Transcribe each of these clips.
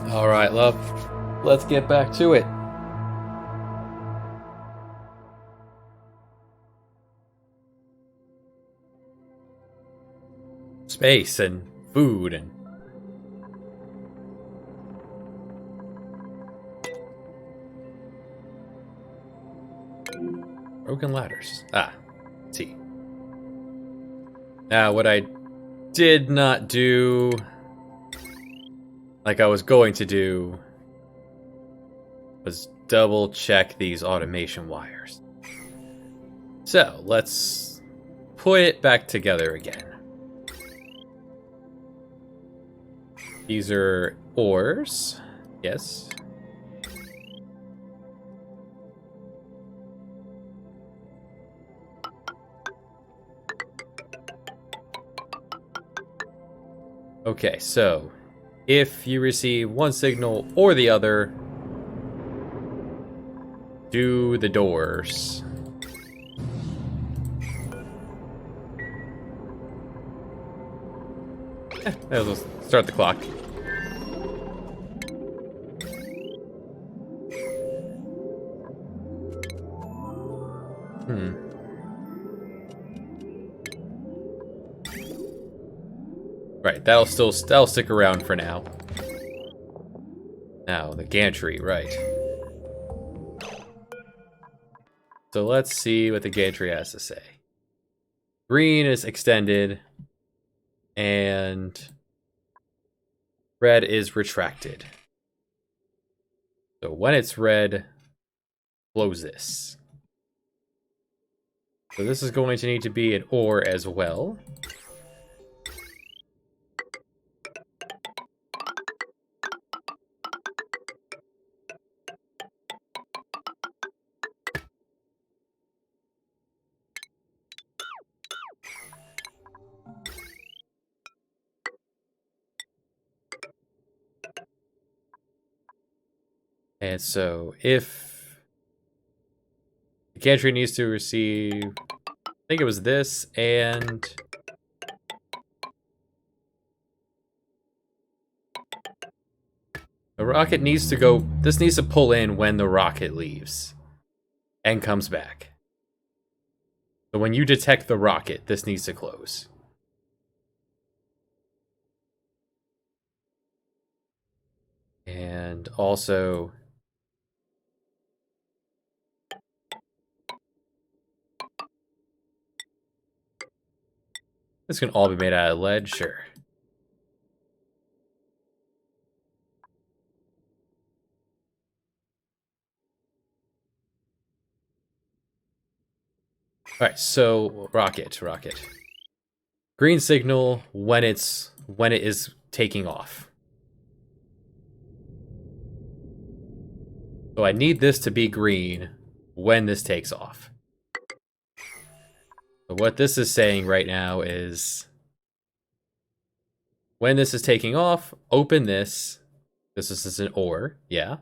All right, love. Let's get back to it. Space and food and broken ladders. T. Now, what I did not do, like I was going to do, was double check these automation wires. So, let's put it back together again. These are ores. Yes. Okay, so if you receive one signal or the other, do the doors. Let's start the clock. Right, that'll stick around for now. Now, the gantry, right. So let's see what the gantry has to say. Green is extended, and red is retracted. So when it's red, close this. So this is going to need to be an ore as well. And so if the gantry needs to receive, I think it was this, and the rocket needs to go, this needs to pull in when the rocket leaves and comes back. So when you detect the rocket, this needs to close. And also, this can all be made out of lead, sure. Alright, so rocket. Green signal when it is taking off. So I need this to be green when this takes off. So what this is saying right now is when this is taking off, open this. This is an ore, yeah.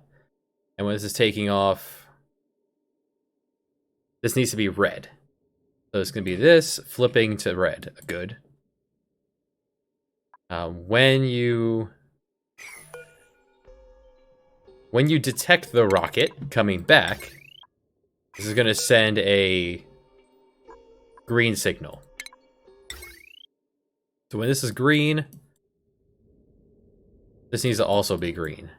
And when this is taking off, this needs to be red. So it's going to be this flipping to red. Good. When you detect the rocket coming back, this is going to send a green signal. So when this is green, this needs to also be green.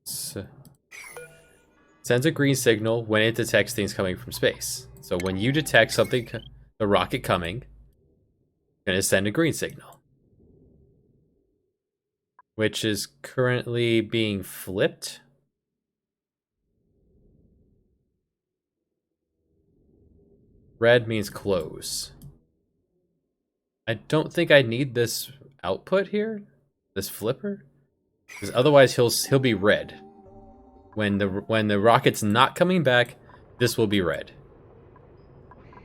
So, sends a green signal when it detects things coming from space. So when you detect something, the rocket coming, it's going to send a green signal. Which is currently being flipped. Red means close. I don't think I need this output here, this flipper, because otherwise he'll be red. When the rocket's not coming back, this will be red.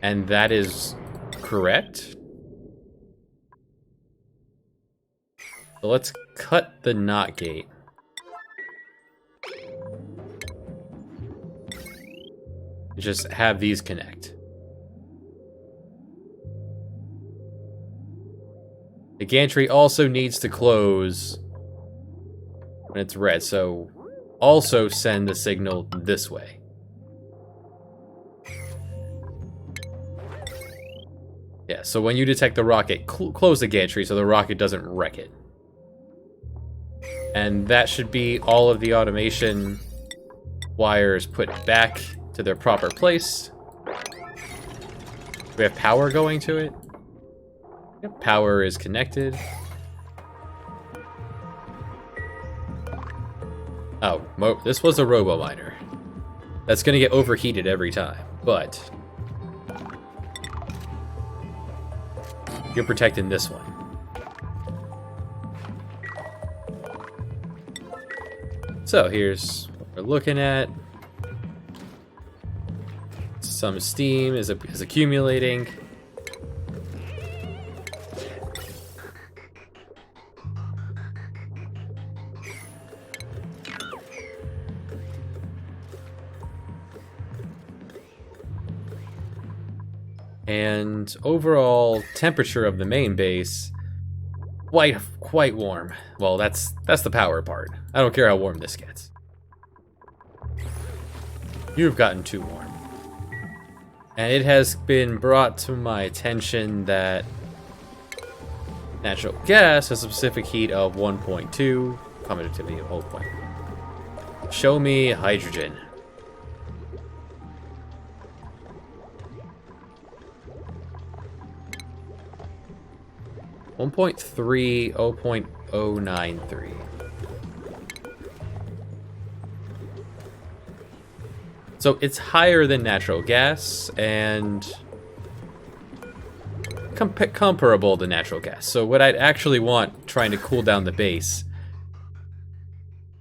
And that is correct. So let's cut the NOT gate. Just have these connect. The gantry also needs to close when it's red, so also send the signal this way. Yeah, so when you detect the rocket, close the gantry so the rocket doesn't wreck it. And that should be all of the automation wires put back to their proper place. We have power going to it. Yep, power is connected. Oh, this was a robo miner. That's gonna get overheated every time, but you're protecting this one. So here's what we're looking at. Some steam is accumulating. And overall temperature of the main base, quite warm. Well, that's the power part. I don't care how warm this gets. You've gotten too warm. And it has been brought to my attention that natural gas has a specific heat of 1.2, commutativity of 0.1. Show me hydrogen. .3, 0.093. So it's higher than natural gas and comparable to natural gas. So what I'd actually want trying to cool down the base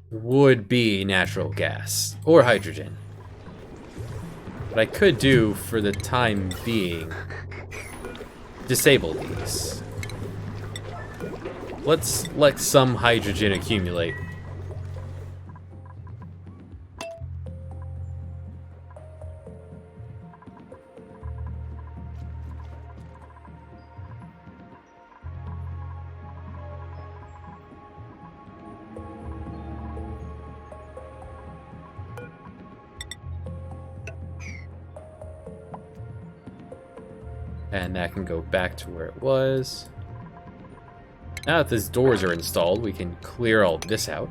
would be natural gas or hydrogen. What I could do for the time being, disable these. Let's let some hydrogen accumulate. And that can go back to where it was. Now that these doors are installed, we can clear all this out.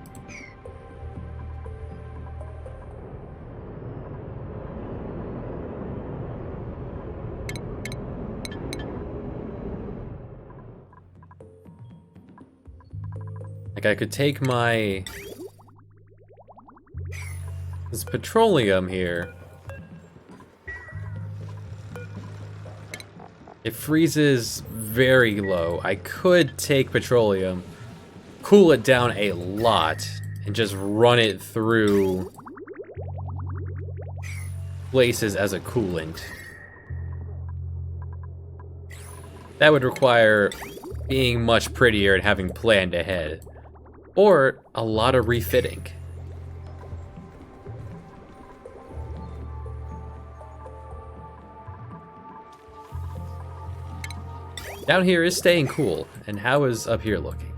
Like I could take this petroleum here. It freezes very low. I could take petroleum, cool it down a lot, and just run it through places as a coolant. That would require being much prettier and having planned ahead. Or a lot of refitting. Down here is staying cool, and how is up here looking?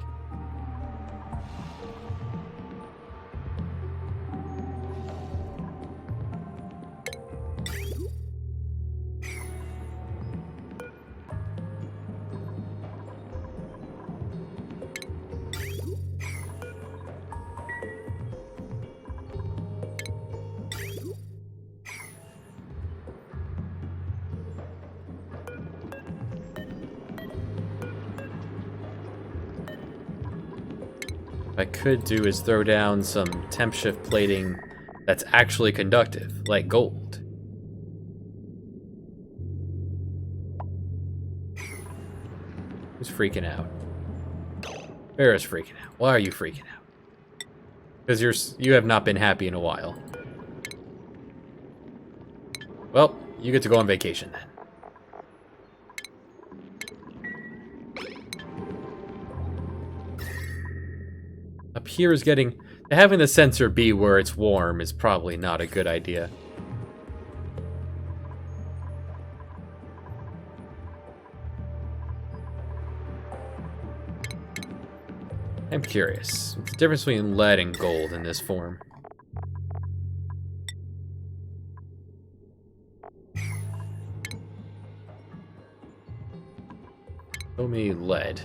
What I could do is throw down some temp shift plating that's actually conductive, like gold. Who's freaking out? Vera's freaking out. Why are you freaking out? Because you have not been happy in a while. Well, you get to go on vacation then. Up here is having the sensor be where it's warm is probably not a good idea. I'm curious. What's the difference between lead and gold in this form? Show me lead.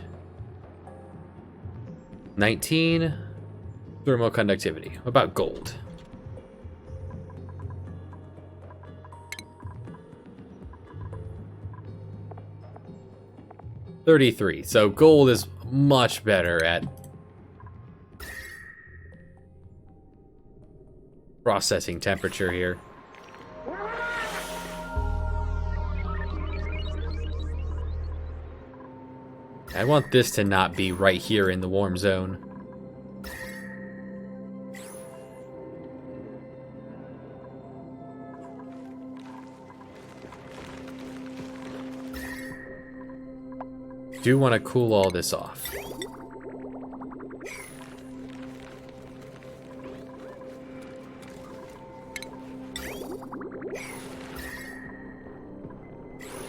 19 thermal conductivity. What about gold? $33. So gold is much better at processing temperature here. I want this to not be right here in the warm zone. Do want to cool all this off.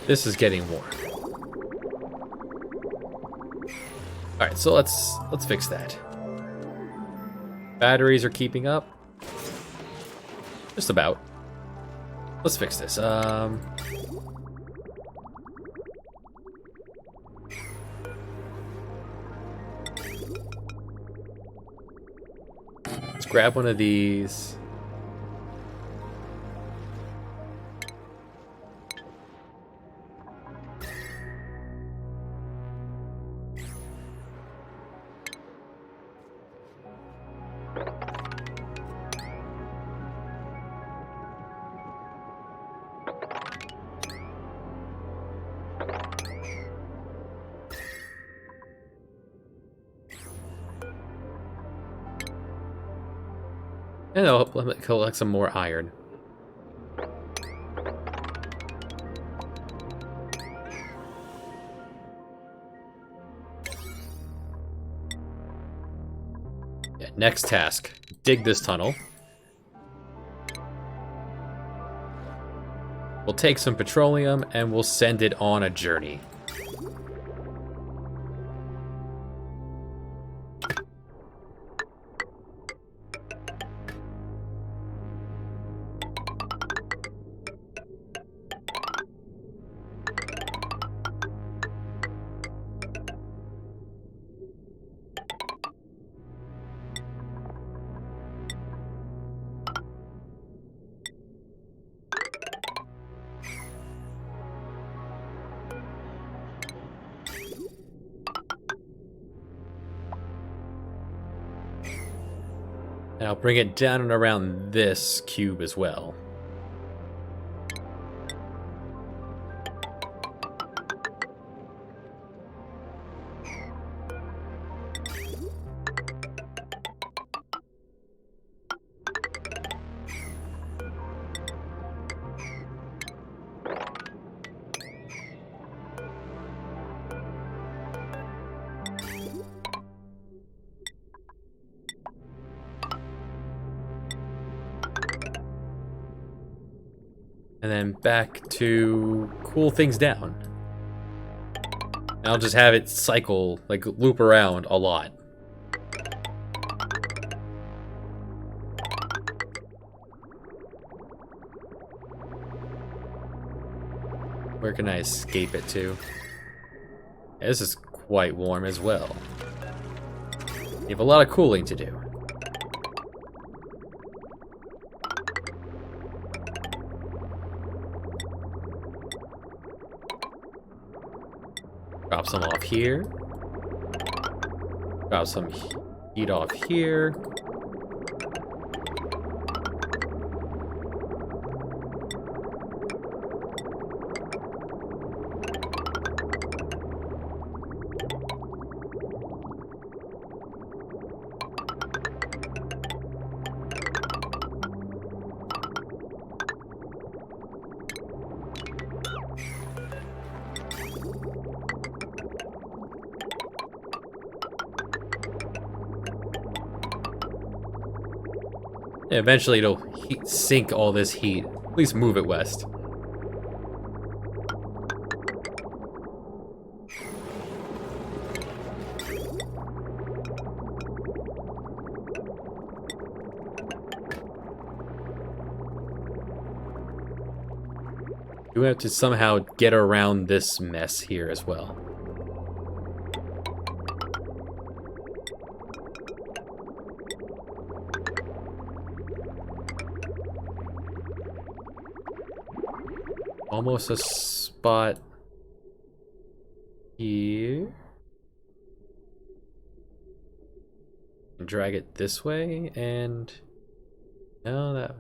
This is getting warm. All right, so let's fix that. Batteries are keeping up. Just about. Let's fix this. Let's grab one of these. And I'll collect some more iron. Yeah, next task. Dig this tunnel. We'll take some petroleum and we'll send it on a journey. And I'll bring it down and around this cube as well. And then back to cool things down. And I'll just have it cycle, like loop around a lot. Where can I escape it to? Yeah, this is quite warm as well. You have a lot of cooling to do. Drop some off here. Drop some heat off here. Eventually it'll sink all this heat. At least move it west. We have to somehow get around this mess here as well. Almost a spot here. And drag it this way, and no, that.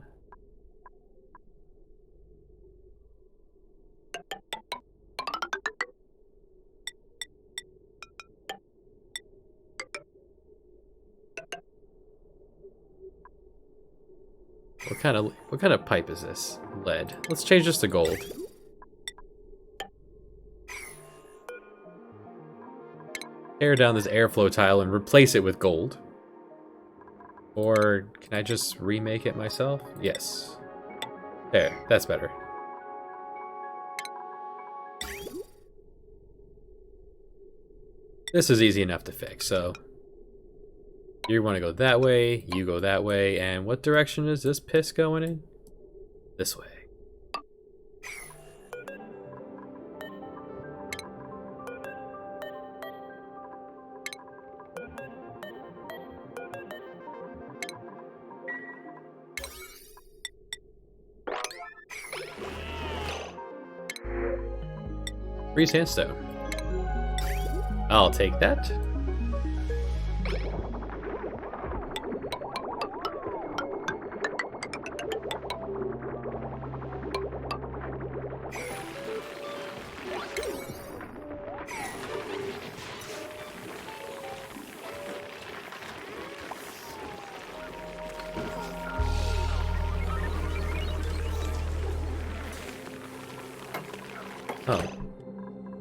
What kind of pipe is this? Lead. Let's change this to gold. Tear down this airflow tile and replace it with gold. Or can I just remake it myself? Yes. There, that's better. This is easy enough to fix, so you want to go that way, you go that way, and what direction is this piss going in? This way. Free sandstone. I'll take that. Oh.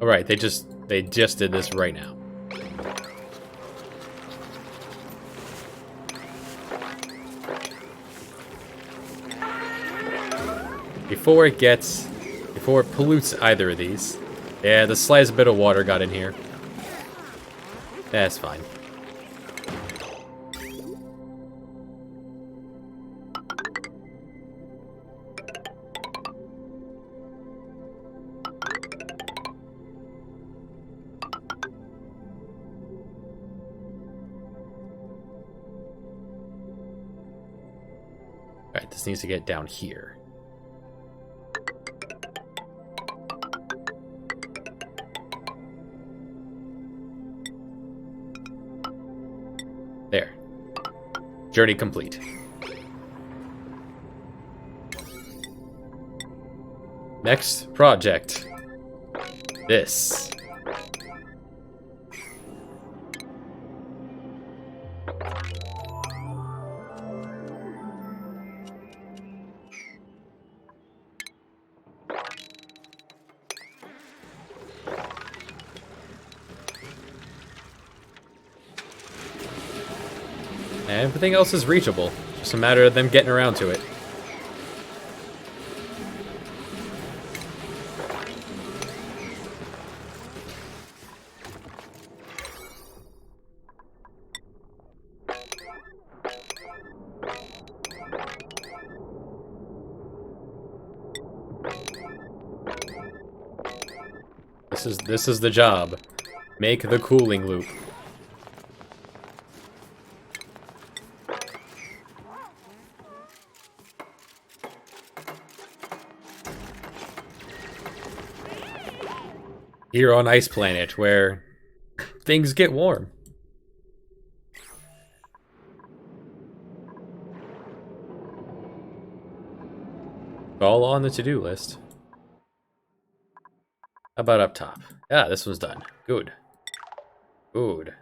Alright, they just did this right now. Before it pollutes either of these. Yeah, the slightest bit of water got in here. That's fine. Alright, this needs to get down here. There. Journey complete. Next project. This. Everything else is reachable. Just a matter of them getting around to it. This is the job. Make the cooling loop. Here on Ice Planet, where things get warm. All on the to-do list. How about up top? Ah, this one's done. Good. Good.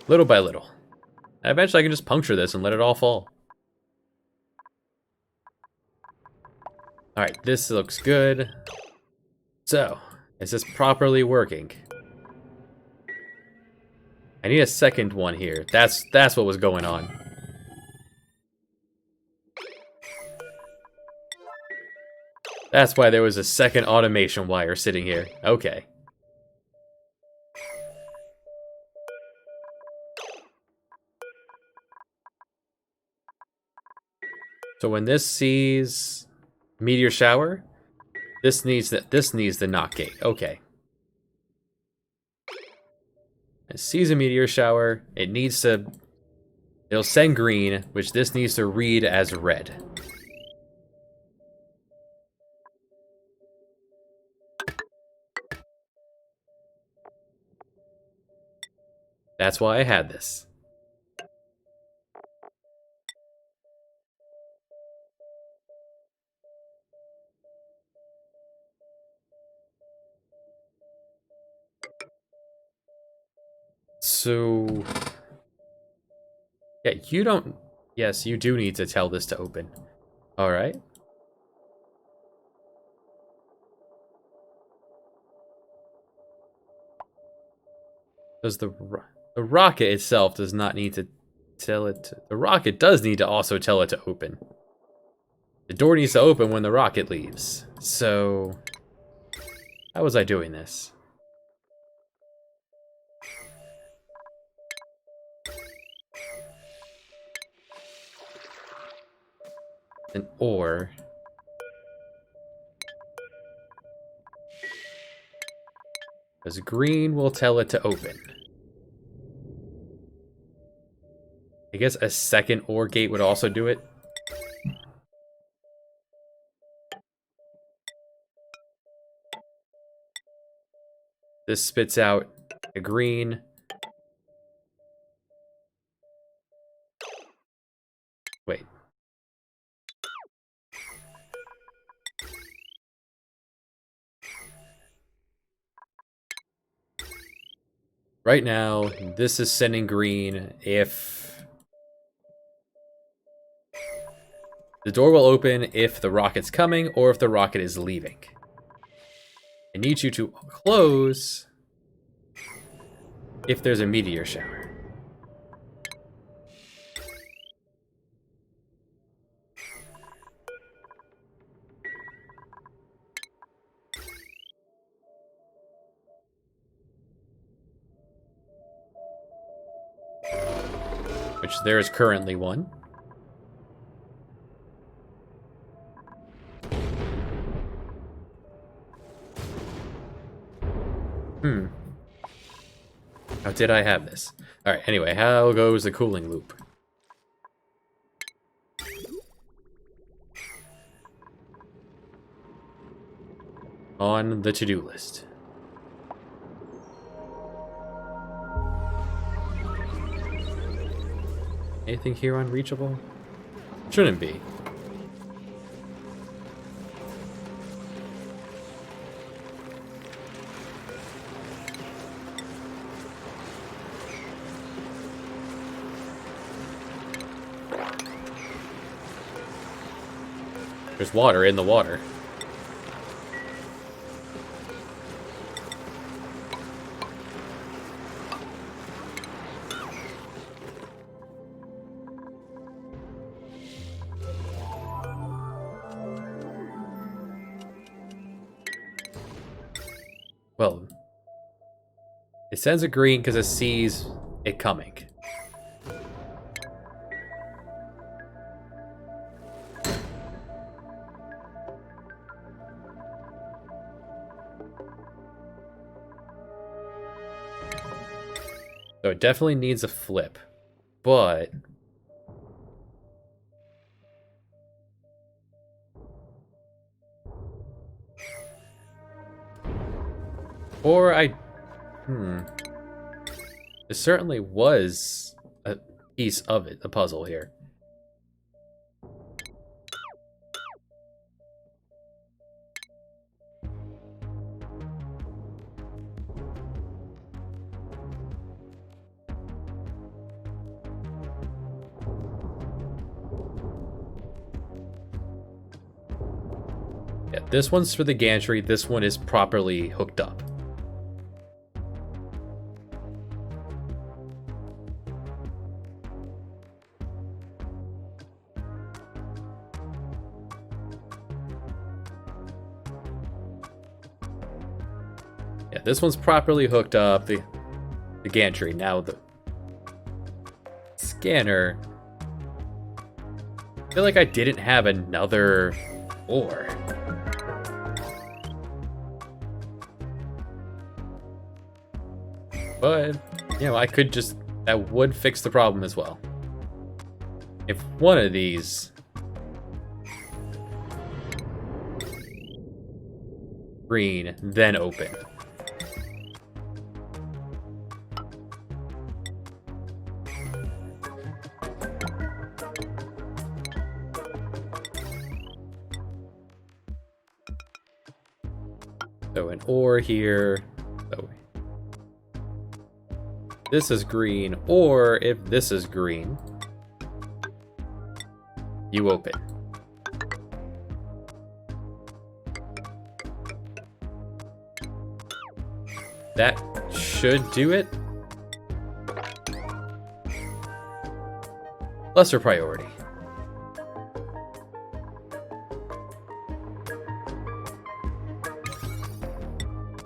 Little by little. Eventually I can just puncture this and let it all fall. Alright, this looks good. So, is this properly working? I need a second one here. That's what was going on. That's why there was a second automation wire sitting here. Okay. So when this sees meteor shower, this needs the knock gate. Okay. It sees a meteor shower. It'll send green, which this needs to read as red. That's why I had this. So, yeah, you don't... Yes, you do need to tell this to open. Alright. Does the rocket itself does not need to tell it to... The rocket does need to also tell it to open. The door needs to open when the rocket leaves. So, how was I doing this? An or... Because green will tell it to open. I guess a second OR gate would also do it. This spits out a green. Wait. Right now, this is sending green if... The door will open if the rocket's coming or if the rocket is leaving. I need you to close if there's a meteor shower. Which there is currently one. How did I have this? Alright, anyway, how goes the cooling loop? On the to-do list. Anything here unreachable? Shouldn't be. There's water in the water. Well, it sends a green because it sees it coming. So it definitely needs a flip, but... Or I... It certainly was a piece of it, the puzzle here. Yeah, this one's for the gantry. This one is properly hooked up. this one's properly hooked up. The gantry. Now the scanner. I feel like I didn't have another ore. But, you know, I could just... That would fix the problem as well. If one of these... green, then open. So an ore here. So this is green, or if this is green, you open. That should do it. Lesser priority.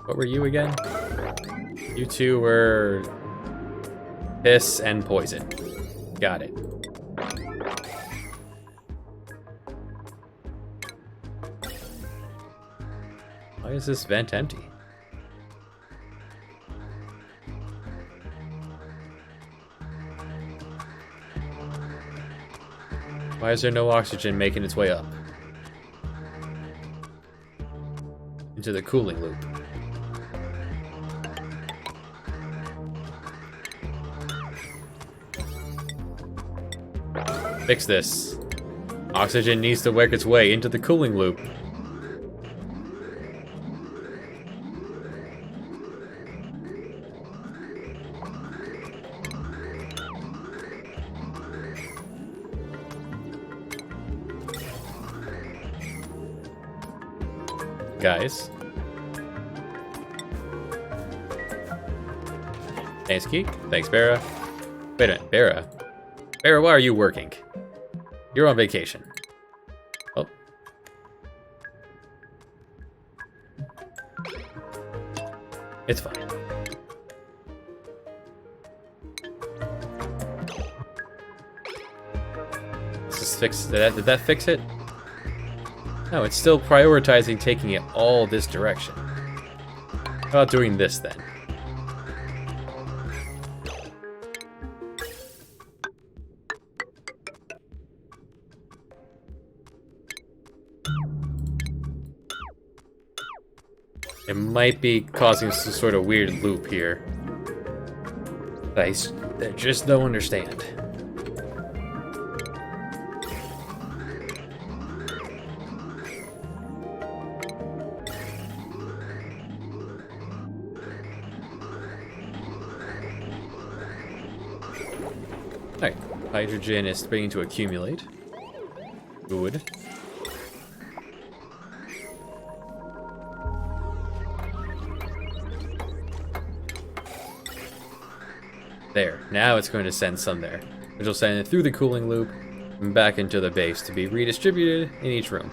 What were you again? You two were piss and poison. Got it. Why is this vent empty? Why is there no oxygen making its way up into the cooling loop? Fix this. Oxygen needs to work its way into the cooling loop. Guys. Thanks, Keek. Thanks, Bera. Wait a minute, Bera. Bera, why are you working? You're on vacation. Oh. It's fine. Let's just fix that. Did that fix it? No, it's still prioritizing taking it all this direction. How about doing this then? It might be causing some sort of weird loop here that I just don't understand. Alright, hydrogen is beginning to accumulate. Good. There, now it's going to send some there, which will send it through the cooling loop and back into the base to be redistributed in each room.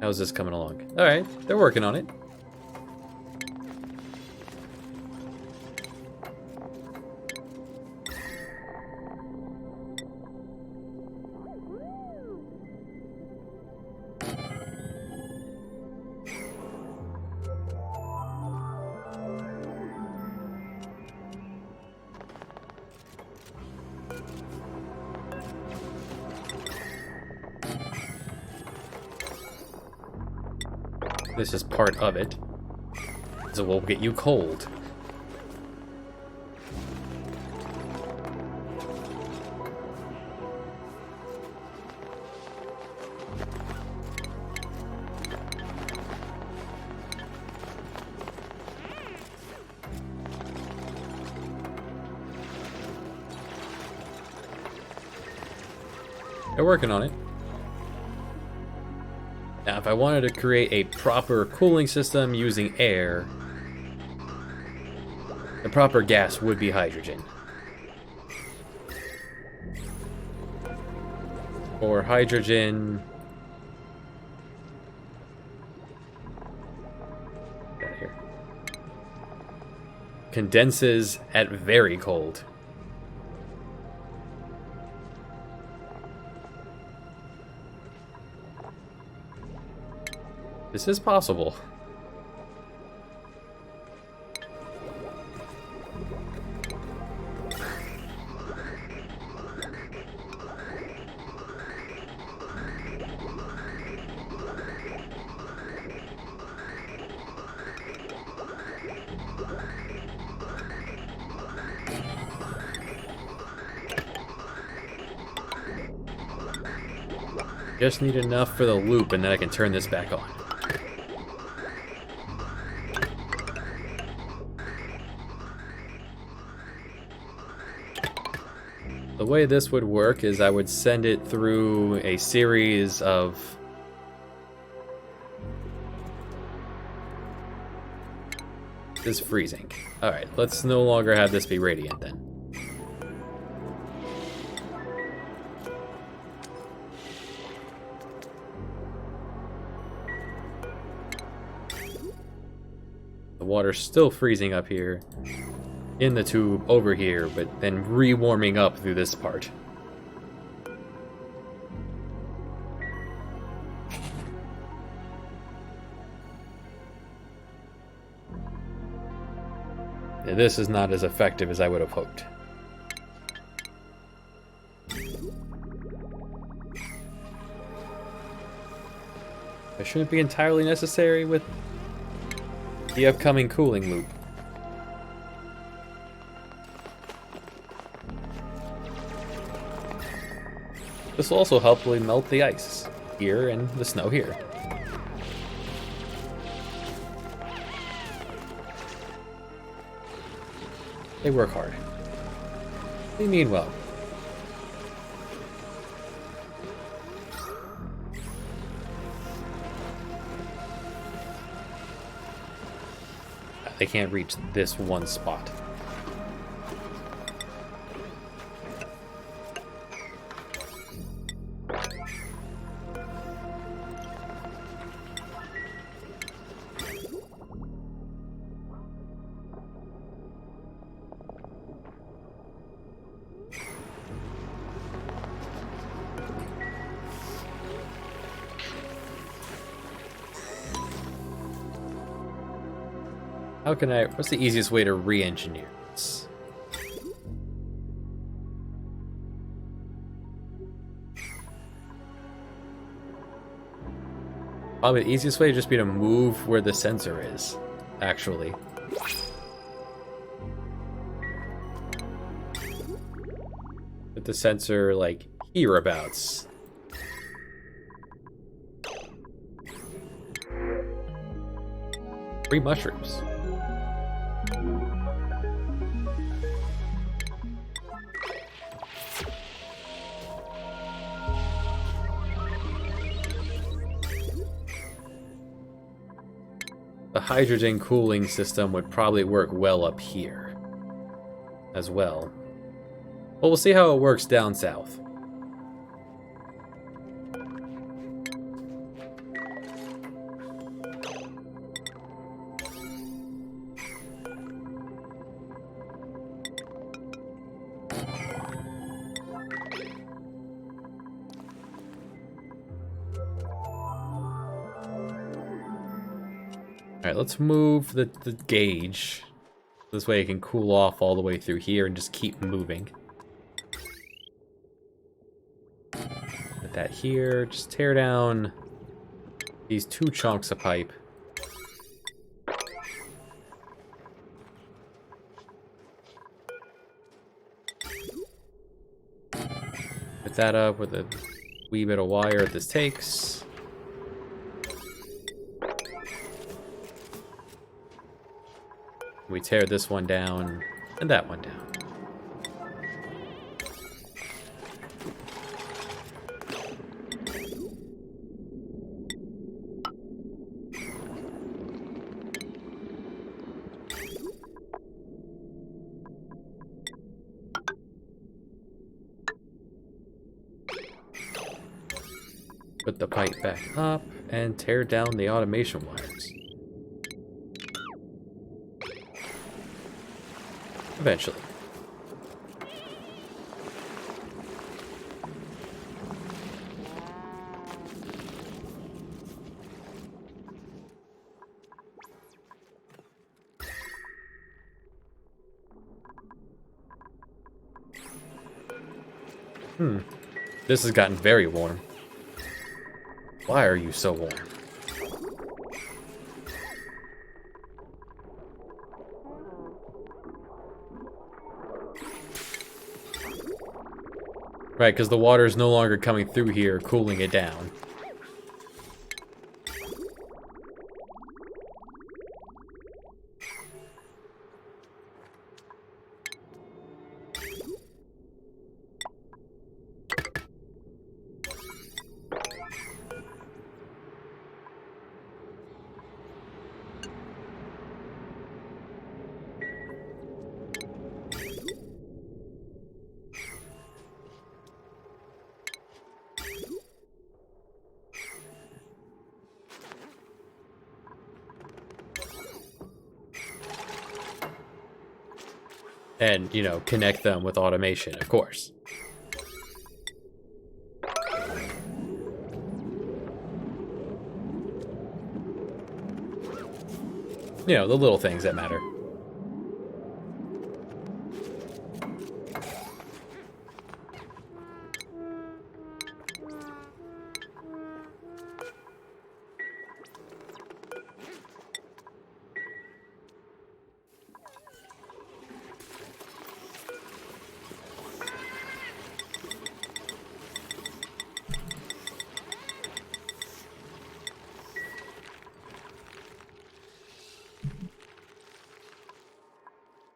How's this coming along? Alright, they're working on it. This is part of it, so we'll get you cold. They're working on it. Now, if I wanted to create a proper cooling system using air, the proper gas would be hydrogen. Or hydrogen condenses at very cold. This is possible. Just need enough for the loop and then I can turn this back on. The way this would work is I would send it through a series of this freezing. Alright, let's no longer have this be radiant then. The water's still freezing up here in the tube over here, but then re-warming up through this part. Yeah, this is not as effective as I would have hoped. It shouldn't be entirely necessary with the upcoming cooling loop. This will also helpfully melt the ice here and the snow here. They work hard. They mean well. They can't reach this one spot. How can I... What's the easiest way to re-engineer this? Probably the easiest way would just be to move where the sensor is, actually. Put the sensor, like, hereabouts. Free mushrooms. The hydrogen cooling system would probably work well up here as well. But we'll see how it works down south. Alright, let's move the gauge. This way it can cool off all the way through here and just keep moving. Put that here. Just tear down these 2 chunks of pipe. Put that up with a wee bit of wire this takes. We tear this one down, and that one down. Put the pipe back up, and tear down the automation wires. Eventually. This has gotten very warm. Why are you so warm? Right, because the water is no longer coming through here, cooling it down. And, you know, connect them with automation, of course. You know, the little things that matter.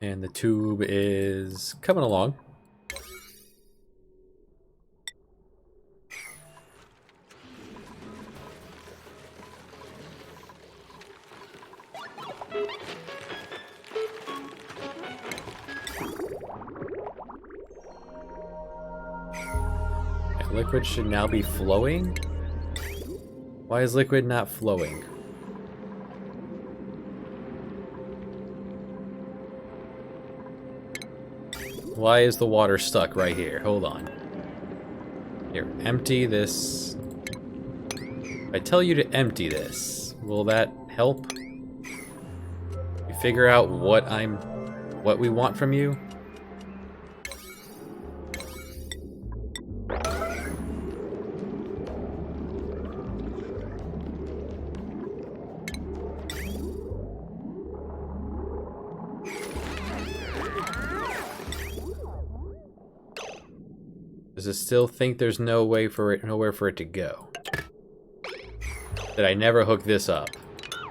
And the tube is coming along. And liquid should now be flowing? Why is liquid not flowing? Why is the water stuck right here? Hold on. Here, empty this. If I tell you to empty this, will that help? You figure out what we want from you? Does it still think there's nowhere for it to go? Did I never hook this up?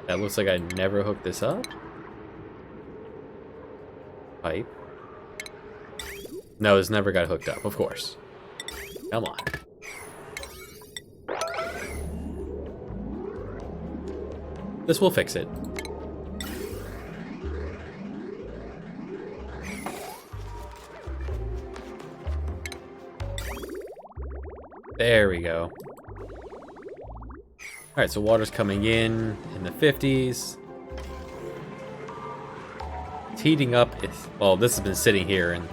That looks like I never hooked this up. Pipe. No, this never got hooked up, of course. Come on. This will fix it. There we go. Alright, so water's coming in the 50s. It's heating up. Well, this has been sitting here and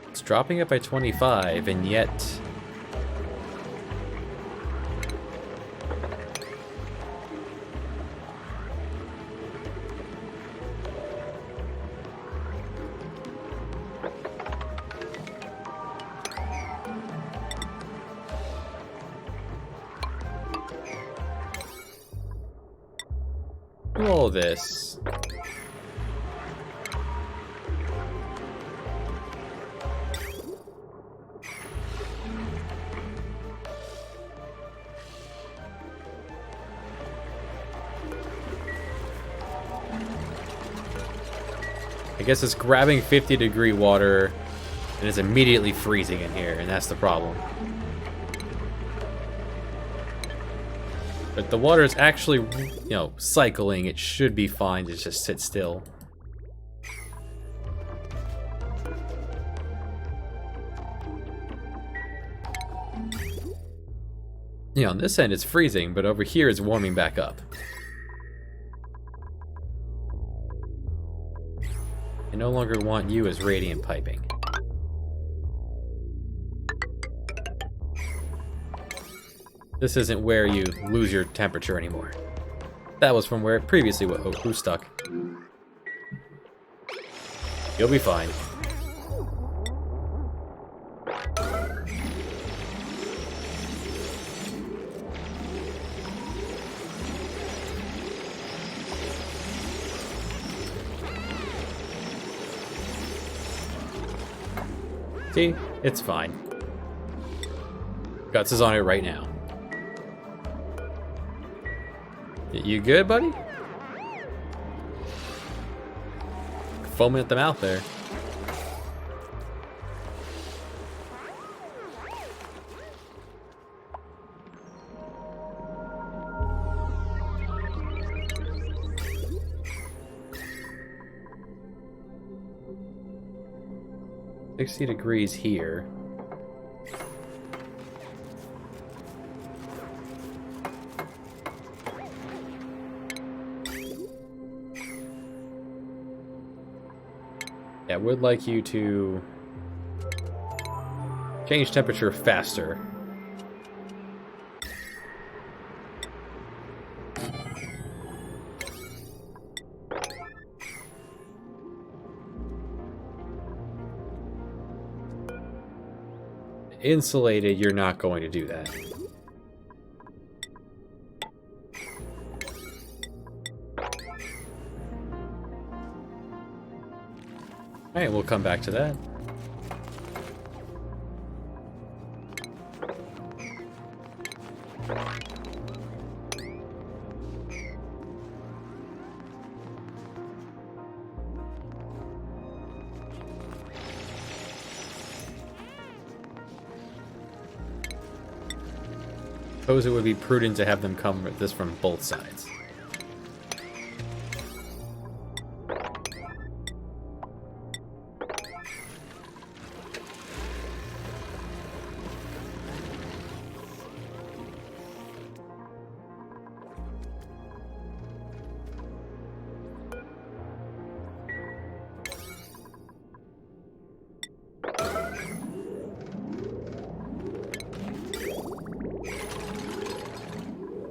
it's dropping it by 25, and yet all this. I guess it's grabbing 50-degree water and it's immediately freezing in here, and that's the problem. But the water is actually, you know, cycling. It should be fine to just sit still. Yeah, on this end it's freezing, but over here it's warming back up. I no longer want you as radiant piping. This isn't where you lose your temperature anymore. That was from where it previously was. Oh, who's stuck? You'll be fine. See? It's fine. Guts is on it right now. You good, buddy? Foaming at the mouth there. $60 here. Yeah, I would like you to change temperature faster. Insulated, you're not going to do that. Alright, we'll come back to that. Suppose it would be prudent to have them come at this from both sides.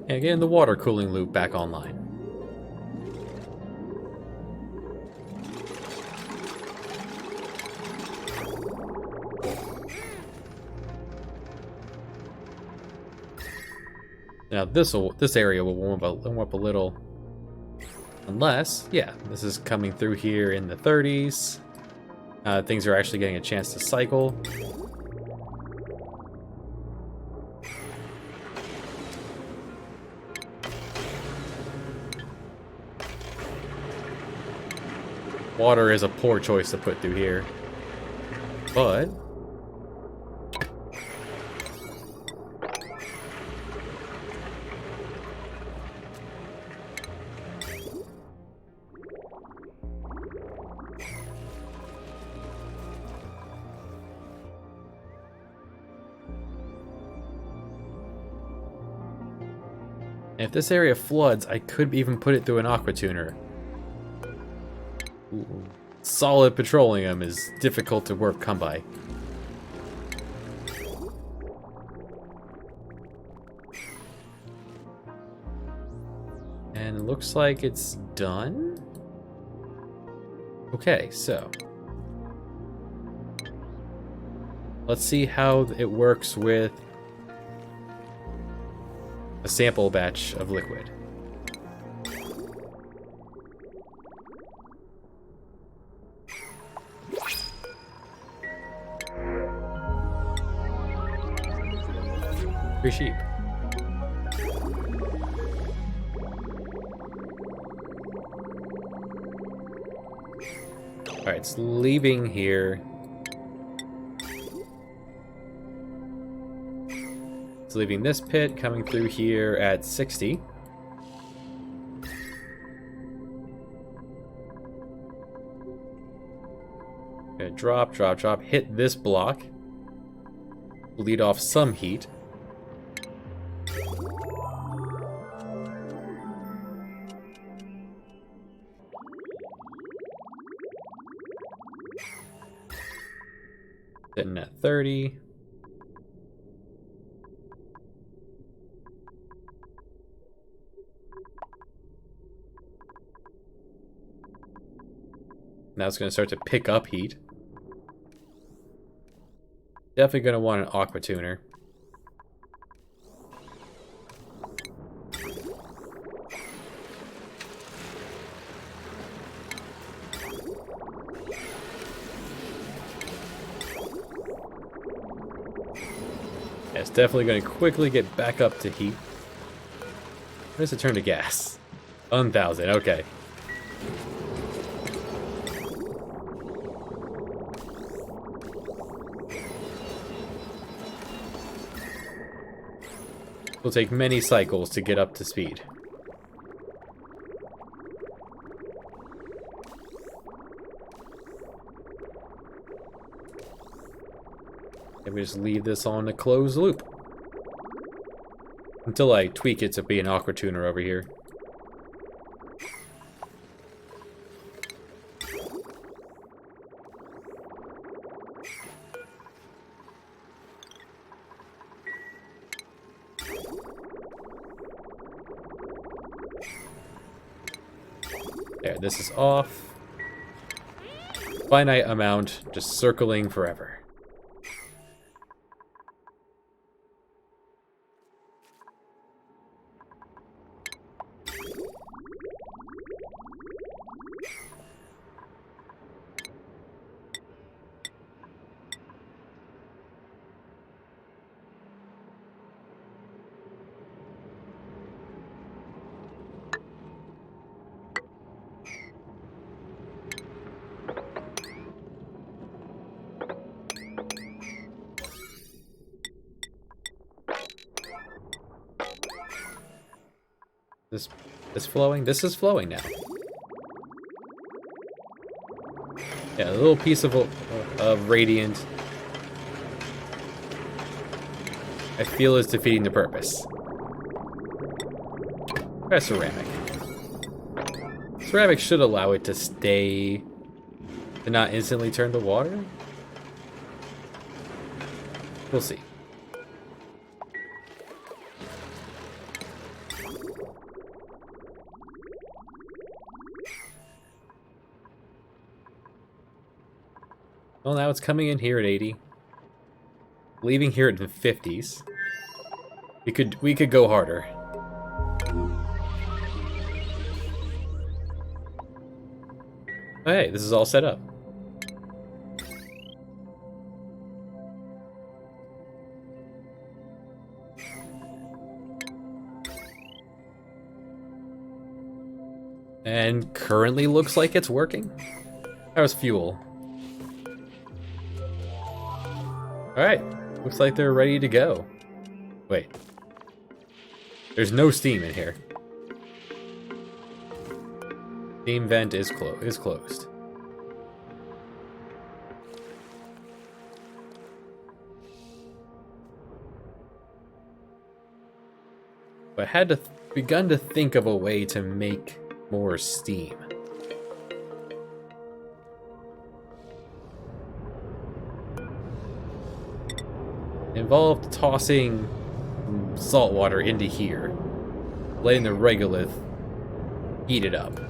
And getting the water cooling loop back online. Now this area will warm up a little, unless, yeah, this is coming through here in the 30s. Things are actually getting a chance to cycle. Water is a poor choice to put through here, but if this area floods, I could even put it through an aqua tuner. Ooh. Solid petroleum is difficult to come by. And it looks like it's done. Okay, so let's see how it works with a sample batch of liquid. Sheep. Alright, it's leaving here. It's leaving this pit, coming through here at 60. Gonna drop, drop, drop, hit this block. Bleed off some heat. Sitting at 30. Now it's going to start to pick up heat. Definitely going to want an aqua tuner. Yeah, it's definitely going to quickly get back up to heat. When does it turn to gas? 1000, okay. Will take many cycles to get up to speed. And we just leave this on a closed loop. Until I tweak it to be an aqua tuner over here. There, this is off. Finite amount, just circling forever. This flowing? This is flowing now. Yeah, a little piece of radiant. I feel is defeating the purpose. Try ceramic. Ceramic should allow it to stay, to not instantly turn to water. We'll see. Well, now it's coming in here at 80. Leaving here at the 50s. We could go harder. Oh, hey, this is all set up. And currently looks like it's working. That was fuel. Alright, looks like they're ready to go. Wait. There's no steam in here. Steam vent is closed. I had begun to think of a way to make more steam. Involved tossing salt water into here, letting the regolith heat it up.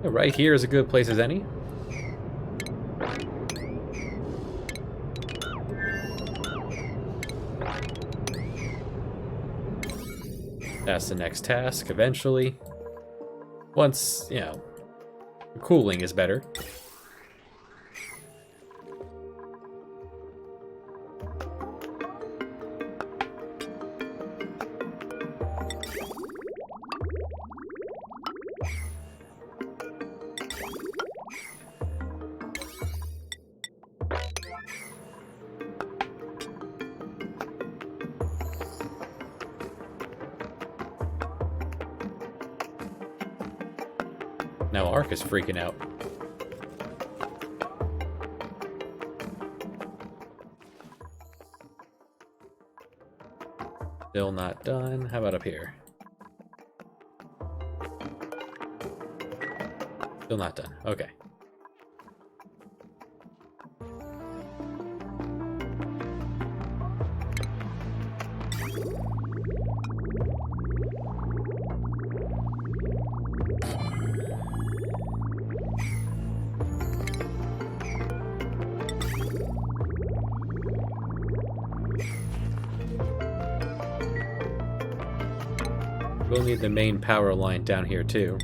Right here is a good place as any. That's the next task, eventually. Once, you know, the cooling is better. Now Ark is freaking out. Still not done. How about up here? Still not done. Okay. We'll need the main power line down here too.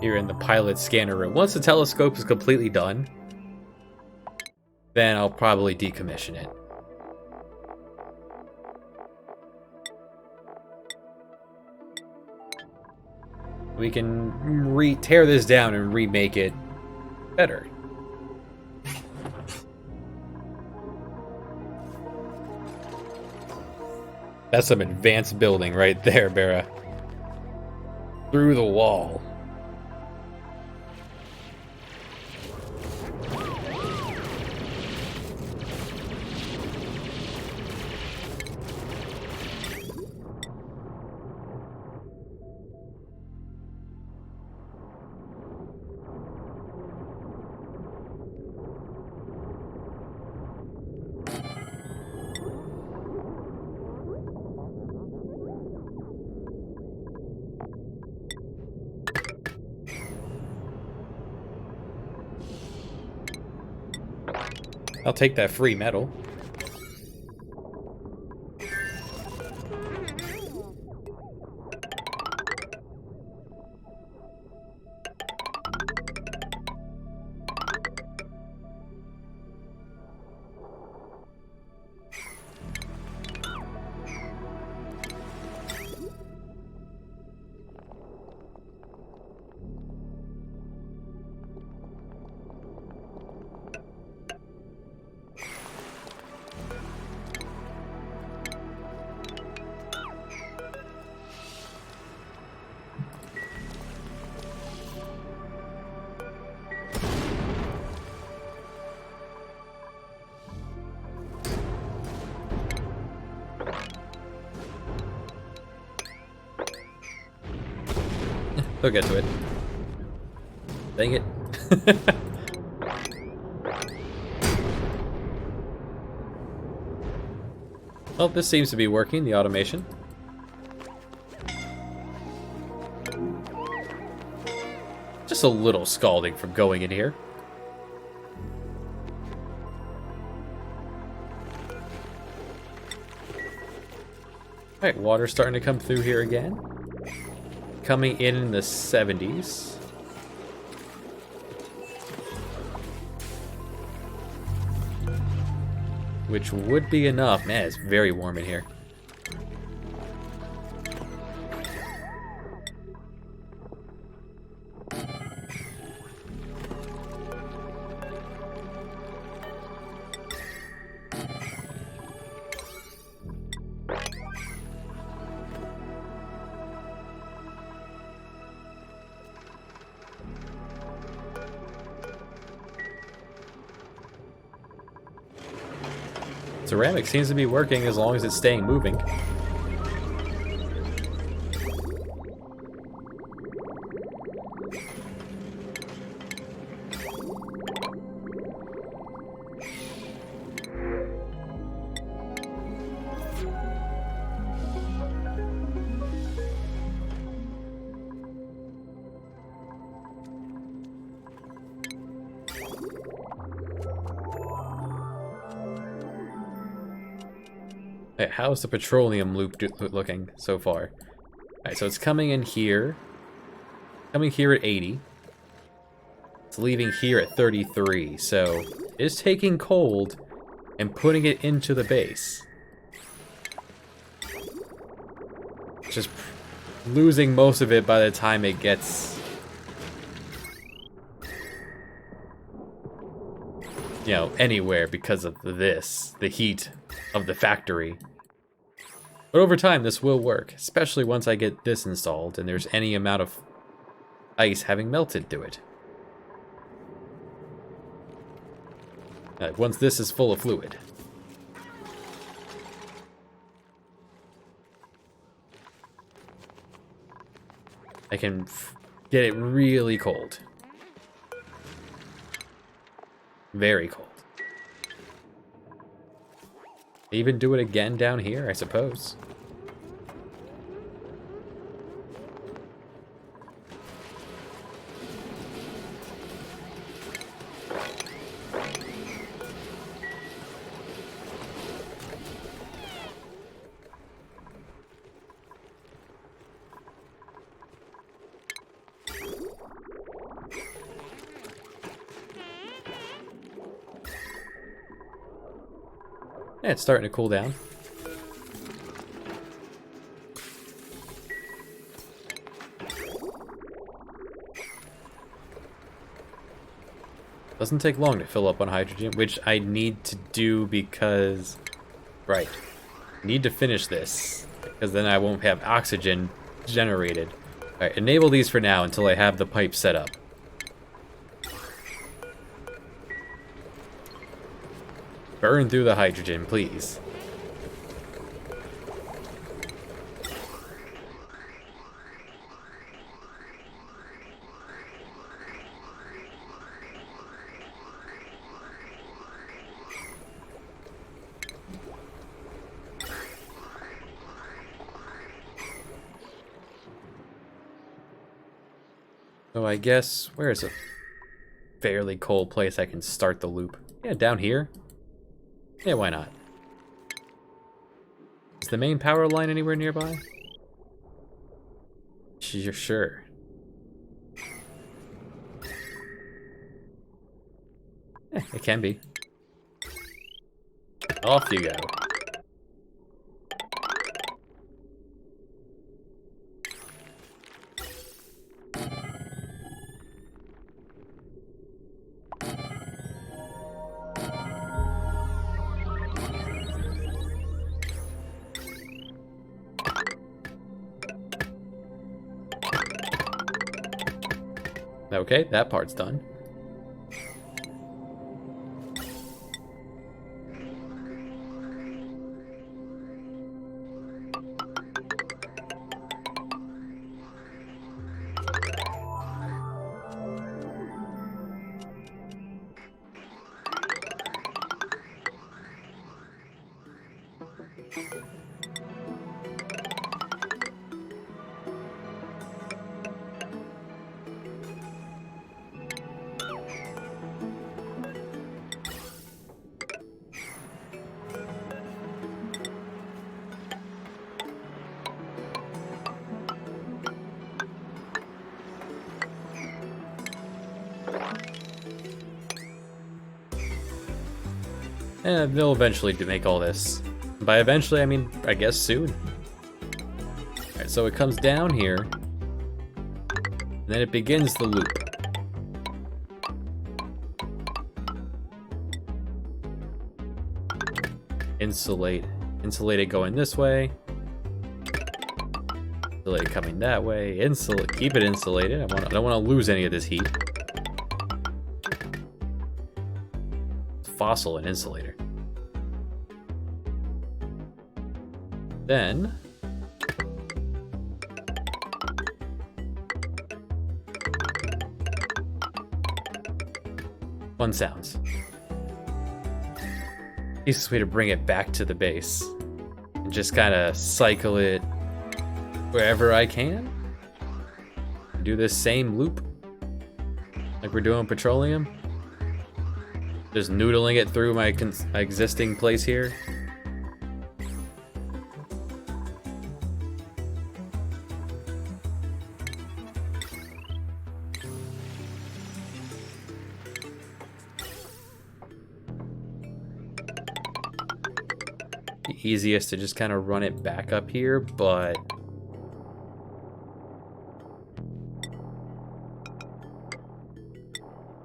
Here in the pilot scanner room. Once the telescope is completely done, then I'll probably decommission it. We can tear this down and remake it better. That's some advanced building right there, Bera. Through the wall. I'll take that free metal. They'll get to it. Dang it. Well, this seems to be working, the automation. Just a little scalding from going in here. Alright, water's starting to come through here again. Coming in the 70s. Which would be enough. Man, it's very warm in here. Ceramic seems to be working as long as it's staying moving. Hey, how's the petroleum loop looking so far? Alright, so it's coming in here. Coming here at 80. It's leaving here at 33, so it's taking cold and putting it into the base. Just losing most of it by the time it gets, you know, anywhere because of this, the heat of the factory. But over time, this will work, especially once I get this installed and there's any amount of ice having melted to it. Once this is full of fluid. I can get it really cold. Very cold. Even do it again down here, I suppose. Yeah, it's starting to cool down. Doesn't take long to fill up on hydrogen, which I need to do because... Right. Need to finish this, because then I won't have oxygen generated. Alright, enable these for now until I have the pipe set up. Burn through the hydrogen, please. So I guess, where is a fairly cold place I can start the loop? Yeah, down here. Yeah, why not? Is the main power line anywhere nearby? Sure. It can be. Off you go. Okay, that part's done. And they'll eventually make all this. By eventually, I mean, I guess soon. Alright, so it comes down here. And then it begins the loop. Insulate. Insulated going this way. Insulated coming that way. Keep it insulated. I don't want to lose any of this heat. Fossil and insulator. Then fun sounds. Easiest way to bring it back to the base and just kind of cycle it wherever I can. Do this same loop like we're doing petroleum. Just noodling it through my existing place here. easiest to just kind of run it back up here, but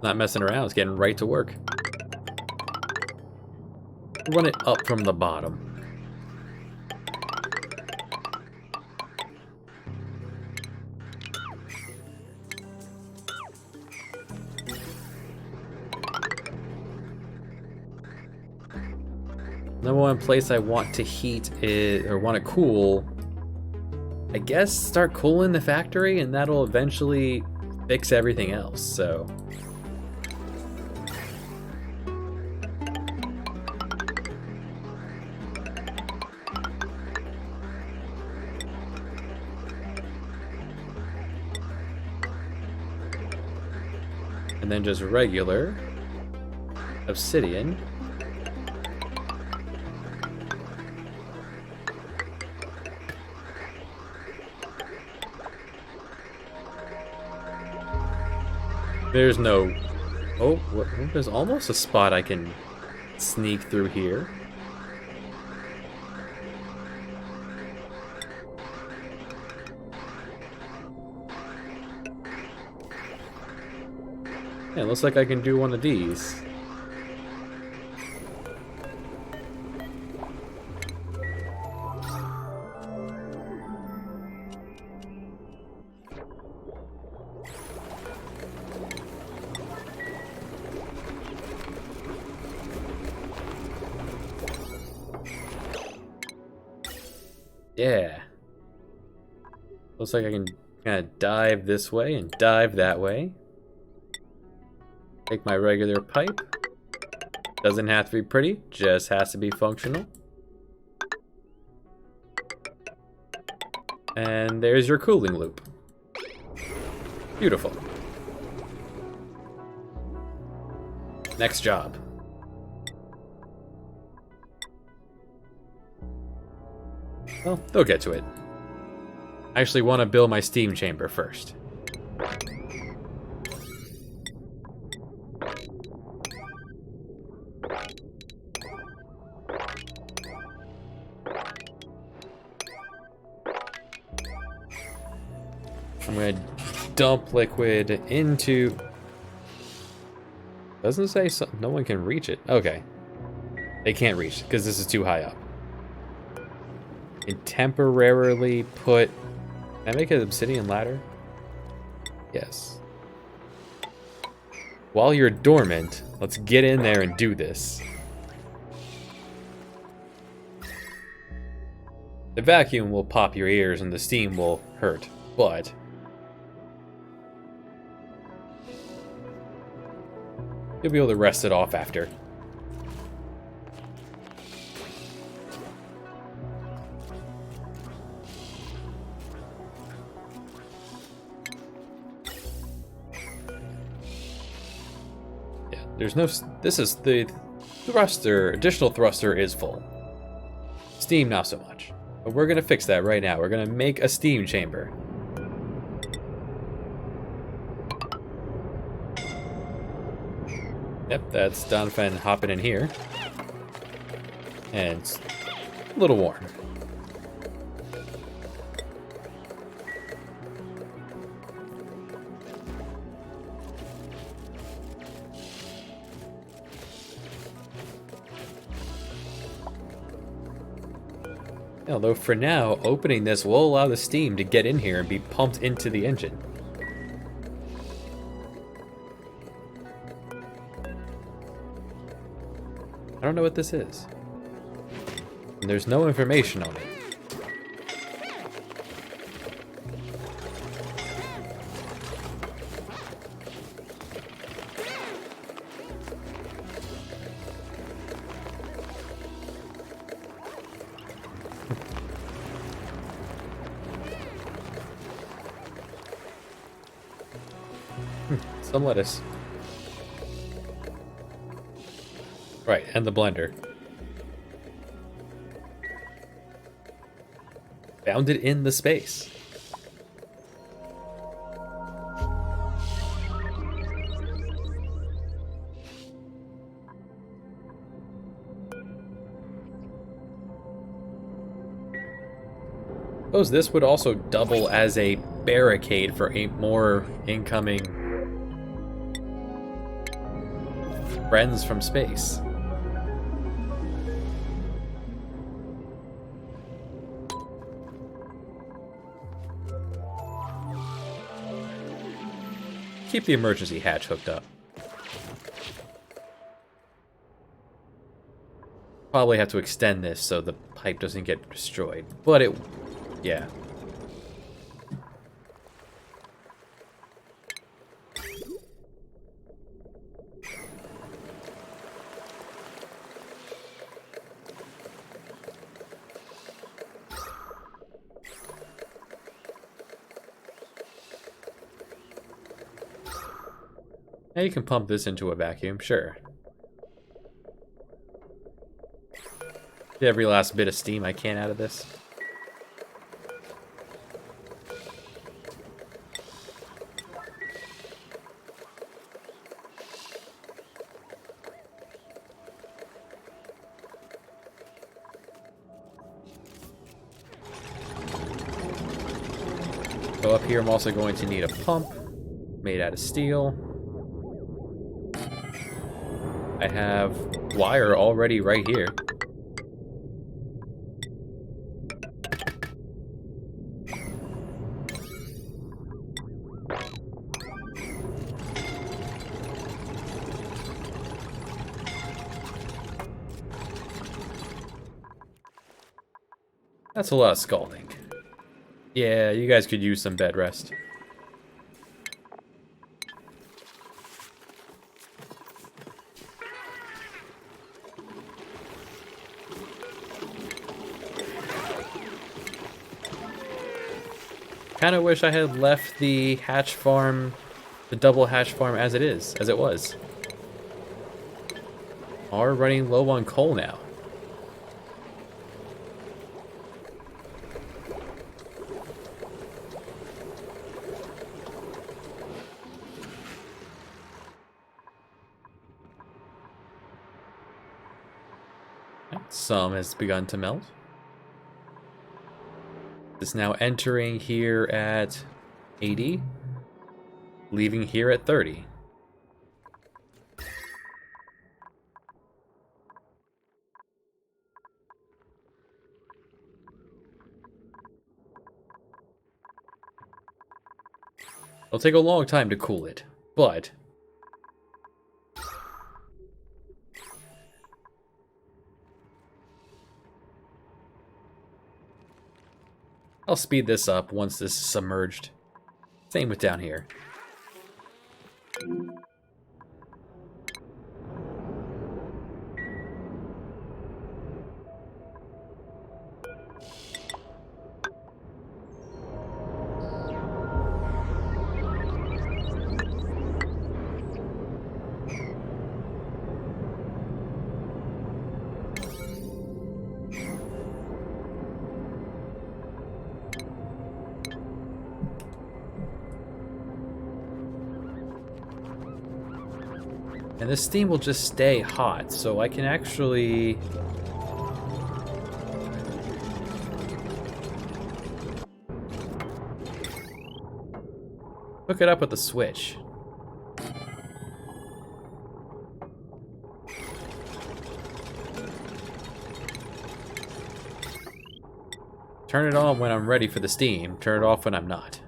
not messing around, it's getting right to work. Run it up from the bottom. Number one place I want to heat is, or want to cool, I guess start cooling the factory, and that'll eventually fix everything else, so. And then just regular obsidian. There's no... Oh, there's almost a spot I can sneak through here. Yeah, it looks like I can do one of these. Yeah. Looks like I can kind of dive this way and dive that way. Take my regular pipe. Doesn't have to be pretty, just has to be functional. And there's your cooling loop. Beautiful. Next job. Well, they'll get to it. I actually want to build my steam chamber first. I'm going to dump liquid into... Doesn't say so, no one can reach it. Okay. They can't reach because this is too high up. And temporarily put... Can I make an obsidian ladder? Yes. While you're dormant, let's get in there and do this. The vacuum will pop your ears and the steam will hurt, but... you'll be able to rest it off after. There's no... This is the thruster. Additional thruster is full. Steam, not so much. But we're going to fix that right now. We're going to make a steam chamber. Yep, that's Donovan hopping in here. And it's a little warm. Although for now, opening this will allow the steam to get in here and be pumped into the engine. I don't know what this is. And there's no information on it. Some lettuce. Right, and the blender. Found it in the space. Suppose this would also double as a barricade for more incoming friends from space. Keep the emergency hatch hooked up. Probably have to extend this so the pipe doesn't get destroyed, but it, yeah. Now you can pump this into a vacuum, sure. Get every last bit of steam I can out of this. So up here I'm also going to need a pump made out of steel. I have wire already right here. That's a lot of scalding. Yeah, you guys could use some bed rest. Kind of wish I had left the hatch farm, the double hatch farm as it is, as it was. Are running low on coal now. Some has begun to melt. It's now entering here at 80, leaving here at 30. It'll take a long time to cool it, but I'll speed this up once this is submerged. Same with down here. And this steam will just stay hot, so I can actually hook it up with a switch. Turn it on when I'm ready for the steam, turn it off when I'm not.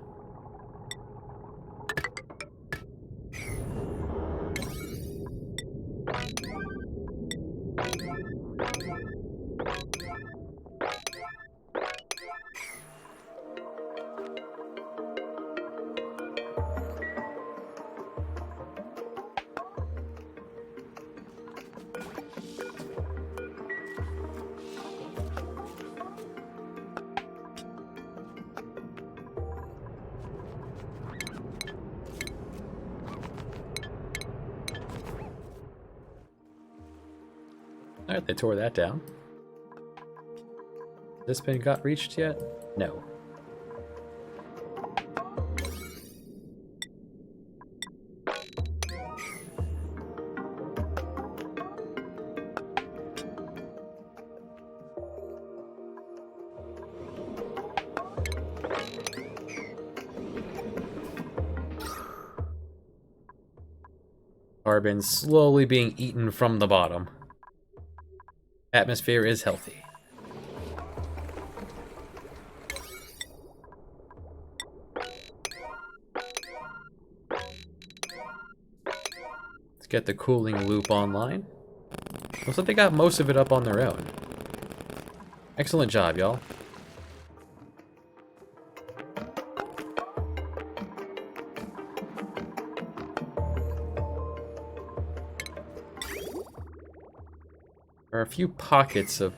Alright, they tore that down. This pin got reached yet? No. Carbon slowly being eaten from the bottom. Atmosphere is healthy. Let's get the cooling loop online. Looks like they got most of it up on their own. Excellent job, y'all. There are a few pockets of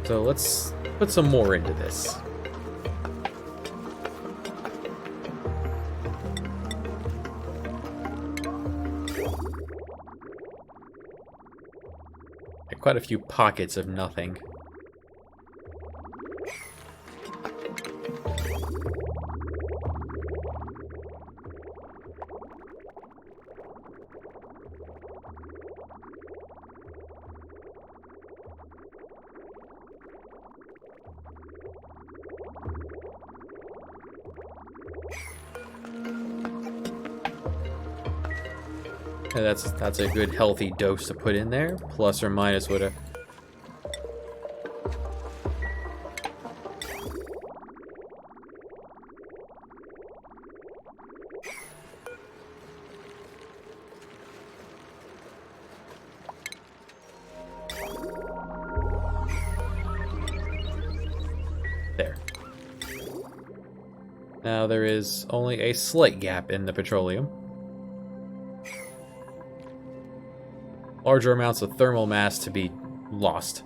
so let's put some more into this. Quite a few pockets of nothing. And that's a good healthy dose to put in there, plus or minus whatever. There. Now there is only a slight gap in the petroleum. Larger amounts of thermal mass to be lost.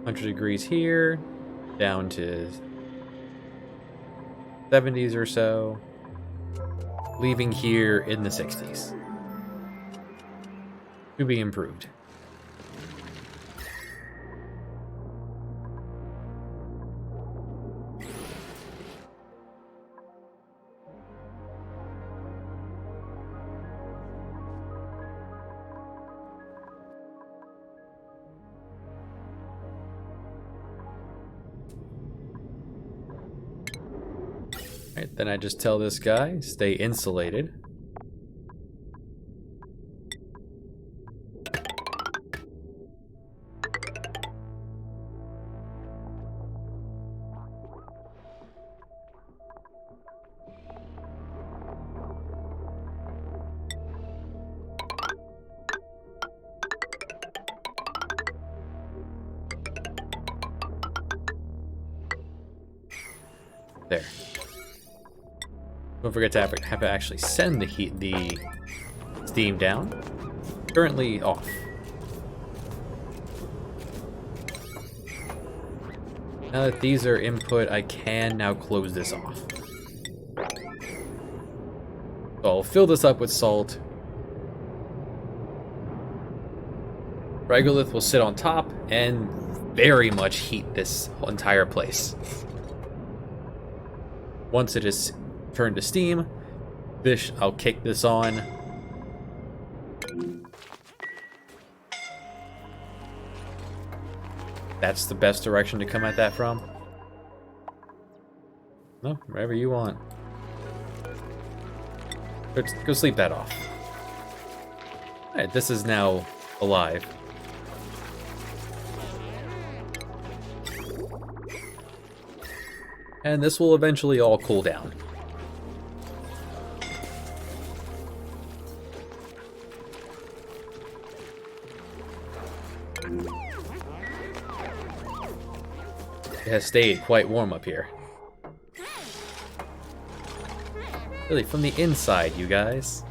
100 degrees here, down to 70s or so, leaving here in the 60s. To be improved. Right, then I just tell this guy, stay insulated. There. Don't forget to have to actually send the steam down. Currently off. Now that these are input, I can now close this off. So I'll fill this up with salt. Regolith will sit on top and very much heat this entire place. Once it is turned to steam, I'll kick this on. That's the best direction to come at that from. No, wherever you want. Go sleep that off. Alright, this is now alive. And this will eventually all cool down. It has stayed quite warm up here. Really, from the inside, you guys.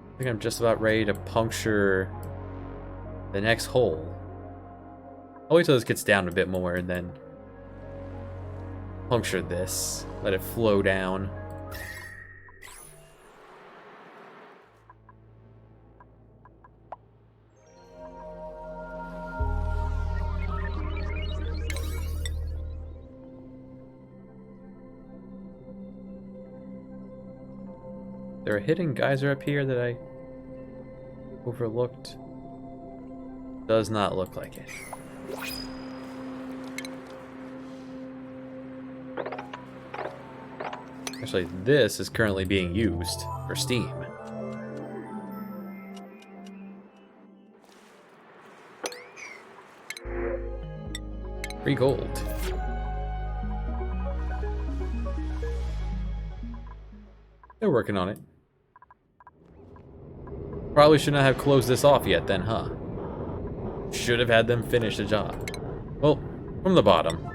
I think I'm just about ready to puncture the next hole. I'll wait till this gets down a bit more and then puncture this. Let it flow down. there a hidden geyser up here that I overlooked? Does not look like it. Actually, this is currently being used for steam. 3 gold. They're working on it. Probably should not have closed this off yet then, huh? Should have had them finish the job. Well, from the bottom.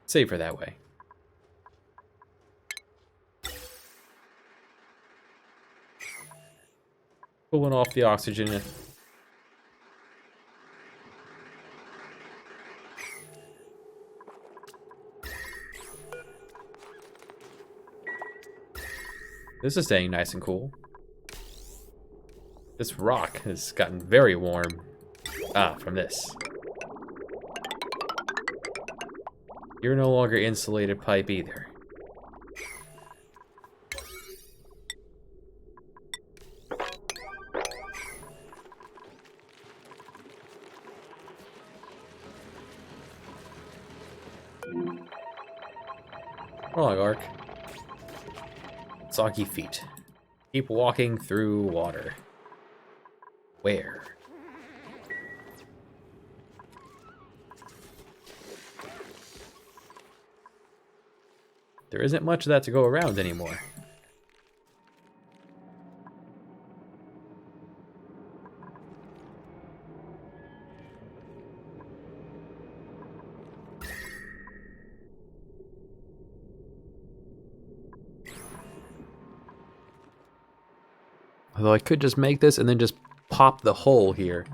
Safer that way. Pulling off the oxygen. This is staying nice and cool. This rock has gotten very warm. Ah, from this. You're no longer insulated pipe either. Prologue arc. Soggy feet. Keep walking through water. Where? There isn't much of that to go around anymore. Although I could just make this and then just pop the hole here.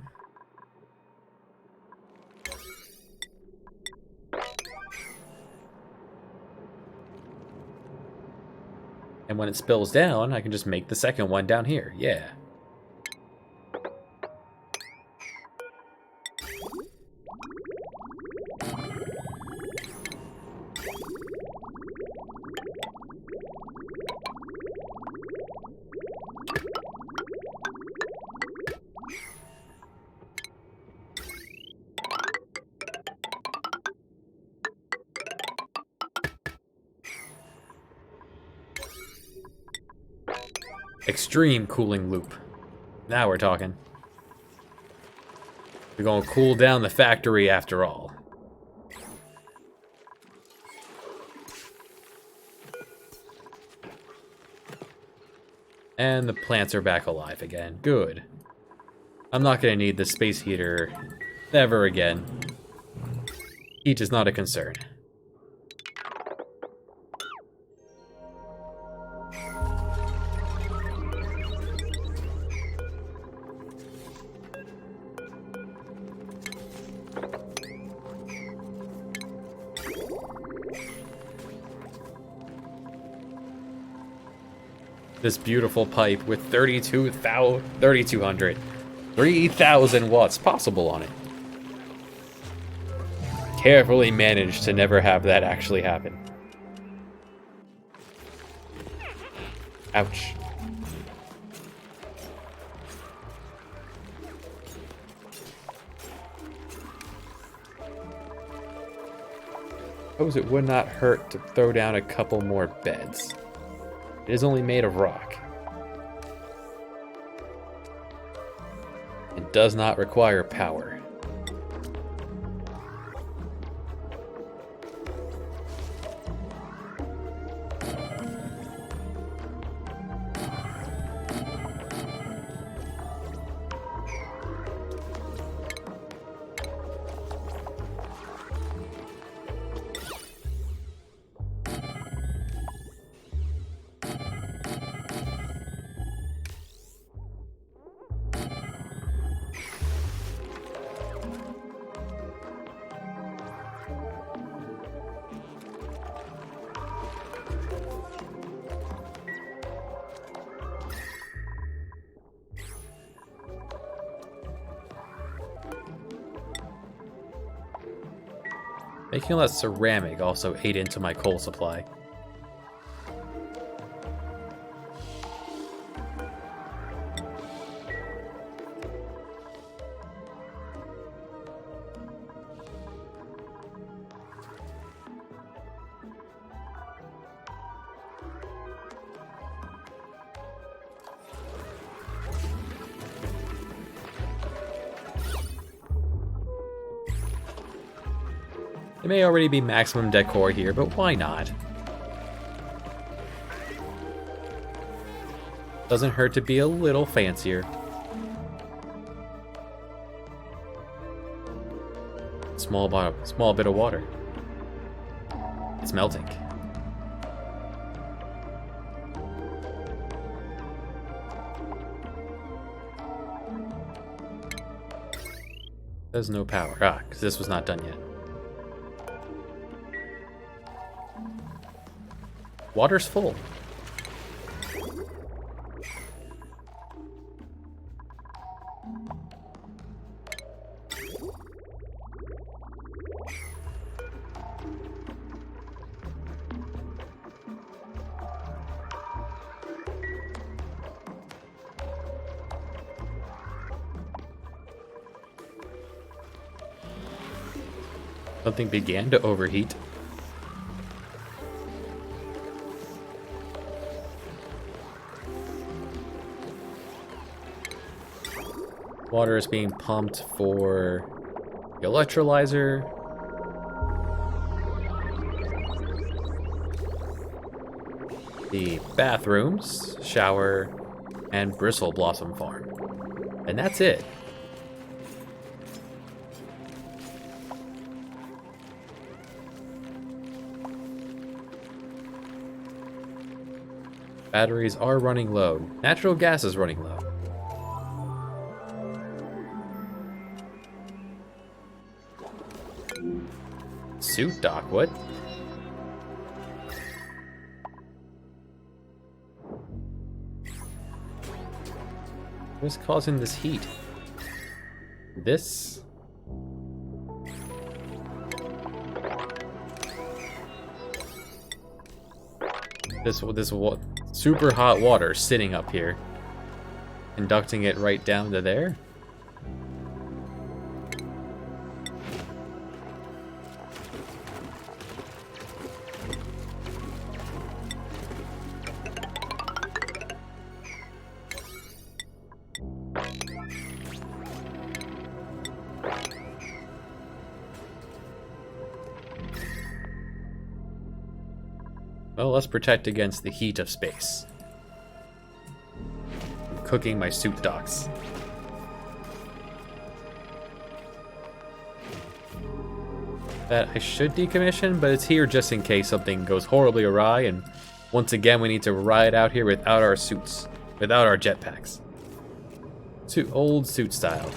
And when it spills down, I can just make the second one down here. Yeah. Extreme cooling loop. Now we're talking. We're gonna cool down the factory after all. And the plants are back alive again. Good. I'm not gonna need the space heater ever again. Heat is not a concern. This beautiful pipe with 3,000 watts possible on it. Carefully managed to never have that actually happen. Ouch. Suppose it would not hurt to throw down a couple more beds. It is only made of rock. It does not require power. Making all that ceramic also ate into my coal supply. It may already be maximum decor here, but why not? Doesn't hurt to be a little fancier. Small bit of water. It's melting. There's no power. Ah, because this was not done yet. Water's full. Something began to overheat. Water is being pumped for the electrolyzer. The bathrooms, shower, and bristle blossom farm. And that's it. Batteries are running low. Natural gas is running low. Suit dock, what? What's causing this heat? This? This super hot water sitting up here, conducting it right down to there. Well, let's protect against the heat of space. I'm cooking my suit docks. That I should decommission, but it's here just in case something goes horribly awry, and once again we need to ride out here without our suits, without our jetpacks. Old suit style.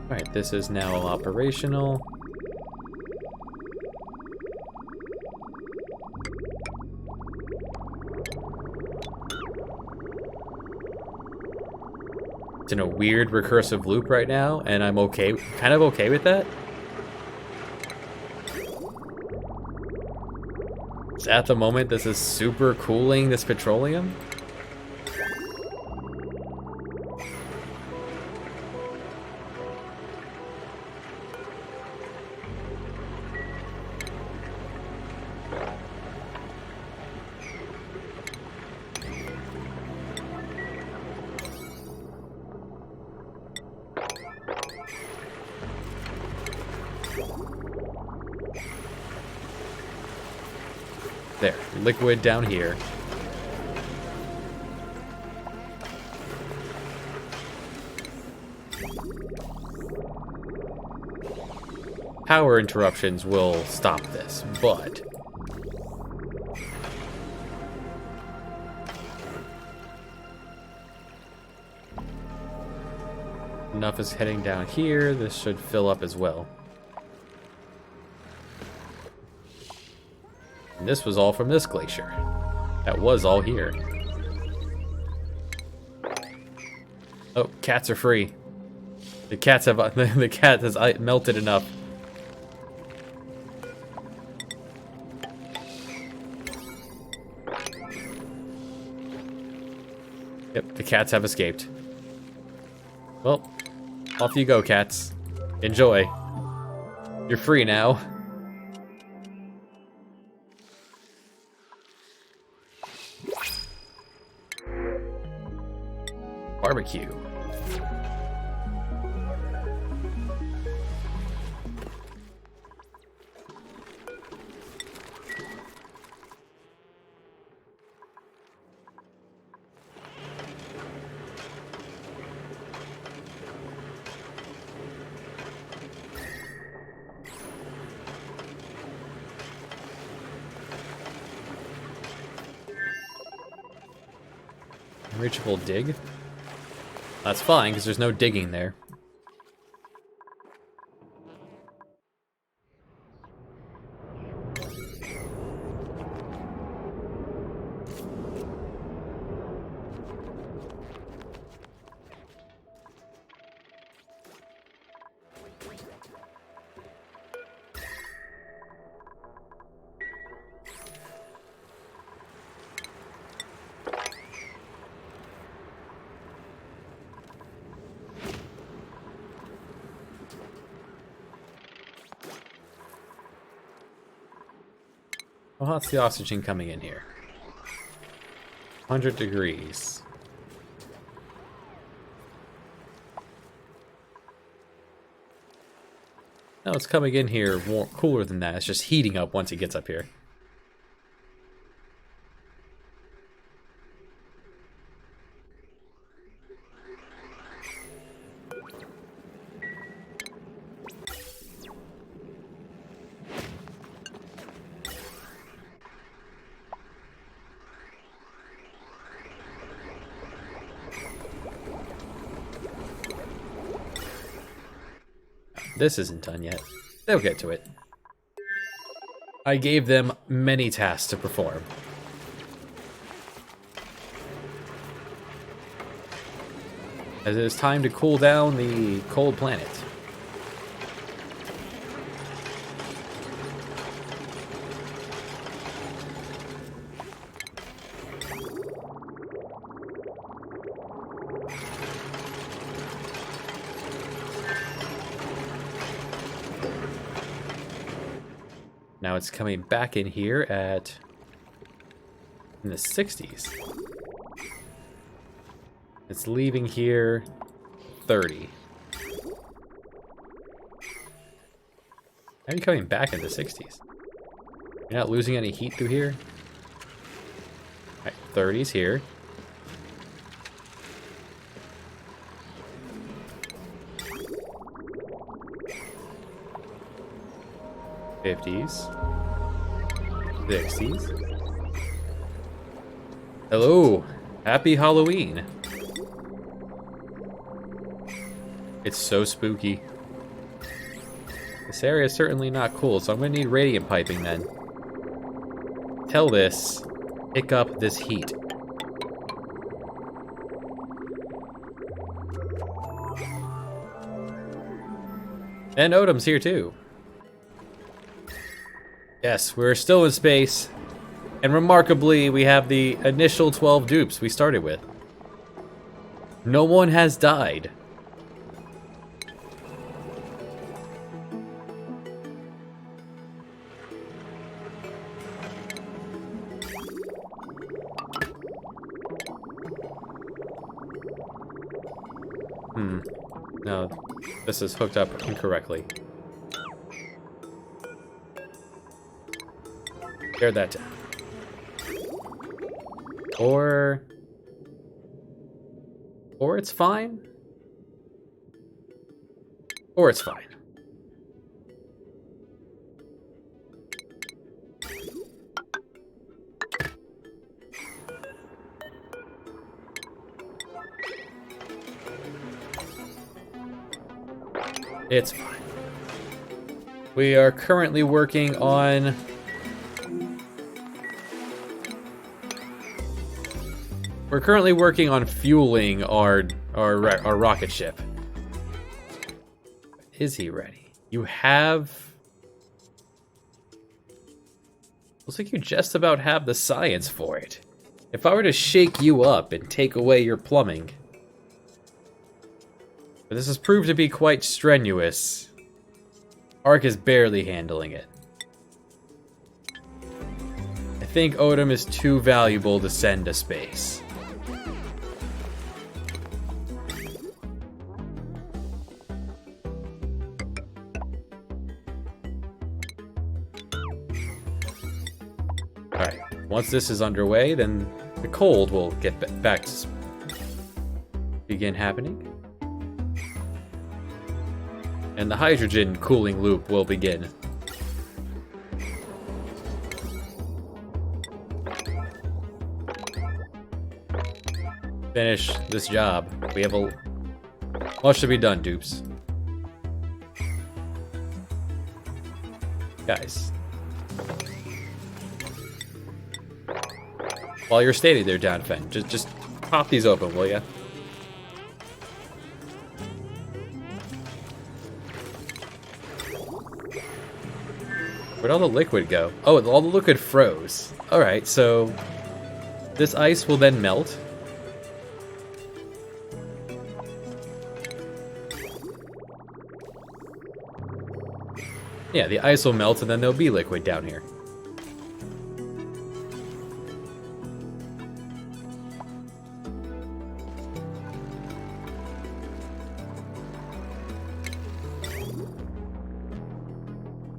Alright, this is now operational. It's in a weird recursive loop right now, and I'm okay, kind of okay with that. So at the moment, this is super cooling this petroleum. There, liquid down here. Power interruptions will stop this, but enough is heading down here. This should fill up as well. And this was all from this glacier. That was all here. Oh, cats are free. The cats have the cat has melted enough. Yep, the cats have escaped. Well, off you go, cats. Enjoy. You're free now. Barbecue. Unreachable dig? That's fine, because there's no digging there. How hot's the oxygen coming in here? 100 degrees. No, it's coming in here cooler than that. It's just heating up once it gets up here. This isn't done yet. They'll get to it. I gave them many tasks to perform. As it is time to cool down the cold planet. Now it's coming back in here in the 60s. It's leaving here 30. How are you coming back in the 60s? You're not losing any heat through here? Alright, 30's here. '50s, '60s. Hello, happy Halloween. It's so spooky. This area is certainly not cool, so I'm gonna need radiant piping then. Tell this, pick up this heat. And Odom's here too. Yes, we're still in space, and remarkably, we have the initial 12 dupes we started with. No one has died. No, this is hooked up incorrectly. Tear that down. Or it's fine. Or it's fine. It's fine. We are currently working on fueling our rocket ship. Is he ready? You have... Looks like you just about have the science for it. If I were to shake you up and take away your plumbing, But this has proved to be quite strenuous. Ark is barely handling it. I think Odom is too valuable to send to space. Alright, once this is underway, then the cold will get back to begin happening. And the hydrogen cooling loop will begin. Finish this job. We have a much to be done, dupes. Guys. While you're standing there, Downfen, just pop these open, will ya? Where'd all the liquid go? Oh, all the liquid froze. Alright, so this ice will then melt. Yeah, the ice will melt and then there'll be liquid down here.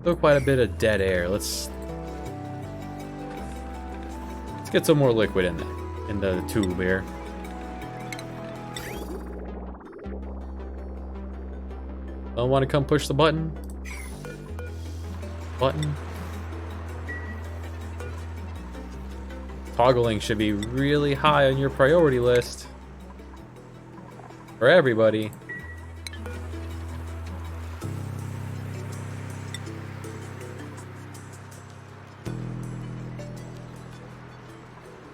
Still quite a bit of dead air. Let's get some more liquid in the tube here. Don't want to come push the button. Toggling should be really high on your priority list for everybody.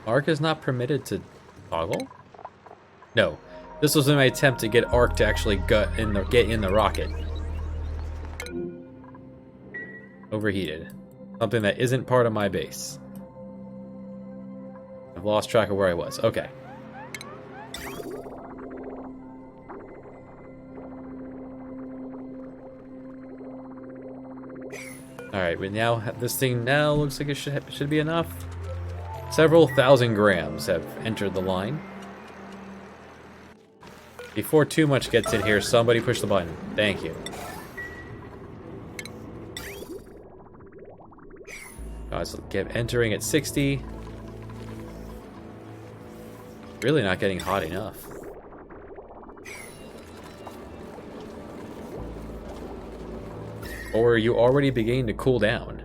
Arc is not permitted to toggle? No. This was my attempt to get Arc to actually get in the rocket. Overheated. Something that isn't part of my base. I've lost track of where I was. Okay. Alright, we now have this thing now looks like it should be enough. Several thousand grams have entered the line. Before too much gets in here, somebody push the button. Thank you. Guys, entering at 60. Really not getting hot enough. Or are you already beginning to cool down?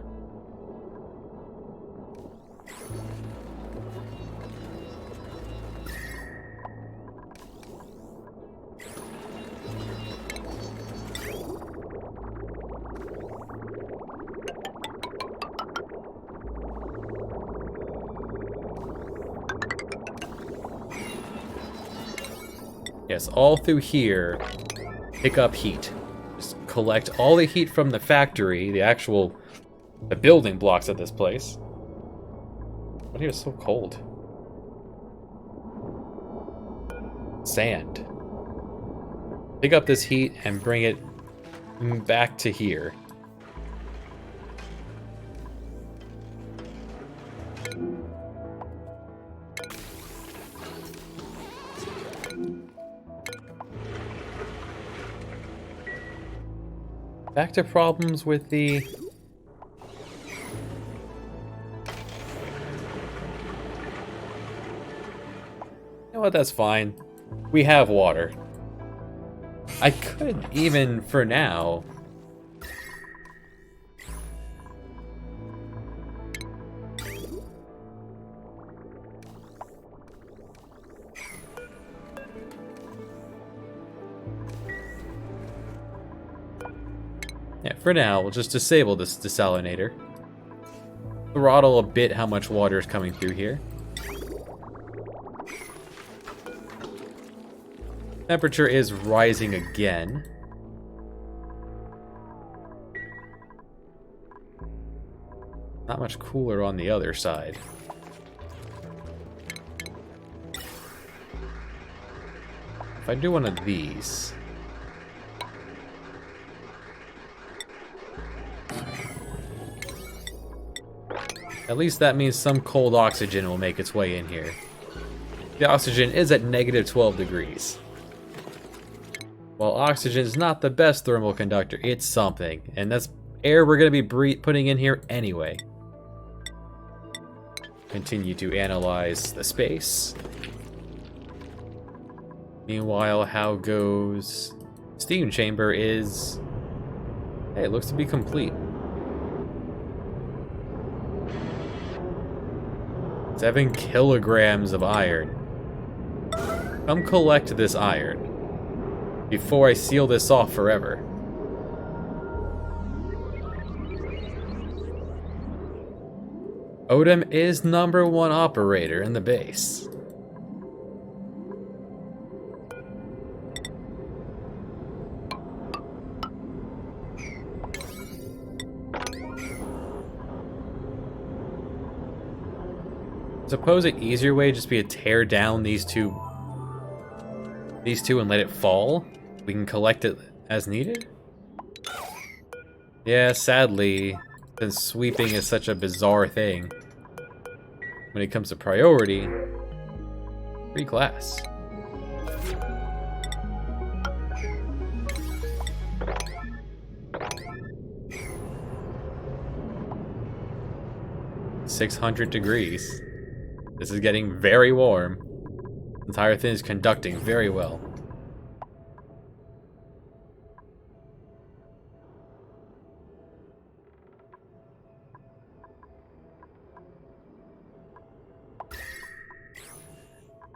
Yes, all through here, pick up heat. Just collect all the heat from the factory, the building blocks of this place. But here it's so cold. Sand. Pick up this heat and bring it back to here. Back to problems with the... You know what, that's fine. We have water. I could even, for now... Yeah, for now, we'll just disable this desalinator. Throttle a bit how much water is coming through here. Temperature is rising again. Not much cooler on the other side. If I do one of these... At least that means some cold oxygen will make its way in here. The oxygen is at negative 12 degrees. While oxygen is not the best thermal conductor, it's something. And that's air we're going to be putting in here anyway. Continue to analyze the space. Meanwhile, how goes... Steam chamber is... Hey, it looks to be complete. 7 kilograms of iron. Come collect this iron before I seal this off forever. Odom is #1 operator in the base. Suppose an easier way just be to tear down these two and let it fall. We can collect it as needed. Yeah, sadly, since sweeping is such a bizarre thing when it comes to priority, free class. $600. This is getting very warm. The entire thing is conducting very well.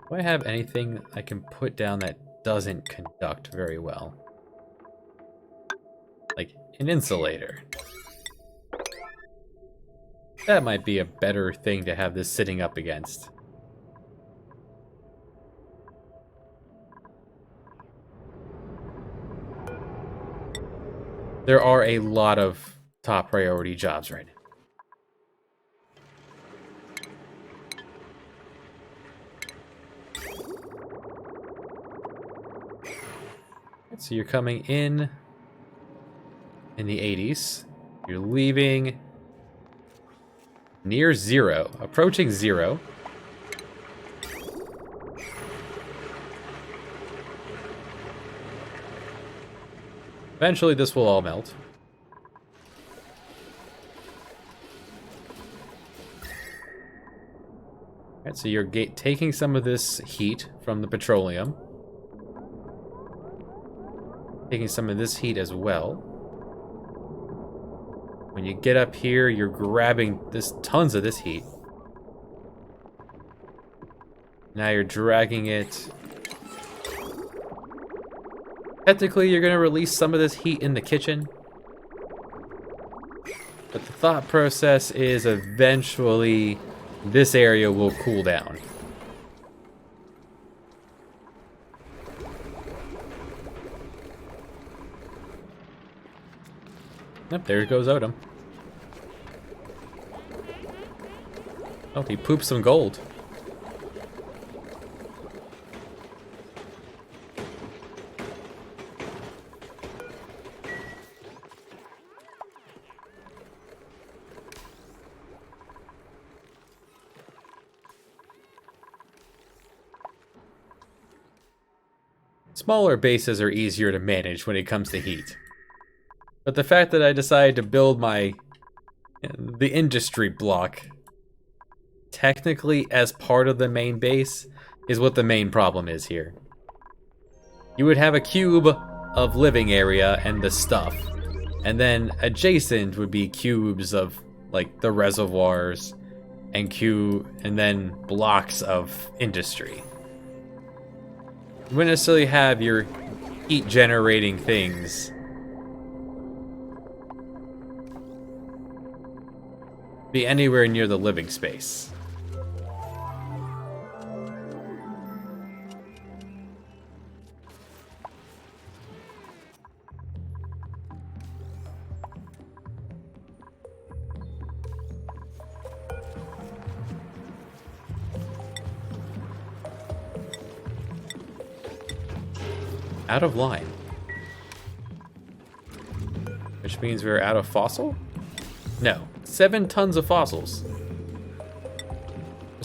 Do I have anything I can put down that doesn't conduct very well? Like an insulator. That might be a better thing to have this sitting up against. There are a lot of top priority jobs right now. So you're coming in the 80s. You're leaving near 0, approaching 0. Eventually this will all melt. Alright, so you're taking some of this heat from the petroleum. Taking some of this heat as well. When you get up here, you're grabbing tons of this heat. Now you're dragging it. Technically, you're going to release some of this heat in the kitchen. But the thought process is eventually this area will cool down. Yep, there goes Odom. Oh, he pooped some gold. Smaller bases are easier to manage when it comes to heat. But the fact that I decided to build the industry block technically as part of the main base is what the main problem is here. You would have a cube of living area and the stuff, and then adjacent would be cubes of like the reservoirs and then blocks of industry. You wouldn't necessarily have your heat generating things be anywhere near the living space. Out of line. Which means we're out of fossil? No. 7 tons of fossils.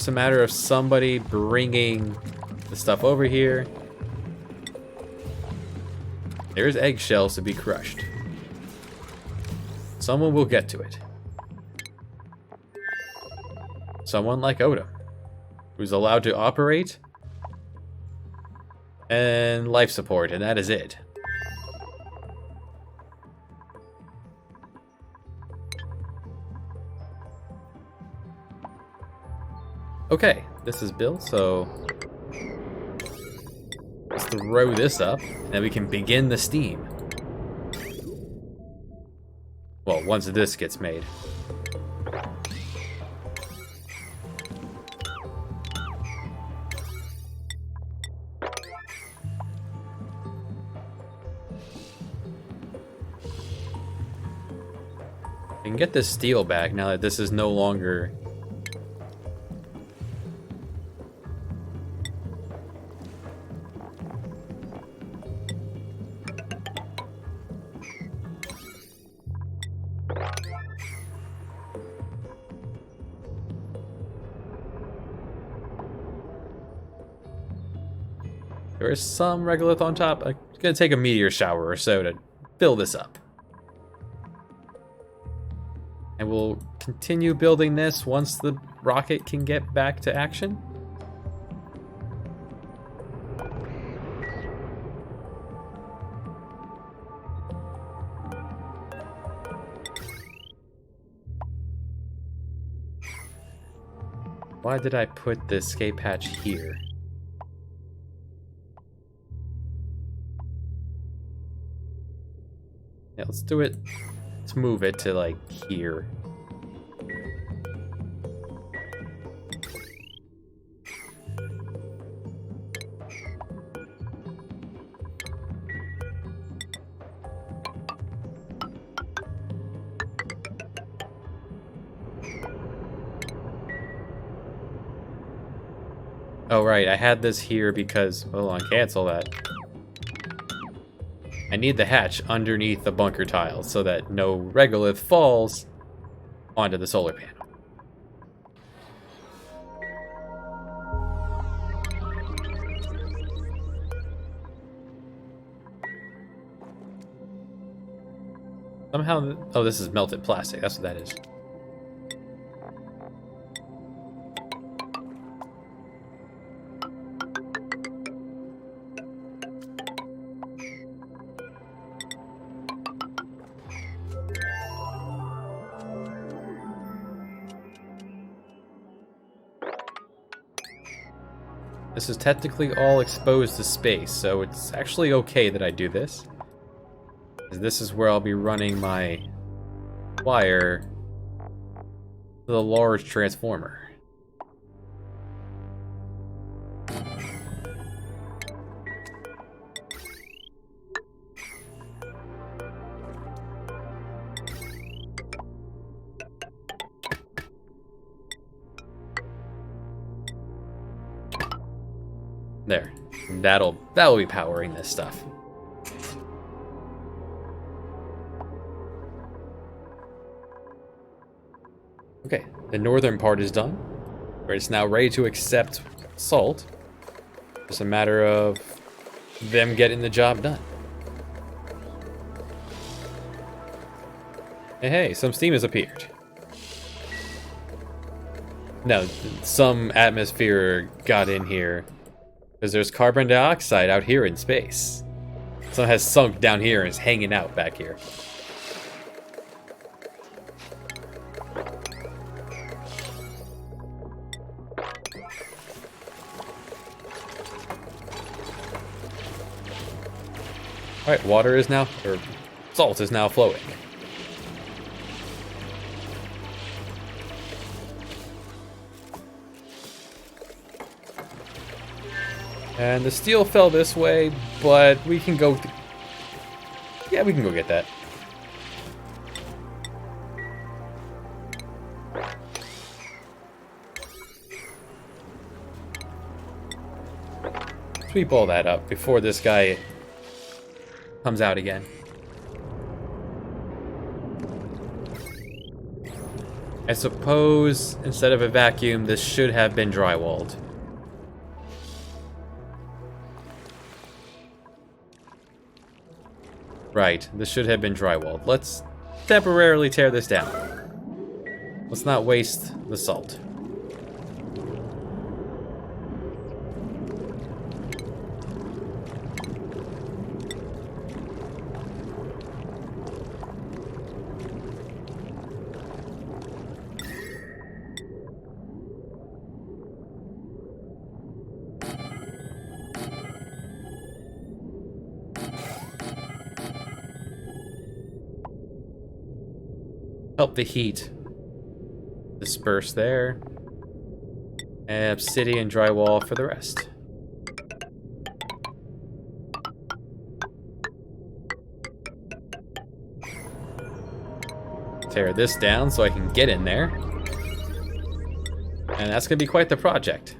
just a matter of somebody bringing the stuff over here. There's eggshells to be crushed. Someone will get to it. Someone like Odom, who's allowed to operate and life support, and that is it. Okay, this is built, so let's throw this up, and then we can begin the steam. Well, once this gets made. I can get this steel back now that this is no longer... There is some regolith on top. I'm gonna take a meteor shower or so to fill this up. And we'll continue building this once the rocket can get back to action. Why did I put the escape hatch here? Yeah, let's do it. Let's move it to like here. Oh right, I had this here because, hold on, cancel that. I need the hatch underneath the bunker tile so that no regolith falls onto the solar panel. Somehow, oh, this is melted plastic. That's what that is. This is technically all exposed to space, so it's actually okay that I do this. This is where I'll be running my wire to the large transformer. There. That'll be powering this stuff. Okay, the northern part is done. Where it's now ready to accept salt. It's a matter of them getting the job done. Hey, some steam has appeared. No, some atmosphere got in here. Because there's carbon dioxide out here in space. Some has sunk down here and is hanging out back here. Alright, water is now, or salt is now flowing. And the steel fell this way, but we can go... Yeah, we can go get that. Sweep all that up before this guy comes out again. I suppose instead of a vacuum, this should have been drywalled. Right, this should have been drywalled. Let's temporarily tear this down. Let's not waste the salt. Help the heat disperse there. And obsidian drywall for the rest. Tear this down so I can get in there. And that's gonna be quite the project.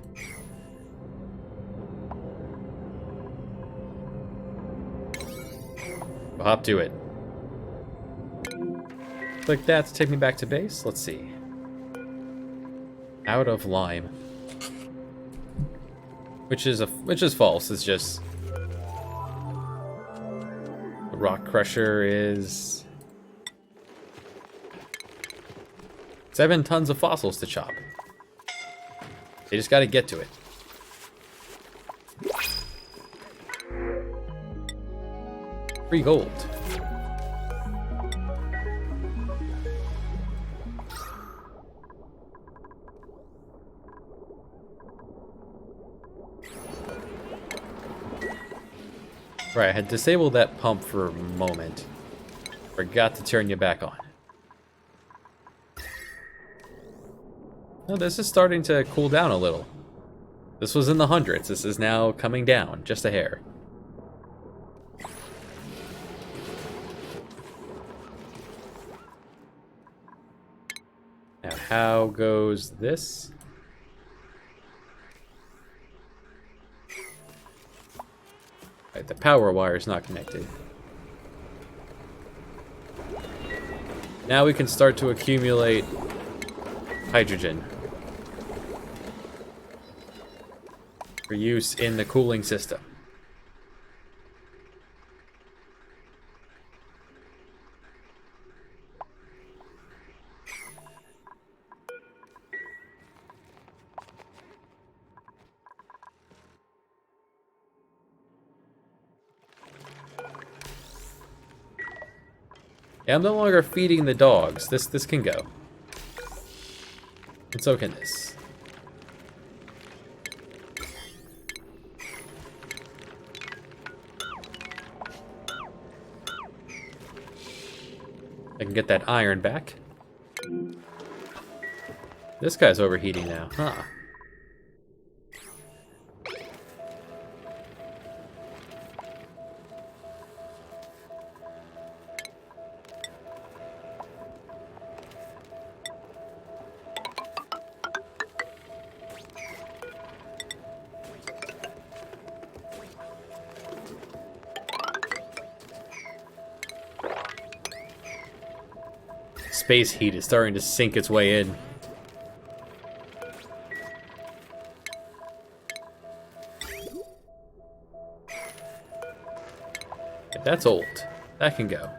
We'll hop to it. Click that to take me back to base. Let's see. Out of lime. Which is false. It's just the rock crusher is 7 tons of fossils to chop. They just got to get to it. Free gold. Right, I had disabled that pump for a moment. Forgot to turn you back on. Oh, this is starting to cool down a little. This was in the hundreds. This is now coming down just a hair. Now, how goes this? Right, the power wire is not connected. Now we can start to accumulate hydrogen for use in the cooling system. Yeah, I'm no longer feeding the dogs. This can go. And so can this. I can get that iron back. This guy's overheating now, huh? Space heat is starting to sink its way in. That's old. That can go.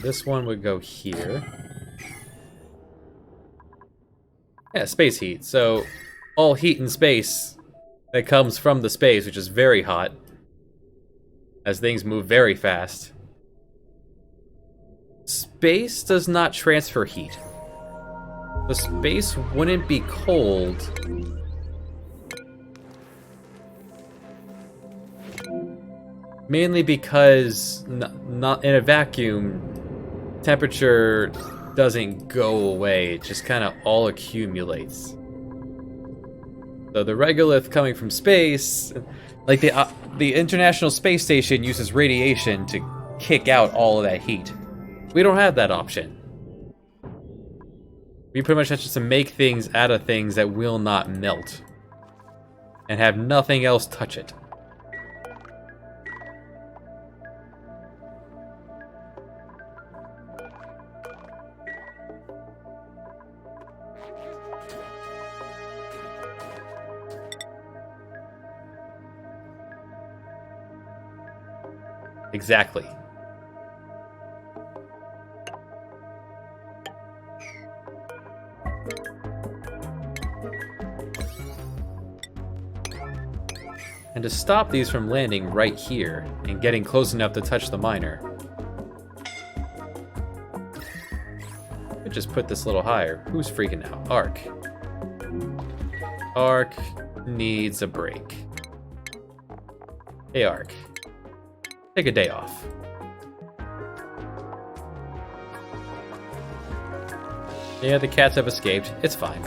This one would go here. Yeah, space heat. So, all heat in space that comes from the space, which is very hot, as things move very fast. Space does not transfer heat. The space wouldn't be cold. Mainly because, not in a vacuum, temperature doesn't go away, it just kind of all accumulates. So the regolith coming from space, like the International Space Station uses radiation to kick out all of that heat. We don't have that option. We pretty much have to make things out of things that will not melt. And have nothing else touch it. Exactly. And to stop these from landing right here and getting close enough to touch the miner, I could just put this a little higher. Who's freaking out? Ark. Ark needs a break. Hey, Ark. Take a day off. Yeah, the cats have escaped. It's fine.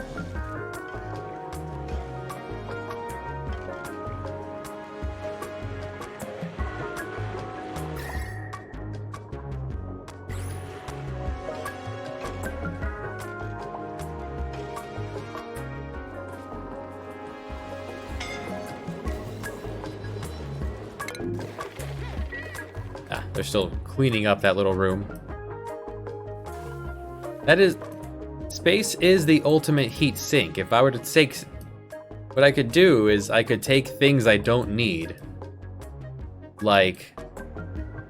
They're still cleaning up that little room. That is... Space is the ultimate heat sink. If I were to take... What I could do is I could take things I don't need. Like...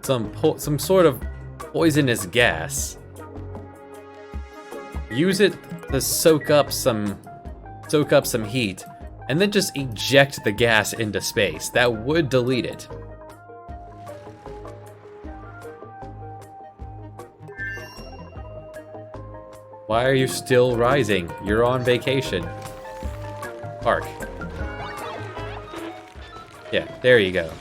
Some sort of poisonous gas. Use it to soak up some heat. And then just eject the gas into space. That would delete it. Why are you still rising? You're on vacation. Ark. Yeah, there you go.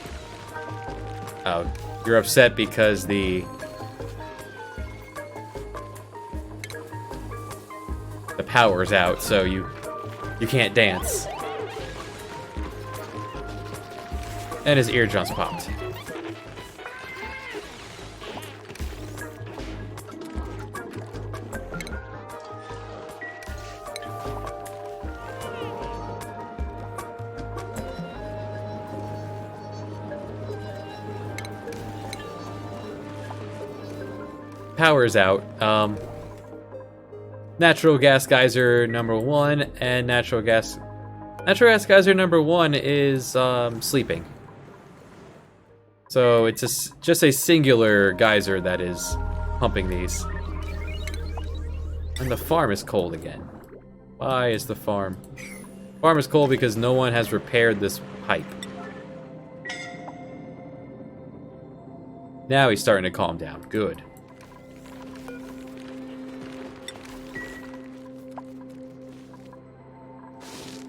Oh, you're upset because the power's out, so you can't dance. And his eardrums popped. Power's out. Natural gas geyser number 1 and natural gas geyser number 1 is sleeping. So it's just a singular geyser that is pumping these. And the farm is cold again. Why is the farm? Farm is cold because no one has repaired this pipe. Now he's starting to calm down. Good.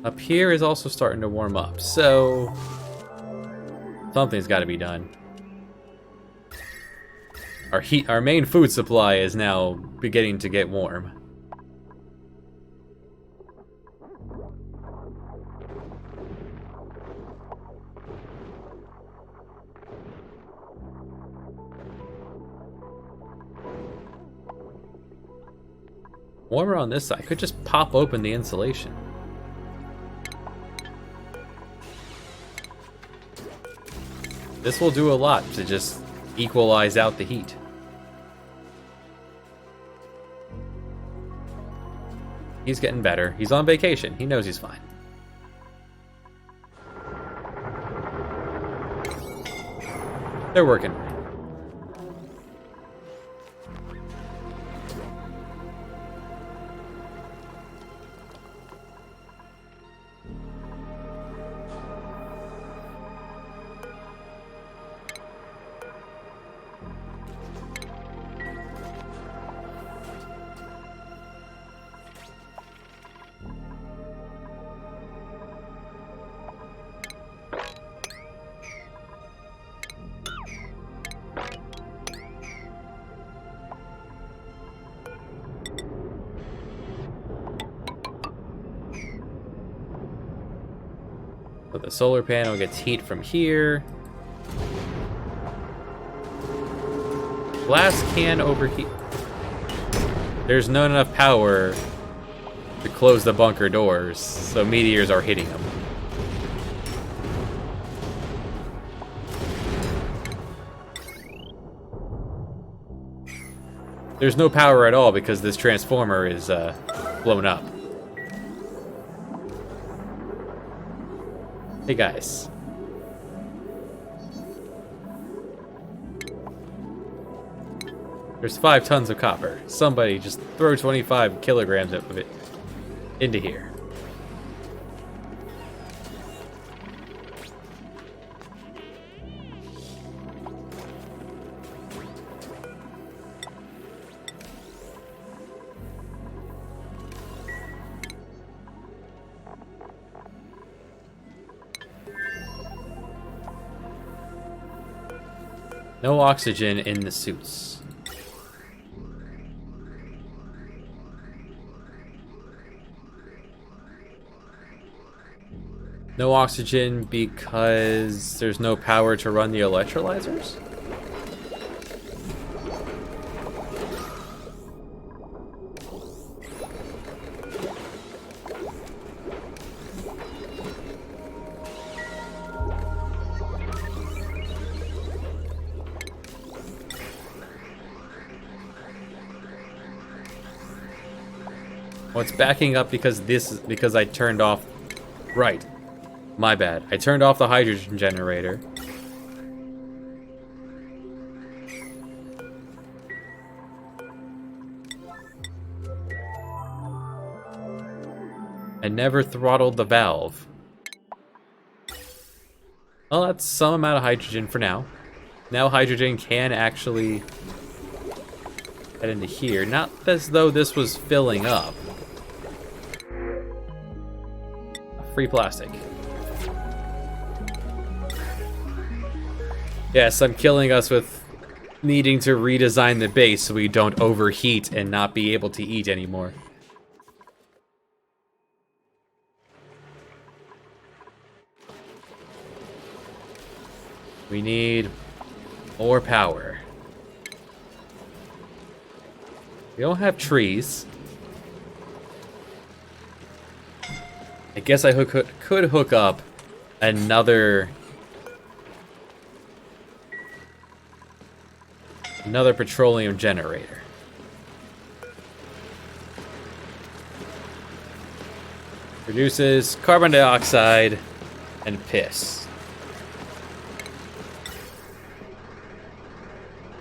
Up here is also starting to warm up, so something's got to be done. Our main food supply is now beginning to get warm. Warmer on this side. Could just pop open the insulation. This will do a lot to just equalize out the heat. He's getting better. He's on vacation. He knows he's fine. They're working. So the solar panel gets heat from here. Glass can overheat. There's not enough power to close the bunker doors, so meteors are hitting them. There's no power at all because this transformer is blown up. Hey guys. There's 5 tons of copper. Somebody just throw 25 kilograms of it into here. No oxygen in the suits. No oxygen because there's no power to run the electrolyzers? Well, it's backing up because I turned off. Right. My bad. I turned off the hydrogen generator. I never throttled the valve. Well, that's some amount of hydrogen for now. Now hydrogen can actually head into here. Not as though this was filling up. Free plastic. Yes, I'm killing us with needing to redesign the base so we don't overheat and not be able to eat anymore. We need more power. We don't have trees. I guess I could hook up another petroleum generator. Produces carbon dioxide and piss.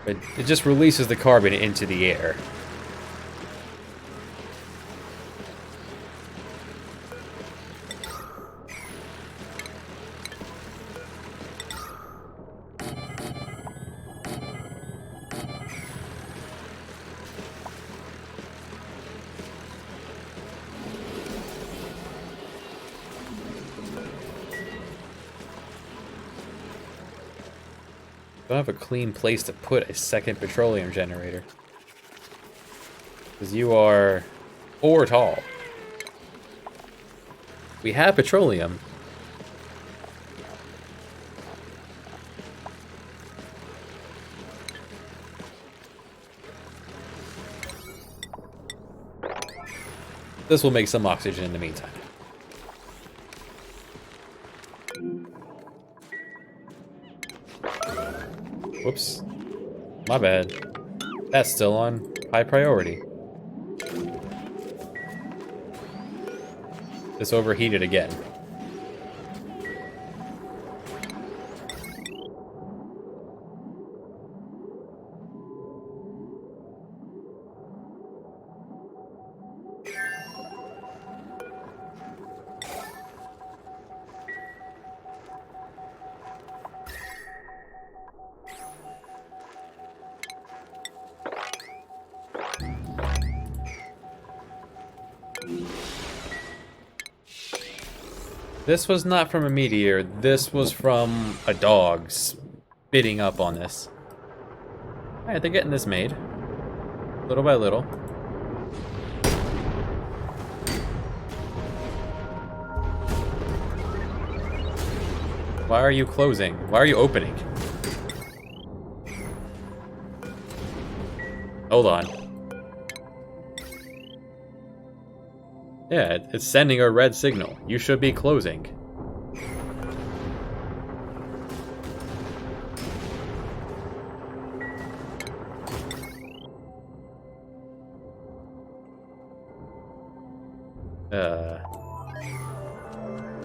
But it just releases the carbon into the air. Don't have a clean place to put a second petroleum generator. Because you are 4 tall. We have petroleum. This will make some oxygen in the meantime. Whoops. My bad. That's still on high priority. This overheated again. This was not from a meteor, this was from a dog spitting up on this. Alright, they're getting this made. Little by little. Why are you closing? Why are you opening? Hold on. Yeah, it's sending a red signal. You should be closing.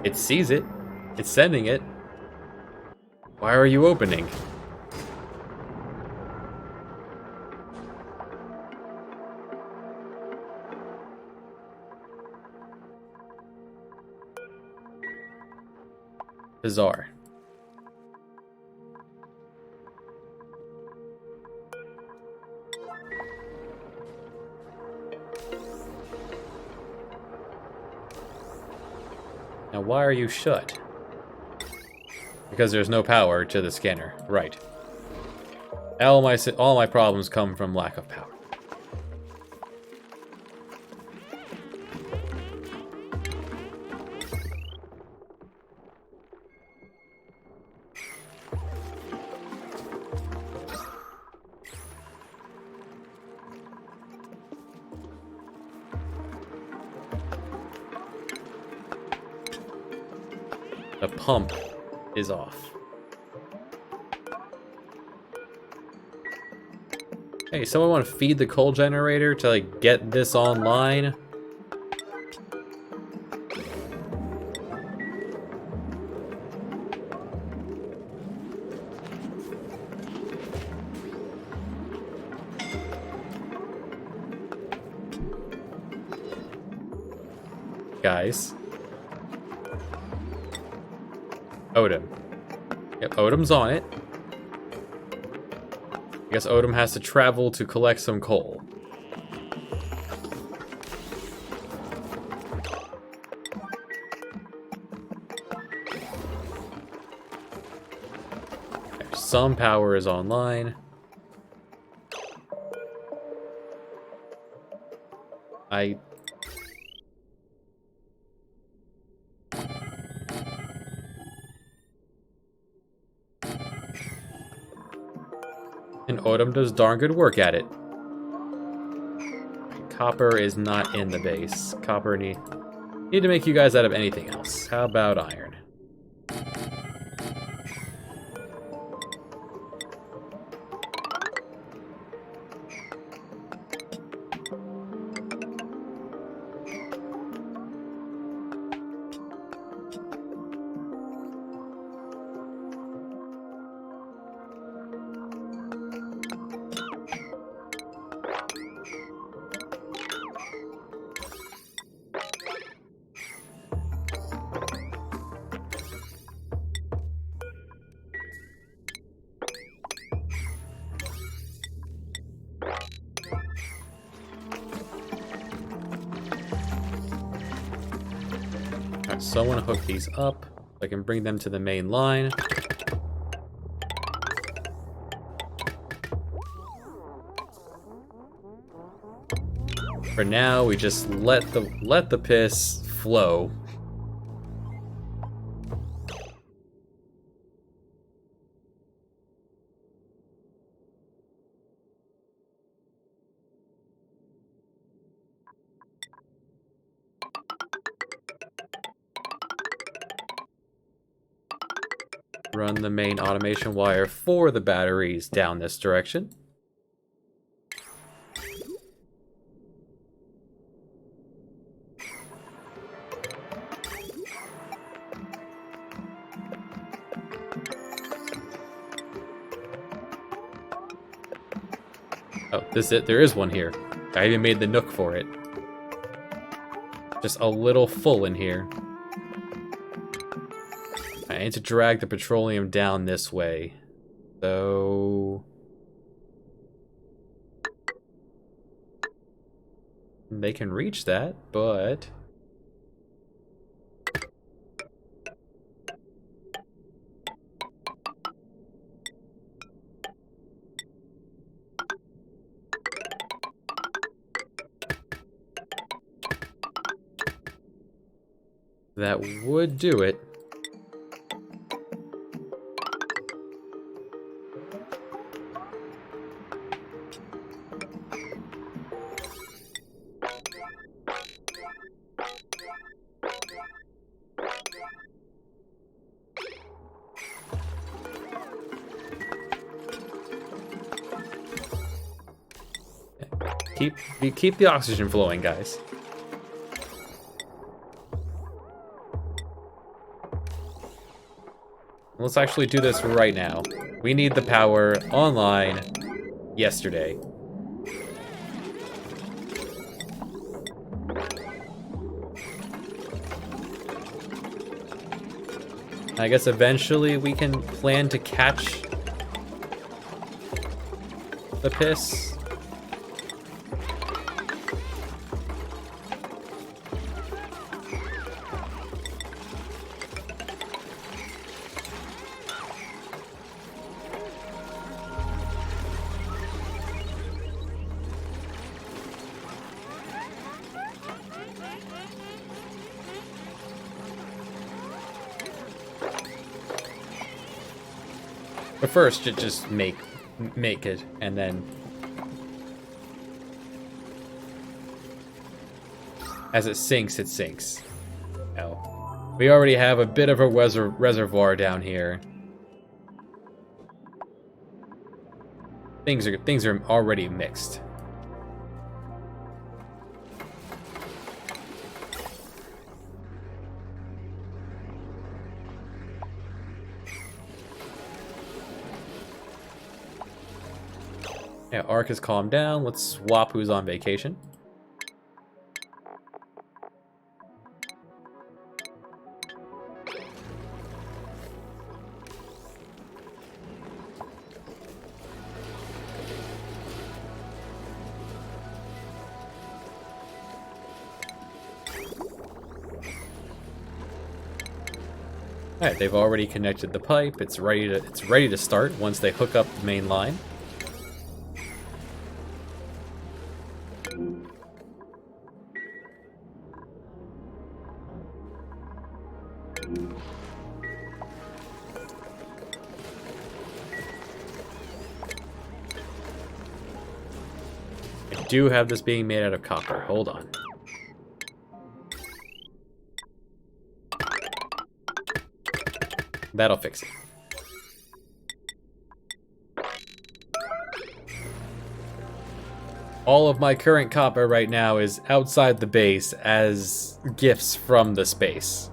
It sees it. It's sending it. Why are you opening? Bizarre. Now why are you shut? Because there's no power to the scanner. Right. All my problems come from lack of power. The pump is off. Hey, someone want to feed the coal generator to like get this online? Guys. Odin. Yep, Odin's on it. I guess Odin has to travel to collect some coal. Some power is online. And Odin does darn good work at it. Copper is not in the base. Copper need to make you guys out of anything else. How about iron? Alright, so I want to hook these up so I can bring them to the main line. For now, we just let the piss flow. Run the main automation wire for the batteries down this direction. Oh, this is it. There is one here. I even made the nook for it. Just a little full in here. I need to drag the petroleum down this way. So... they can reach that, but... that would do it. keep the oxygen flowing, guys. Let's actually do this right now. We need the power online yesterday. I guess eventually we can plan to catch the piss. But first, just make it, and then as it sinks, it sinks. Oh, we already have a bit of a reservoir down here. Things are already mixed. Yeah, Ark has calmed down. Let's swap who's on vacation. Alright, they've already connected the pipe. It's ready to start once they hook up the main line. I do have this being made out of copper. Hold on. That'll fix it. All of my current copper right now is outside the base as gifts from the space.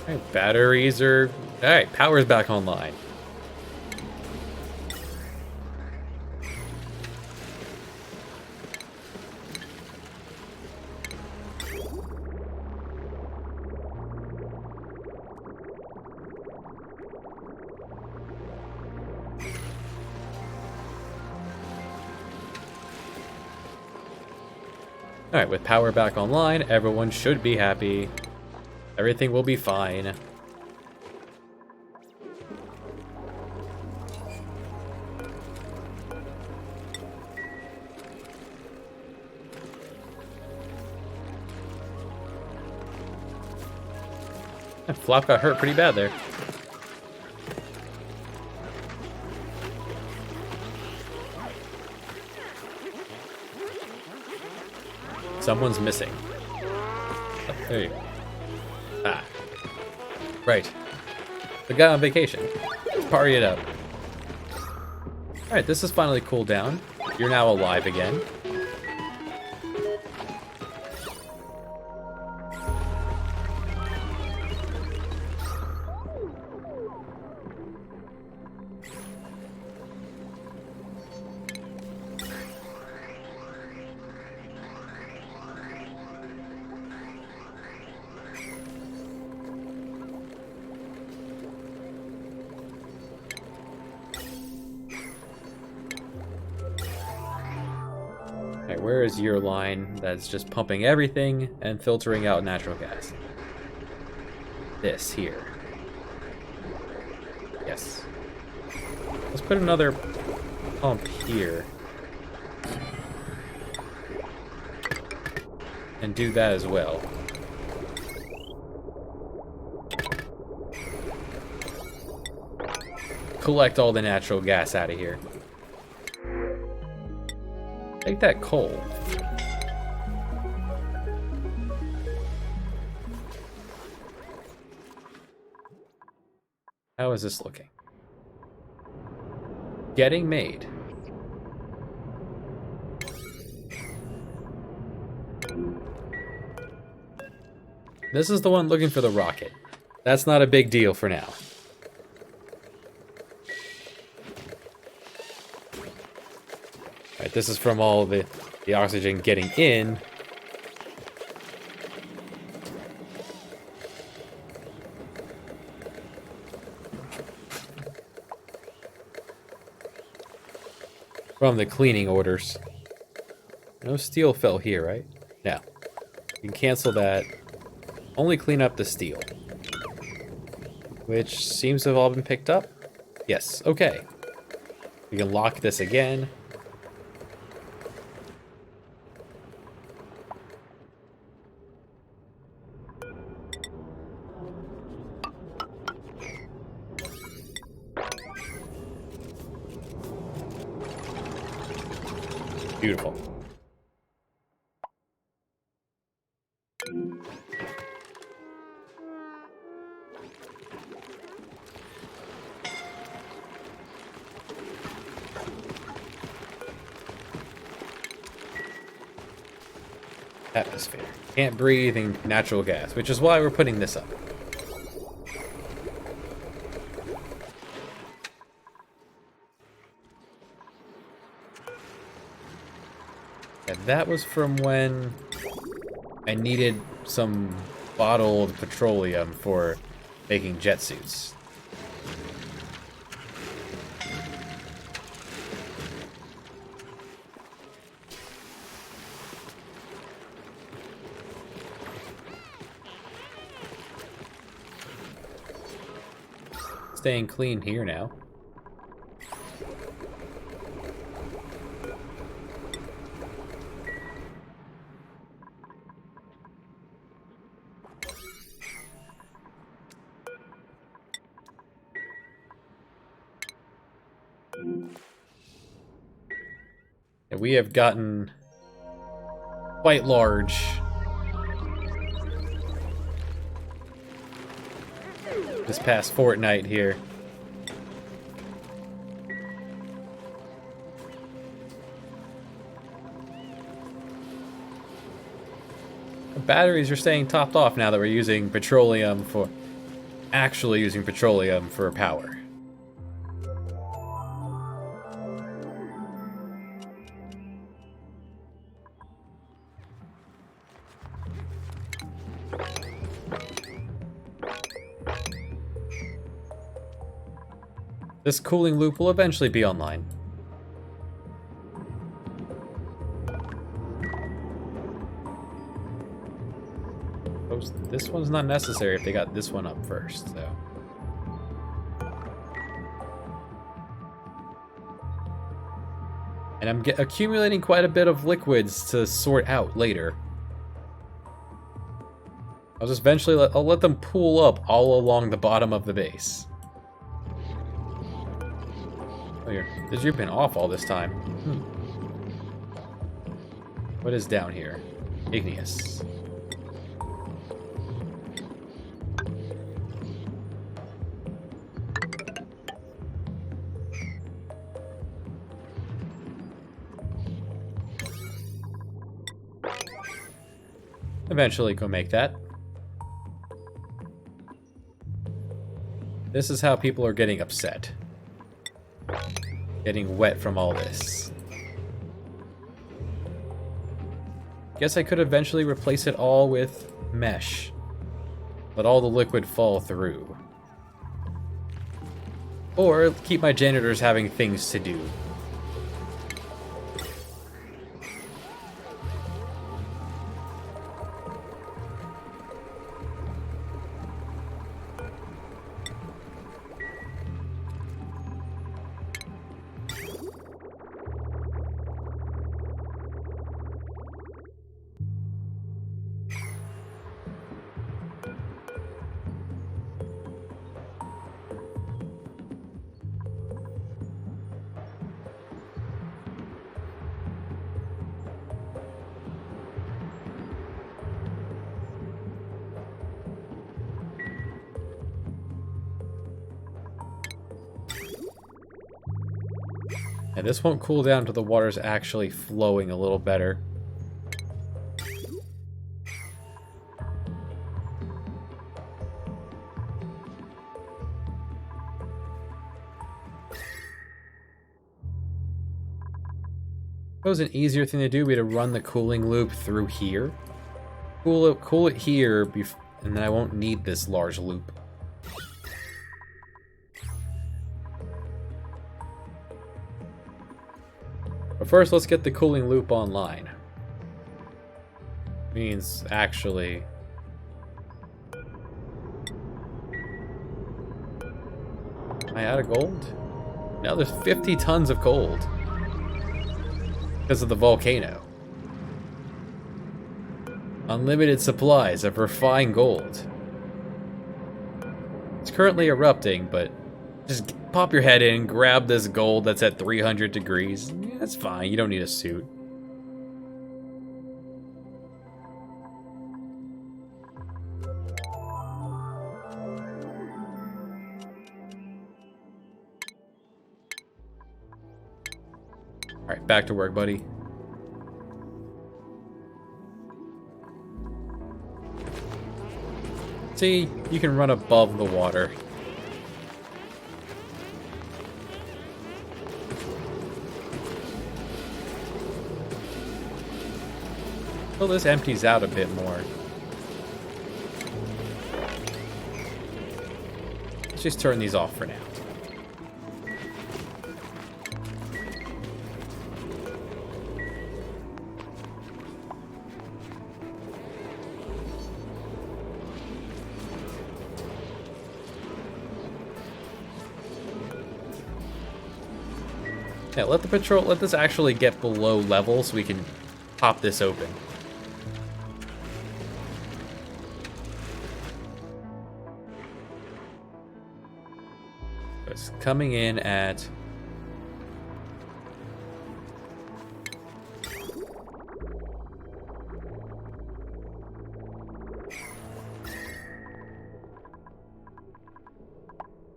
Alright, batteries are... Alright, power's back online. Alright, with power back online, everyone should be happy. Everything will be fine. Flop got hurt pretty bad there. Someone's missing. Oh, there you go. Ah. Right. The guy on vacation. Let's party it up. Alright, this has finally cooled down. You're now alive again. Alright, where is your line that's just pumping everything and filtering out natural gas? This here. Yes. Let's put another pump here. And do that as well. Collect all the natural gas out of here. Take that coal. How is this looking? Getting made. This is the one looking for the rocket. That's not a big deal for now. Alright, this is from all the oxygen getting in. From the cleaning orders. No steel fell here, right? No. You can cancel that. Only clean up the steel. Which seems to have all been picked up. Yes, okay. We can lock this again. Beautiful. Atmosphere. Can't breathe in natural gas, which is why we're putting this up. And that was from when I needed some bottled petroleum for making jet suits. Staying clean here now. And we have gotten quite large. This past fortnight here. The batteries are staying topped off now that we're using petroleum for... actually using petroleum for power. This cooling loop will eventually be online. This one's not necessary if they got this one up first, so. And I'm accumulating quite a bit of liquids to sort out later. I'll just eventually I'll let them pool up all along the bottom of the base. Oh, you've been off all this time. What is down here? Igneous. Eventually go make that. This is how people are getting upset. Getting wet from all this. Guess I could eventually replace it all with mesh. Let all the liquid fall through. Or keep my janitors having things to do. And this won't cool down until the water's actually flowing a little better. It was an easier thing to do would be to run the cooling loop through here. Cool it here, and then I won't need this large loop. But first, let's get the cooling loop online. Means actually... Am I out of gold? Now there's 50 tons of gold. Because of the volcano. Unlimited supplies of refined gold. It's currently erupting, but just pop your head in, grab this gold that's at 300 degrees. Yeah, that's fine, you don't need a suit. Alright, back to work, buddy. See, you can run above the water. Well, this empties out a bit more. Let's just turn these off for now. Yeah, let this actually get below level so we can pop this open. It's coming in at...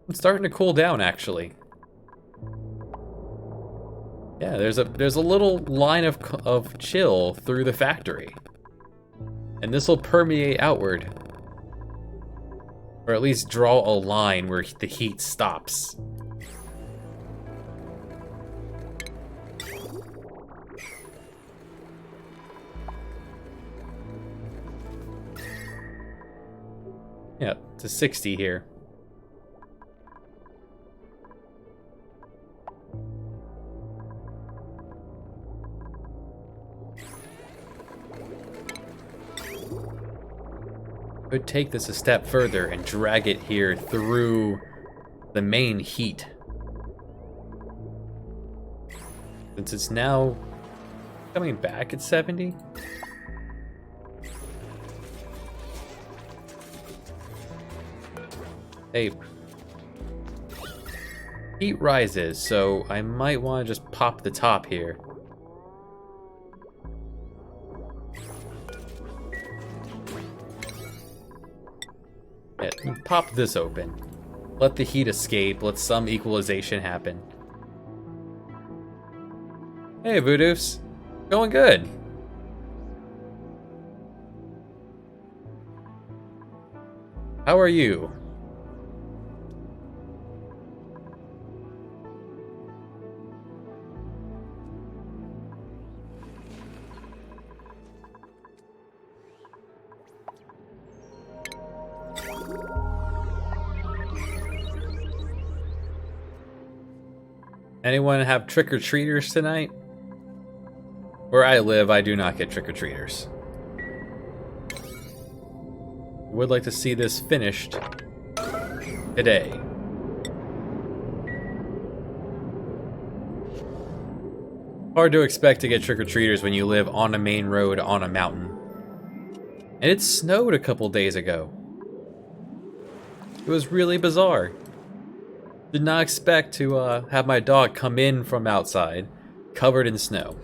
It's starting to cool down, actually. Yeah, there's a little line of chill through the factory. And this will permeate outward. Or at least draw a line where the heat stops. Yeah, to 60 here. Could take this a step further and drag it here through the main heat. Since it's now coming back at 70. Hey, heat rises, so I might want to just pop the top here. Yeah, pop this open. Let the heat escape. Let some equalization happen. Hey, Voodoofs. Going good. How are you? Anyone have trick-or-treaters tonight? Where I live, I do not get trick-or-treaters. Would like to see this finished today. Hard to expect to get trick-or-treaters when you live on a main road on a mountain. And it snowed a couple days ago. It was really bizarre. Did not expect to have my dog come in from outside, covered in snow.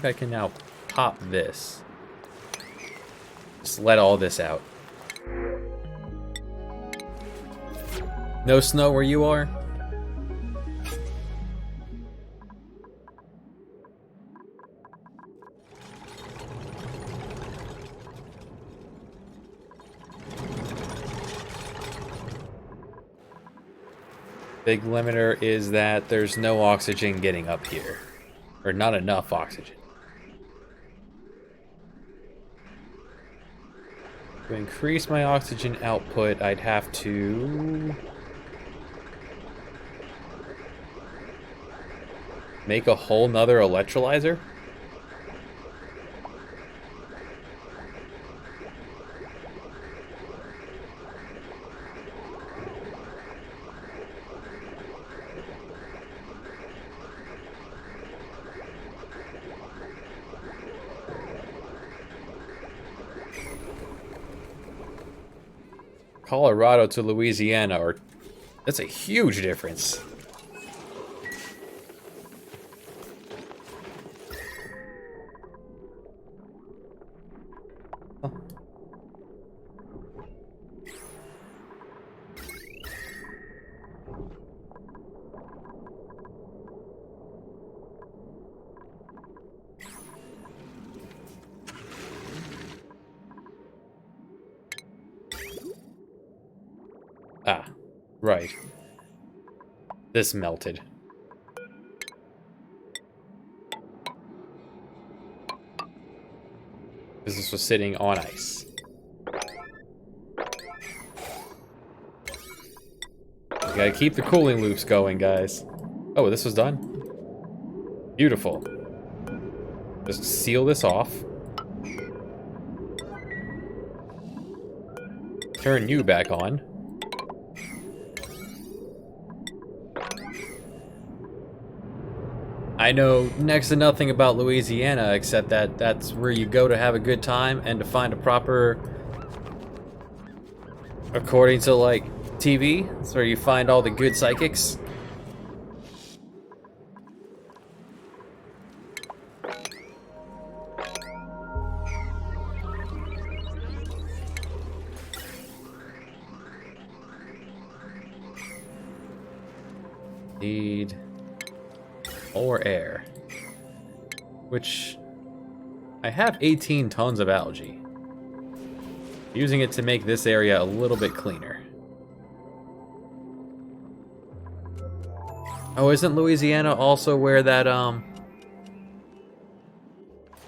think I can now pop this. Just let all this out. No snow where you are? Big limiter is that there's no oxygen getting up here. Or not enough oxygen. To increase my oxygen output, I'd have to make a whole nother electrolyzer? Colorado to Louisiana, or that's a huge difference. Huh. Ah, right. This melted. This was sitting on ice. You gotta keep the cooling loops going, guys. Oh, this was done? Beautiful. Just seal this off. Turn you back on. I know next to nothing about Louisiana except that that's where you go to have a good time and to find a proper, according to like TV, it's where you find all the good psychics. Need more air, which I have 18 tons of algae. Using it to make this area a little bit cleaner. Oh, isn't Louisiana also where that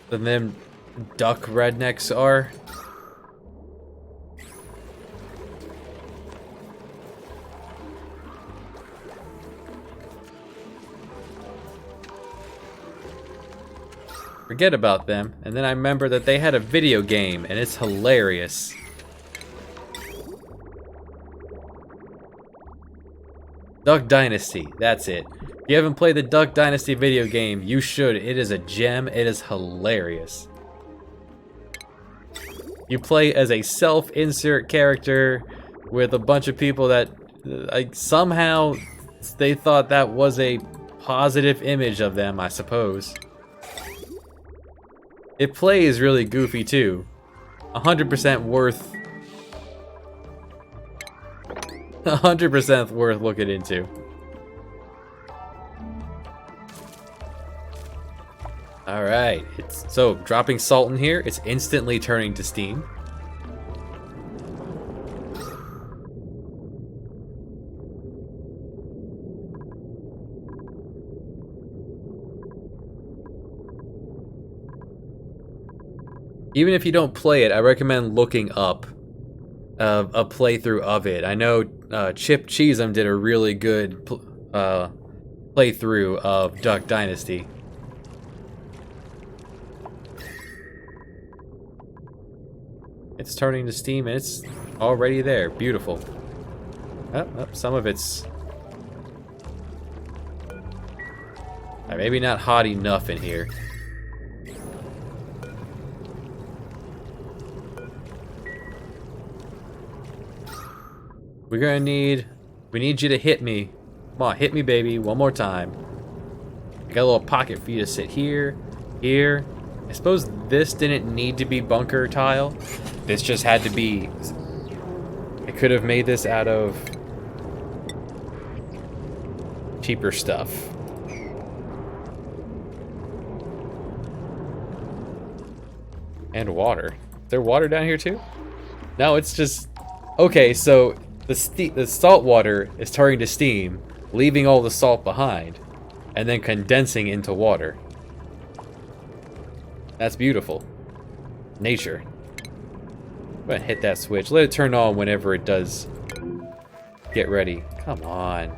them duck rednecks are? Forget about them, and then I remember that they had a video game, and it's hilarious. Duck Dynasty, that's it. If you haven't played the Duck Dynasty video game, you should. It is a gem, it is hilarious. You play as a self-insert character with a bunch of people that somehow they thought that was a positive image of them, I suppose. It plays really goofy too. 100% worth 100% worth looking into. Alright, so dropping salt in here, it's instantly turning to steam. Even if you don't play it, I recommend looking up a playthrough of it. I know Chip Cheesem did a really good playthrough of Duck Dynasty. It's turning to steam and it's already there. Beautiful. Oh, some of it's maybe not hot enough in here. We need you to hit me. Come on, hit me, baby, one more time. I got a little pocket for you to sit here. Here. I suppose this didn't need to be bunker tile. This just had to be... I could have made this out of cheaper stuff. And water. Is there water down here too? No, it's just... Okay, so the salt water is turning to steam, leaving all the salt behind, and then condensing into water. That's beautiful. Nature. I'm gonna hit that switch. Let it turn on whenever it does get ready. Come on.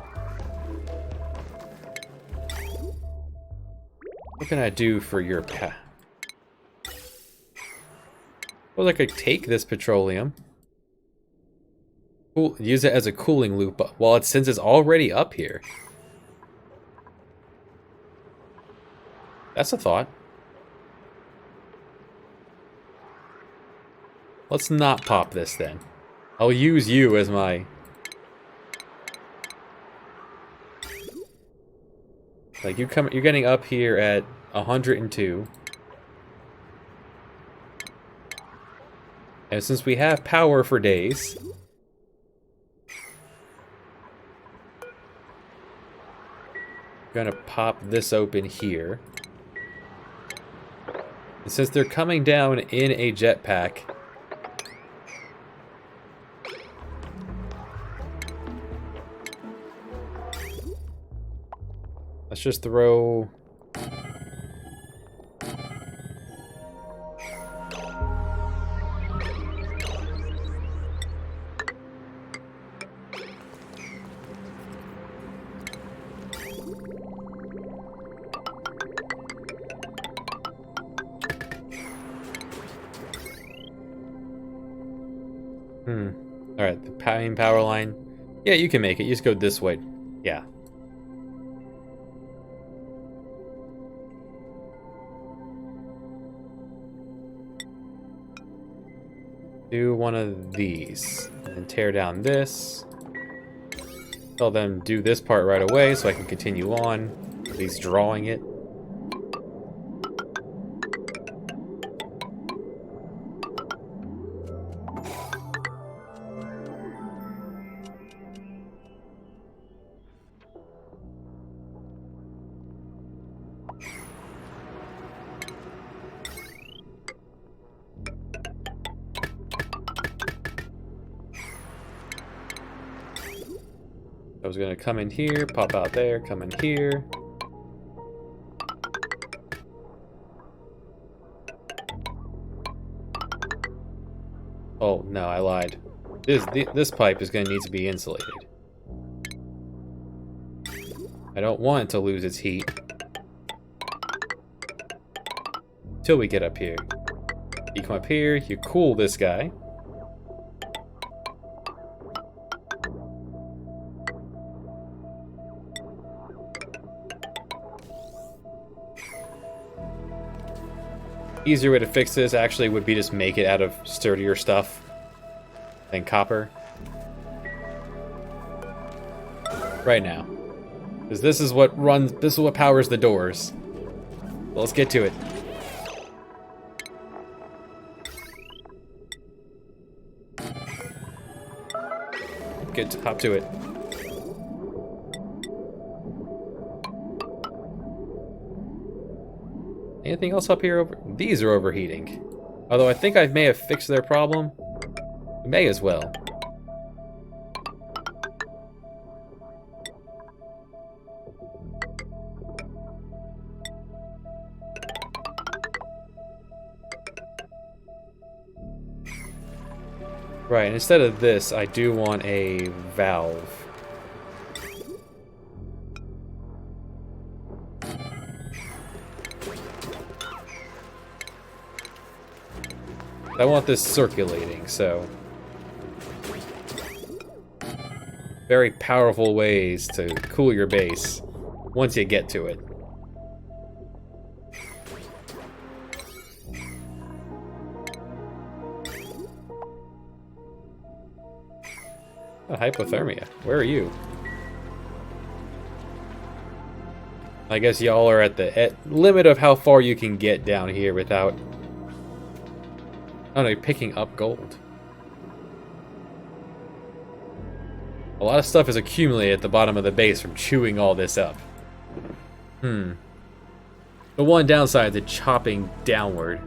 What can I do for your path? Well, I could take this petroleum. Use it as a cooling loop since it's already up here. That's a thought. Let's not pop this then. I'll use you as my... Like you're getting up here at 102. And since we have power for days, I'm gonna pop this open here. And since they're coming down in a jetpack, let's just throw... Alright, the main power line. Yeah, you can make it. You just go this way. Yeah. Do one of these. And tear down this. Tell them do this part right away so I can continue on. At least drawing it. I was gonna come in here, pop out there, come in here. Oh no, I lied. This pipe is gonna need to be insulated. I don't want it to lose its heat till we get up here. You come up here, you cool this guy. Easier way to fix this actually would be just make it out of sturdier stuff than copper. Right now. Because this is what powers the doors. Well, let's get to it. Hop to it. Anything else up here? These are overheating. Although I think I may have fixed their problem. We may as well. Right, and instead of this, I do want a valve. I want this circulating, so... Very powerful ways to cool your base once you get to it. Oh, hypothermia. Where are you? I guess y'all are at the limit of how far you can get down here without... Oh no, you're picking up gold. A lot of stuff is accumulated at the bottom of the base from chewing all this up. The one downside is chopping downward.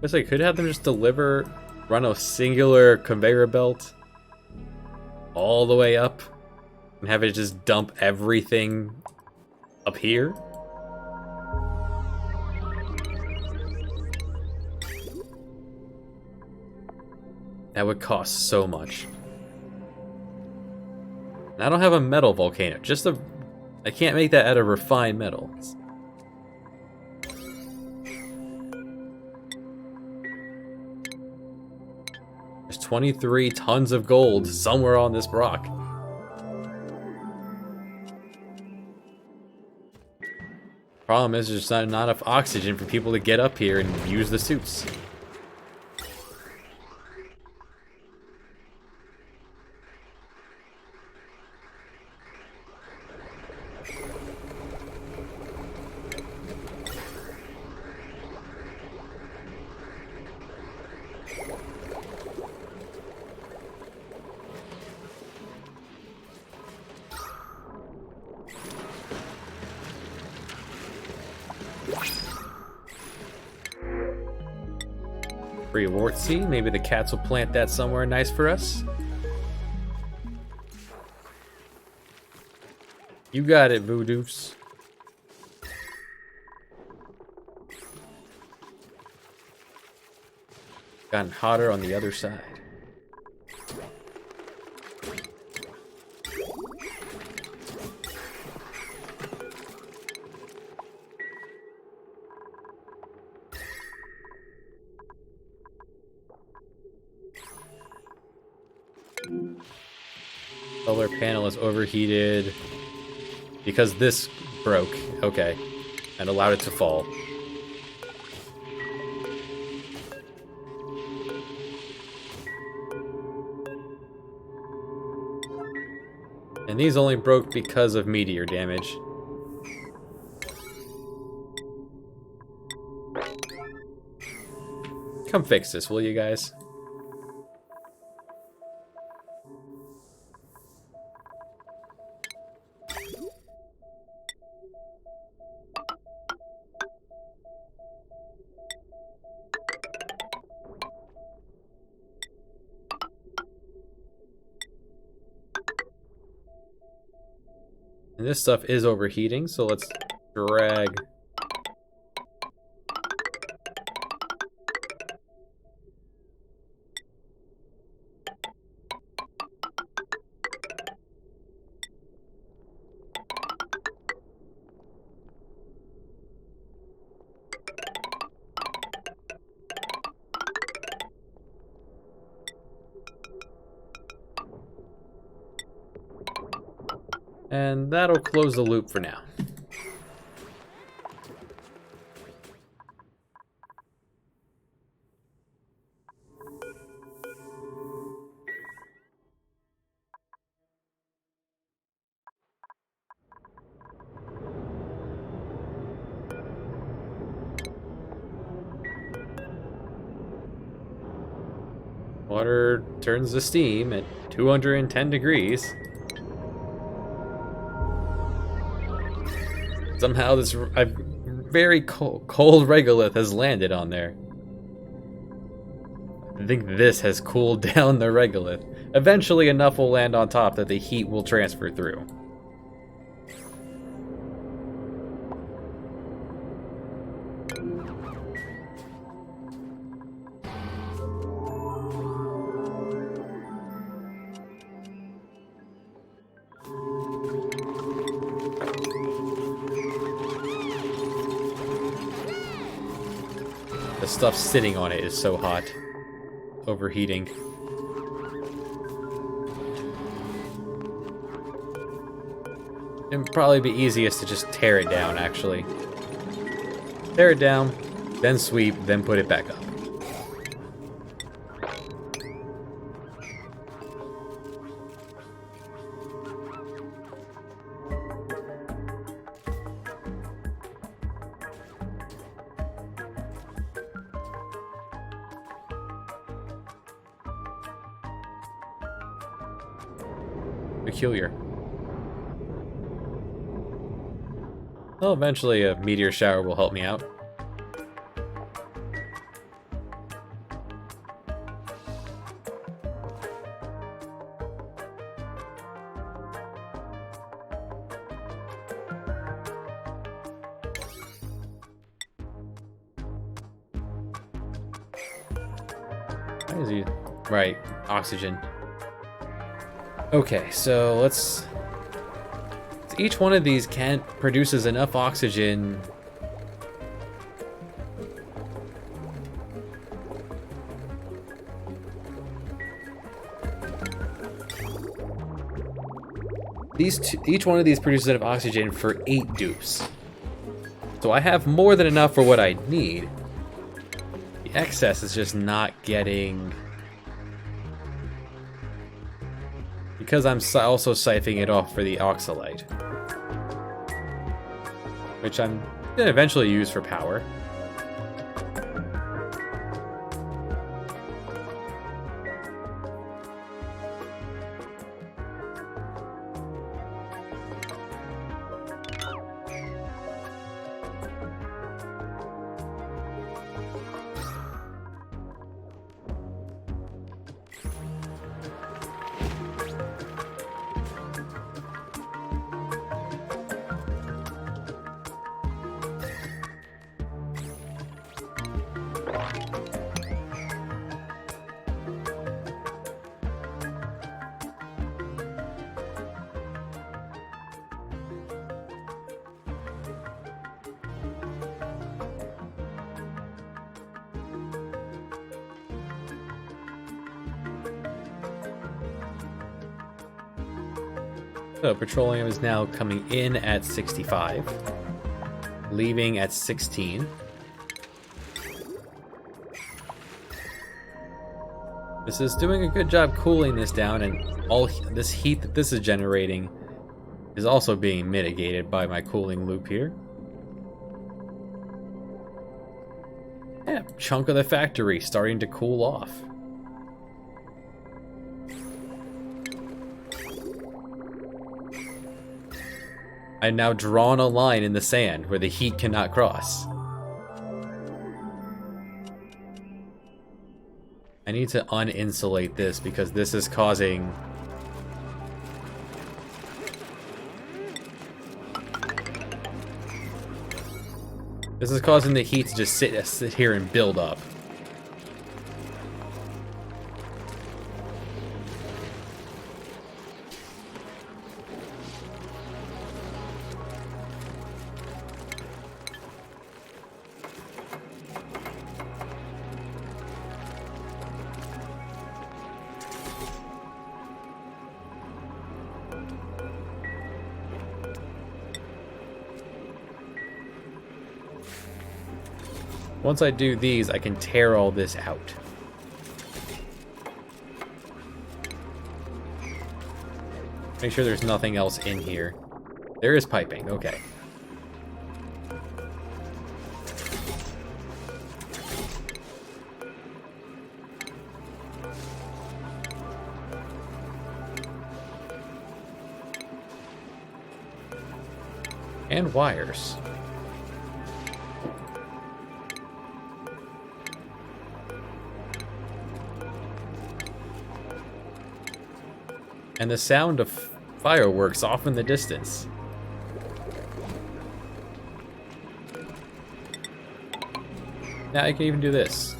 Guess I could have them just run a singular conveyor belt all the way up and have it just dump everything up here. That would cost so much. And I don't have a metal volcano, I can't make that out of refined metal. There's 23 tons of gold somewhere on this rock. Problem is, there's not enough oxygen for people to get up here and use the suits. Reward seed. Maybe the cats will plant that somewhere nice for us. You got it, Voodoos. Gotten hotter on the other side. Solar panel is overheated because this broke. Okay. And allowed it to fall. And these only broke because of meteor damage. Come fix this, will you guys? And this stuff is overheating, so let's drag. And that'll close the loop for now. Water turns to steam at 210 degrees. Somehow this very cold regolith has landed on there. I think this has cooled down the regolith. Eventually enough will land on top that the heat will transfer through. The stuff sitting on it is so hot. Overheating. It'd probably be easiest to just tear it down, actually. Tear it down, then sweep, then put it back up. Peculiar. Well, eventually a meteor shower will help me out. Why is he... Right, oxygen. Okay, so let's... Each one of these produces enough oxygen. Each one of these produces enough oxygen for 8 dupes. So I have more than enough for what I need. The excess is just not getting... Because I'm also siphoning it off for the oxalite. Which I'm going to eventually use for power. So petroleum is now coming in at 65, leaving at 16. This is doing a good job cooling this down, and all this heat that this is generating is also being mitigated by my cooling loop here. Yeah, chunk of the factory starting to cool off. I've now drawn a line in the sand where the heat cannot cross. I need to uninsulate this because this is causing... This is causing the heat to just sit here and build up. Once I do these, I can tear all this out. Make sure there's nothing else in here. There is piping, okay. And wires. And the sound of fireworks off in the distance. Now I can even do this.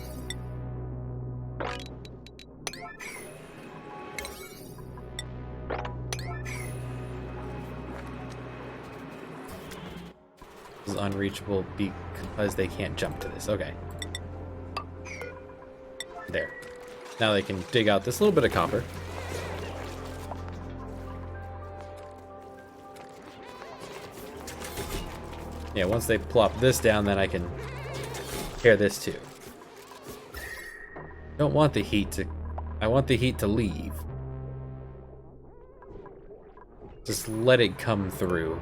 This is unreachable because they can't jump to this. Okay. There. Now they can dig out this little bit of copper. Yeah, once they plop this down, then I can Tear this too. Don't want the heat to... I want the heat to leave. Just let it come through.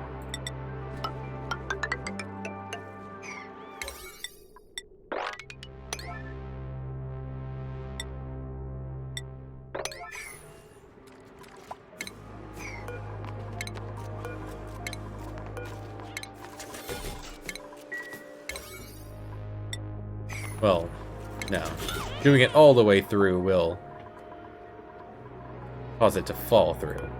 Well, no. Doing it all the way through will cause it to fall through.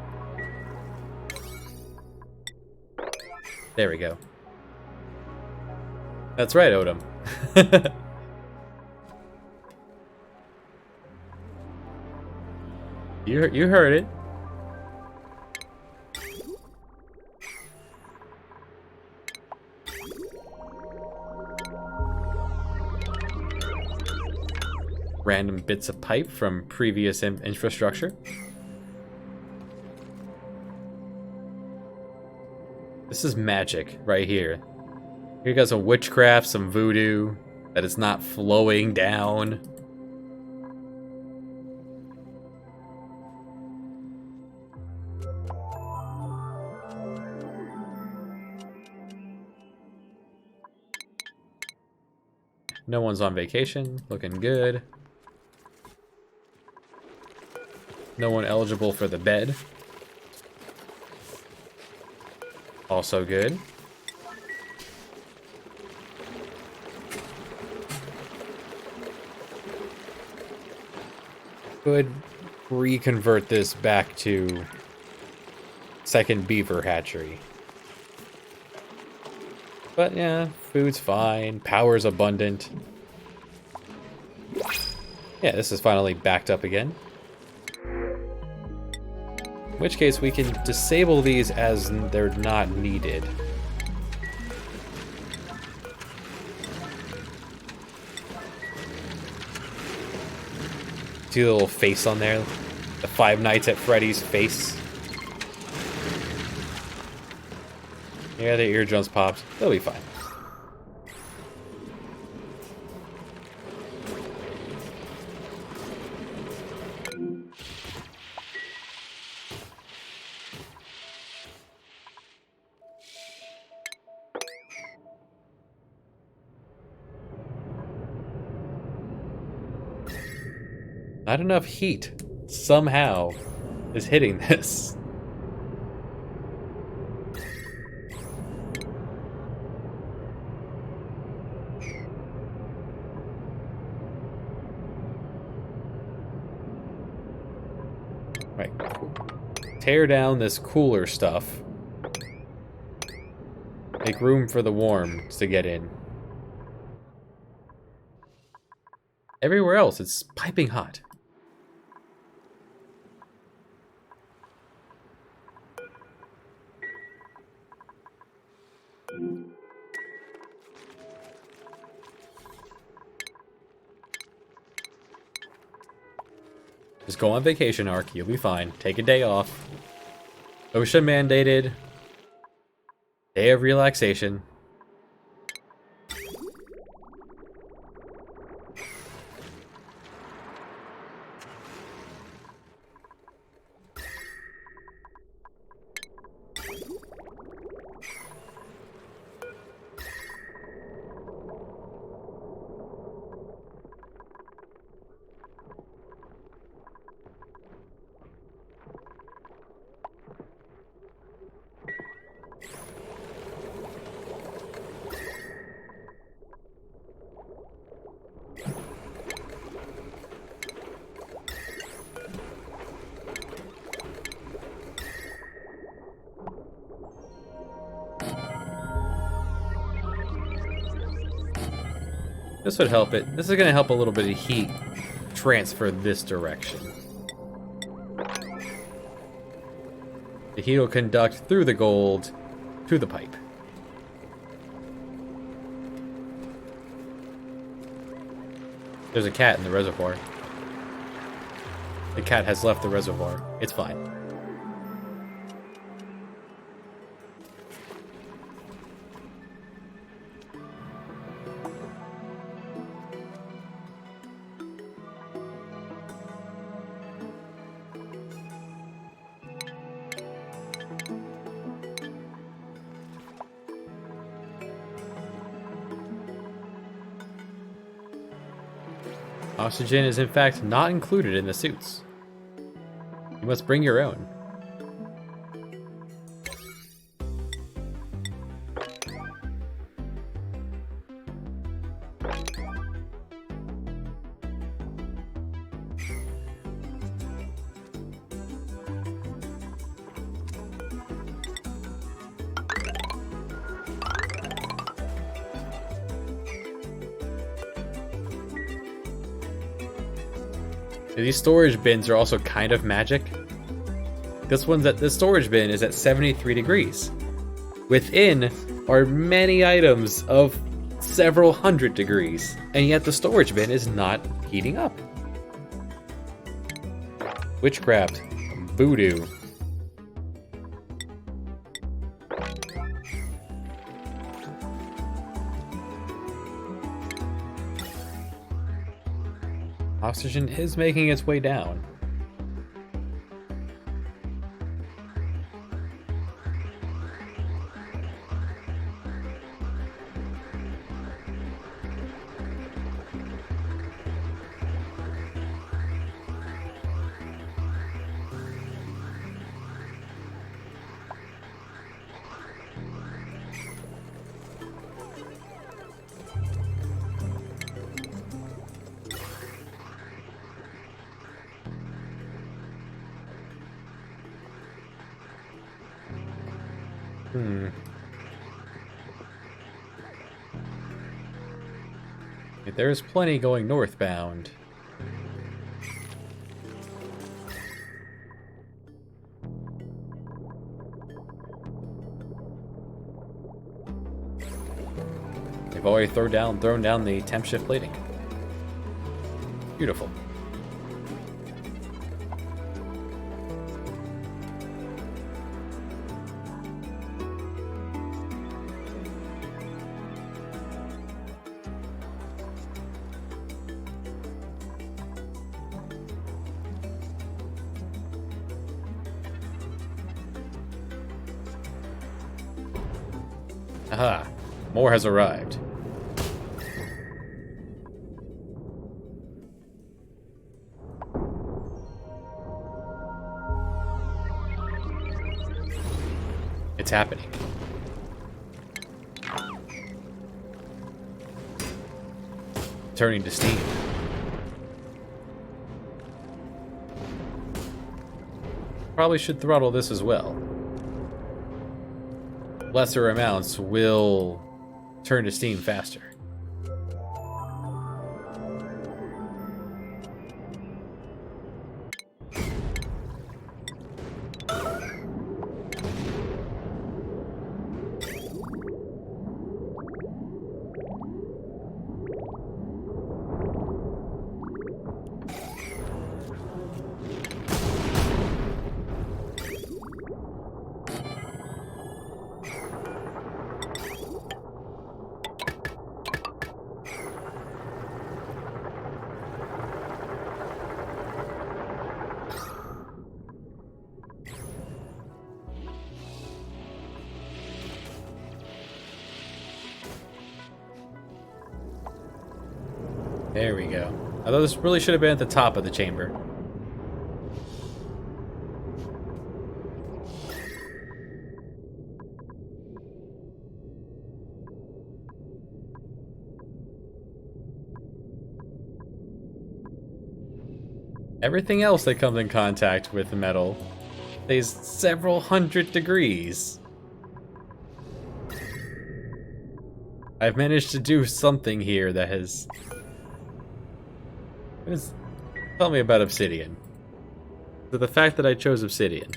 There we go. That's right, Odom. You heard it. Random bits of pipe from previous infrastructure. This is magic right here. Here you got some witchcraft, some voodoo, that it's not flowing down. No one's on vacation, looking good. No one eligible for the bed. Also good. Could reconvert this back to second beaver hatchery. But yeah, food's fine, power's abundant. Yeah, this is finally backed up again. In which case we can disable these as they're not needed. See the little face on there? The Five Nights at Freddy's face. Yeah, the eardrums popped. They'll be fine. Not enough heat, somehow, is hitting this. Right, tear down this cooler stuff. Make room for the warms to get in. Everywhere else, it's piping hot. Just go on vacation, Ark. You'll be fine. Take a day off. OSHA mandated. Day of relaxation. This would help it. This is going to help a little bit of heat transfer this direction. The heat will conduct through the gold to the pipe. There's a cat in the reservoir. The cat has left the reservoir. It's fine. Oxygen is in fact not included in the suits. You must bring your own. These storage bins are also kind of magic. This storage bin is at 73 degrees. Within are many items of several hundred degrees, and yet the storage bin is not heating up. Witchcraft, voodoo. Oxygen is making its way down. There's plenty going northbound. They've already thrown down the temp shift plating. Beautiful. Aha, more has arrived. It's happening. Turning to steam. Probably should throttle this as well. Lesser amounts will turn to steam faster. There we go. Although this really should have been at the top of the chamber. Everything else that comes in contact with the metal stays several hundred degrees. I've managed to do something here that has... Tell me about obsidian. So the fact that I chose obsidian.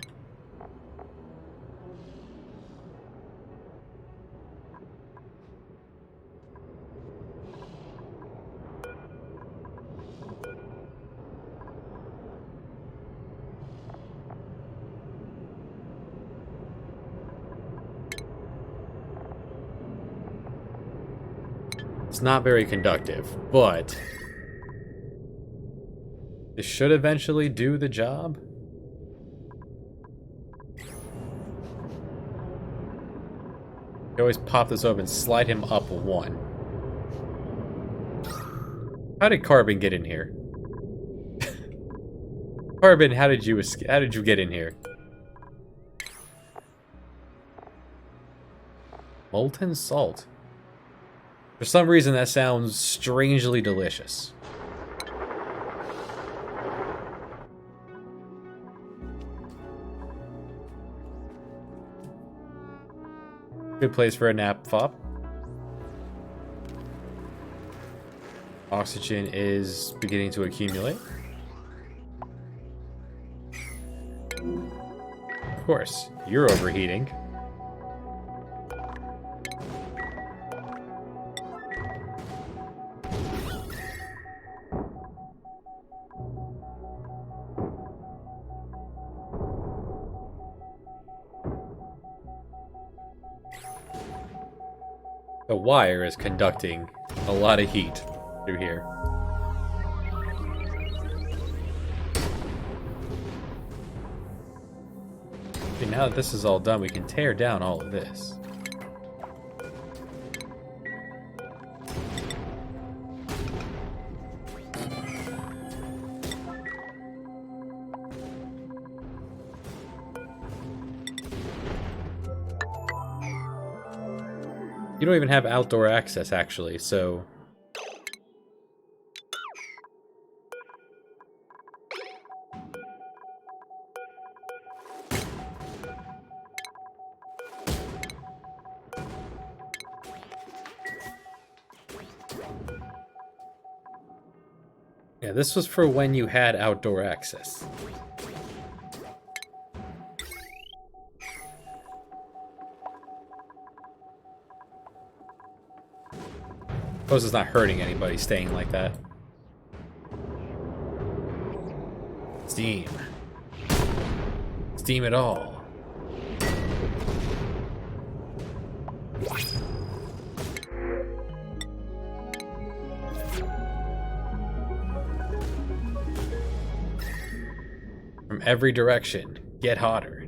It's not very conductive, but this should eventually do the job. You always pop this open, slide him up one. How did Carbon get in here? Carbon, how did you get in here? Molten salt. For some reason, that sounds strangely delicious. Good place for a nap, fop. Oxygen is beginning to accumulate. Of course, you're overheating. The wire is conducting a lot of heat through here. Okay, now that this is all done, we can tear down all of this. You don't even have outdoor access, actually, so... Yeah, this was for when you had outdoor access. Suppose it's not hurting anybody staying like that. Steam. Steam it all. From every direction, get hotter.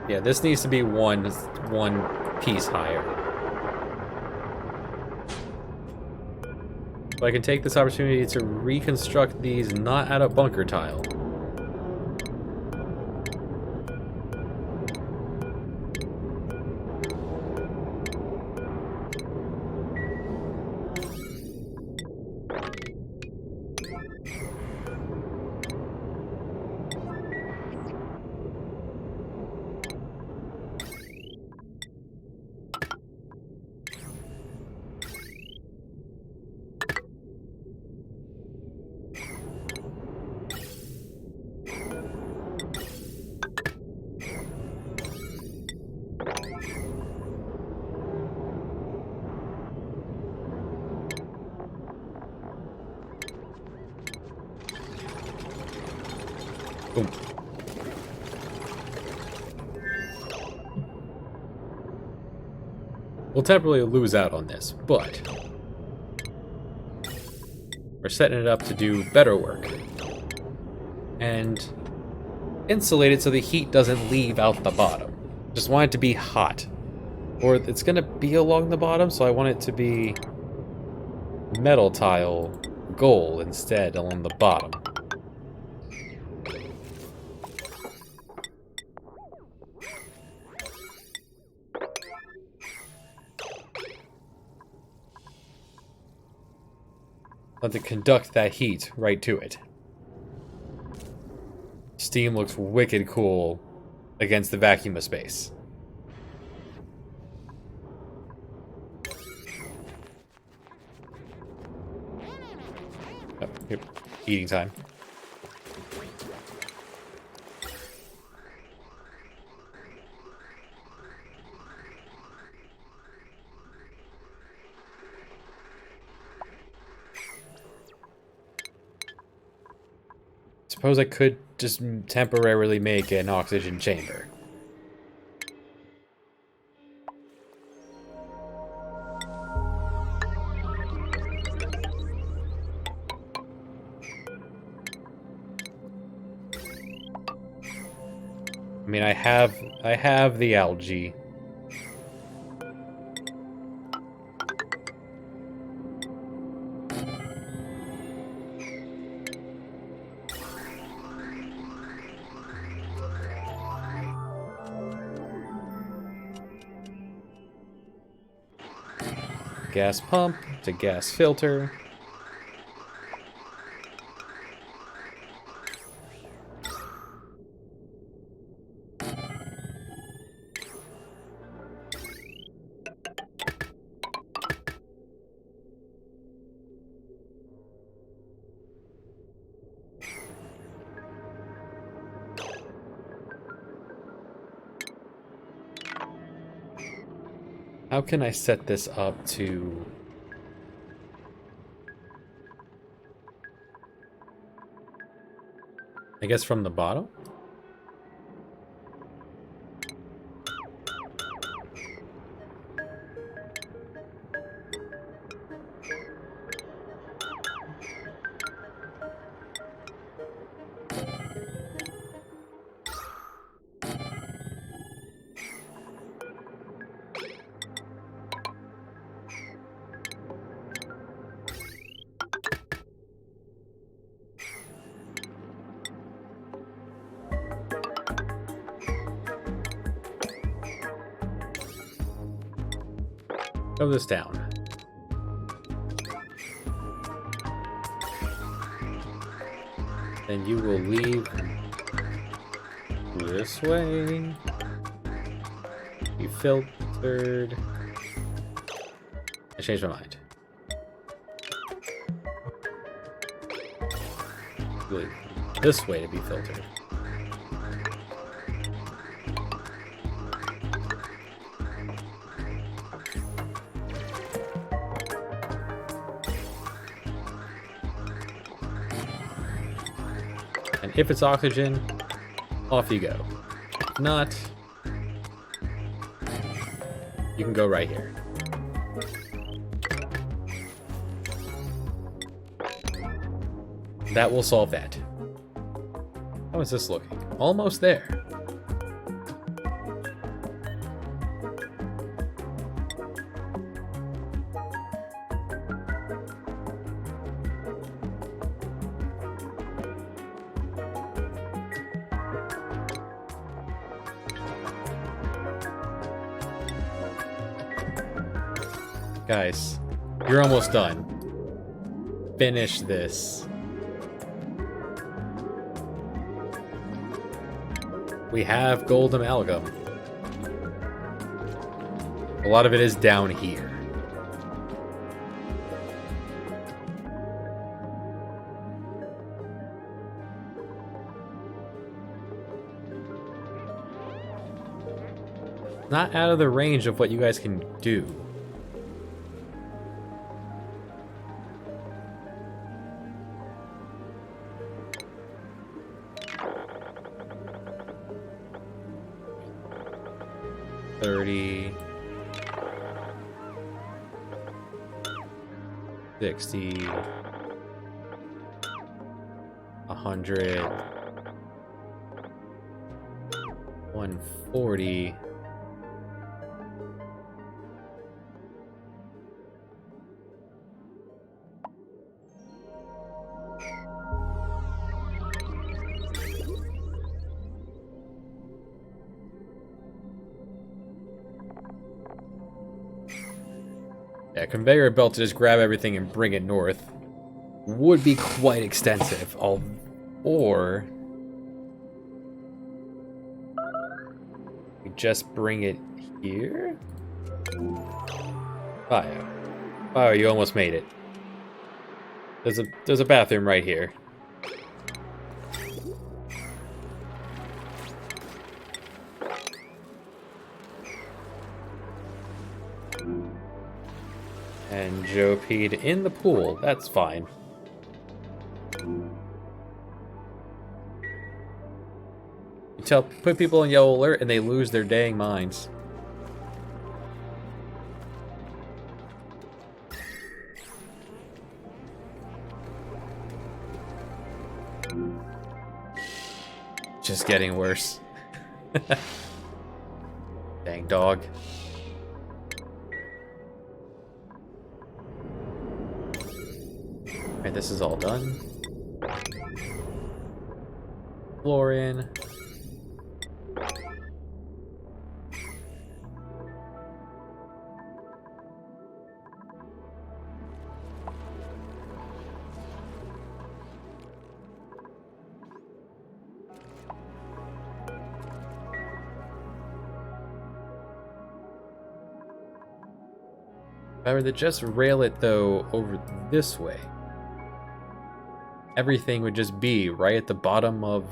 Yeah, this needs to be one piece higher. So I can take this opportunity to reconstruct these not out of bunker tile. Boom. We'll temporarily lose out on this, but we're setting it up to do better work. And insulate it so the heat doesn't leave out the bottom. Just want it to be hot. Or it's gonna be along the bottom, so I want it to be metal tile gold instead along the bottom. Let it conduct that heat right to it. Steam looks wicked cool against the vacuum of space. Oh, yep. Eating time. Suppose I could just temporarily make an oxygen chamber. I mean, I have the algae. Gas pump to gas filter. How can I set this up to... I guess from the bottom? Throw this down. Then you will leave this way. Be filtered. I changed my mind. Leave this way to be filtered. And if it's oxygen, off you go. If not, you can go right here. That will solve that. How is this looking? Almost there. Guys, you're almost done. Finish this. We have gold amalgam. A lot of it is down here. Not out of the range of what you guys can do. $30, $60, $100, $140. Yeah, conveyor belt to just grab everything and bring it north would be quite extensive. Or we just bring it here. Bio, you almost made it. There's a bathroom right here. And Joe peed in the pool. That's fine. You put people in yellow alert and they lose their dang minds. Just getting worse. Dang dog. Alright, this is all done. Floor in. If I were to just rail it, though, over this way, everything would just be right at the bottom of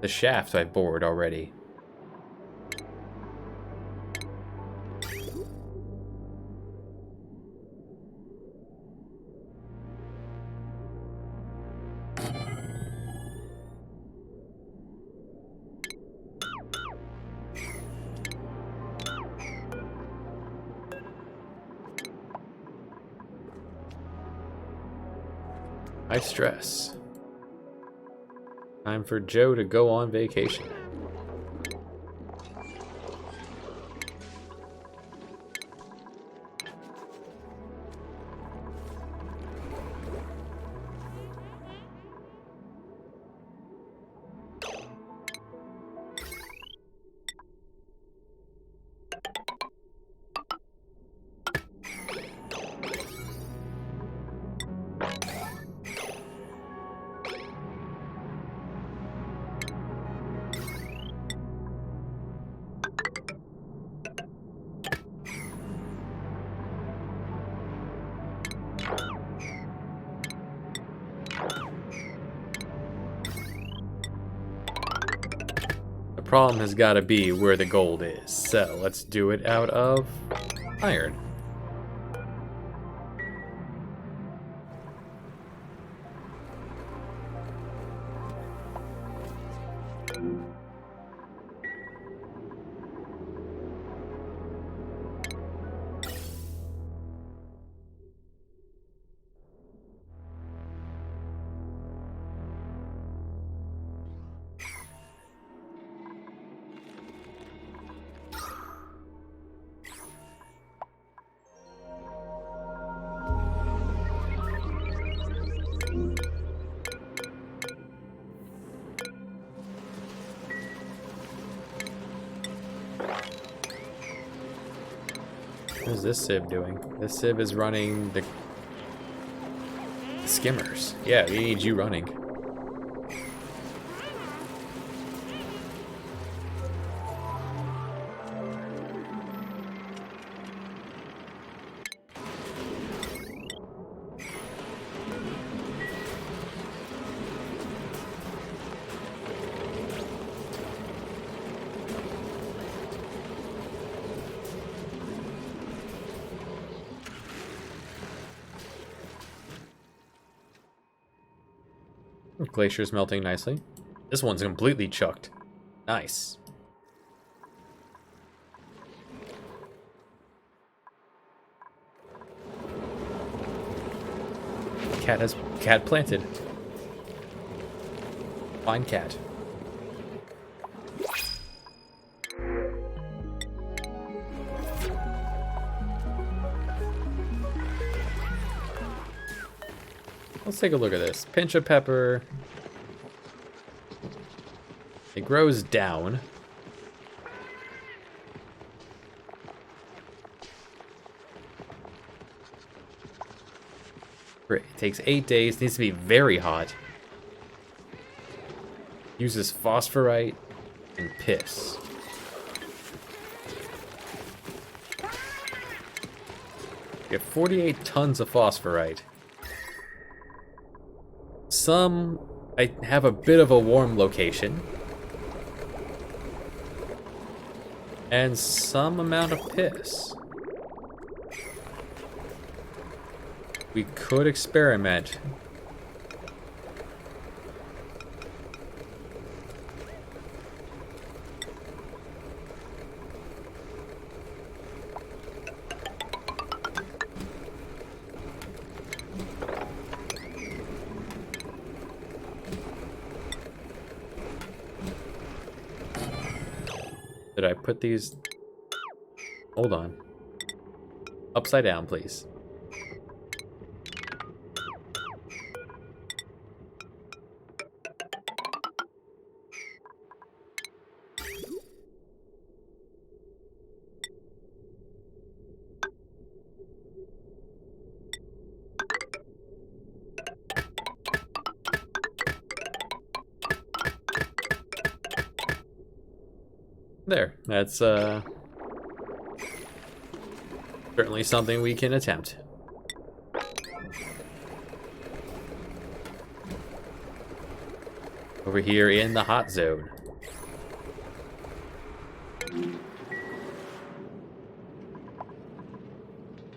the shaft I bored already. High stress. Time for Joe to go on vacation. Problem has got to be where the gold is, so let's do it out of iron. What is this sieve doing? This sieve is running the skimmers. Yeah, we need you running. Glacier's melting nicely. This one's completely chucked. Nice. Cat planted. Fine cat. Let's take a look at this. Pinch of pepper. It grows down. Great. It takes 8 days. Needs to be very hot. Uses phosphorite and piss. You have 48 tons of phosphorite. Some I have a bit of a warm location. And some amount of piss. We could experiment. Did I put these? Hold on. Upside down, please. There. That's certainly something we can attempt. Over here in the hot zone.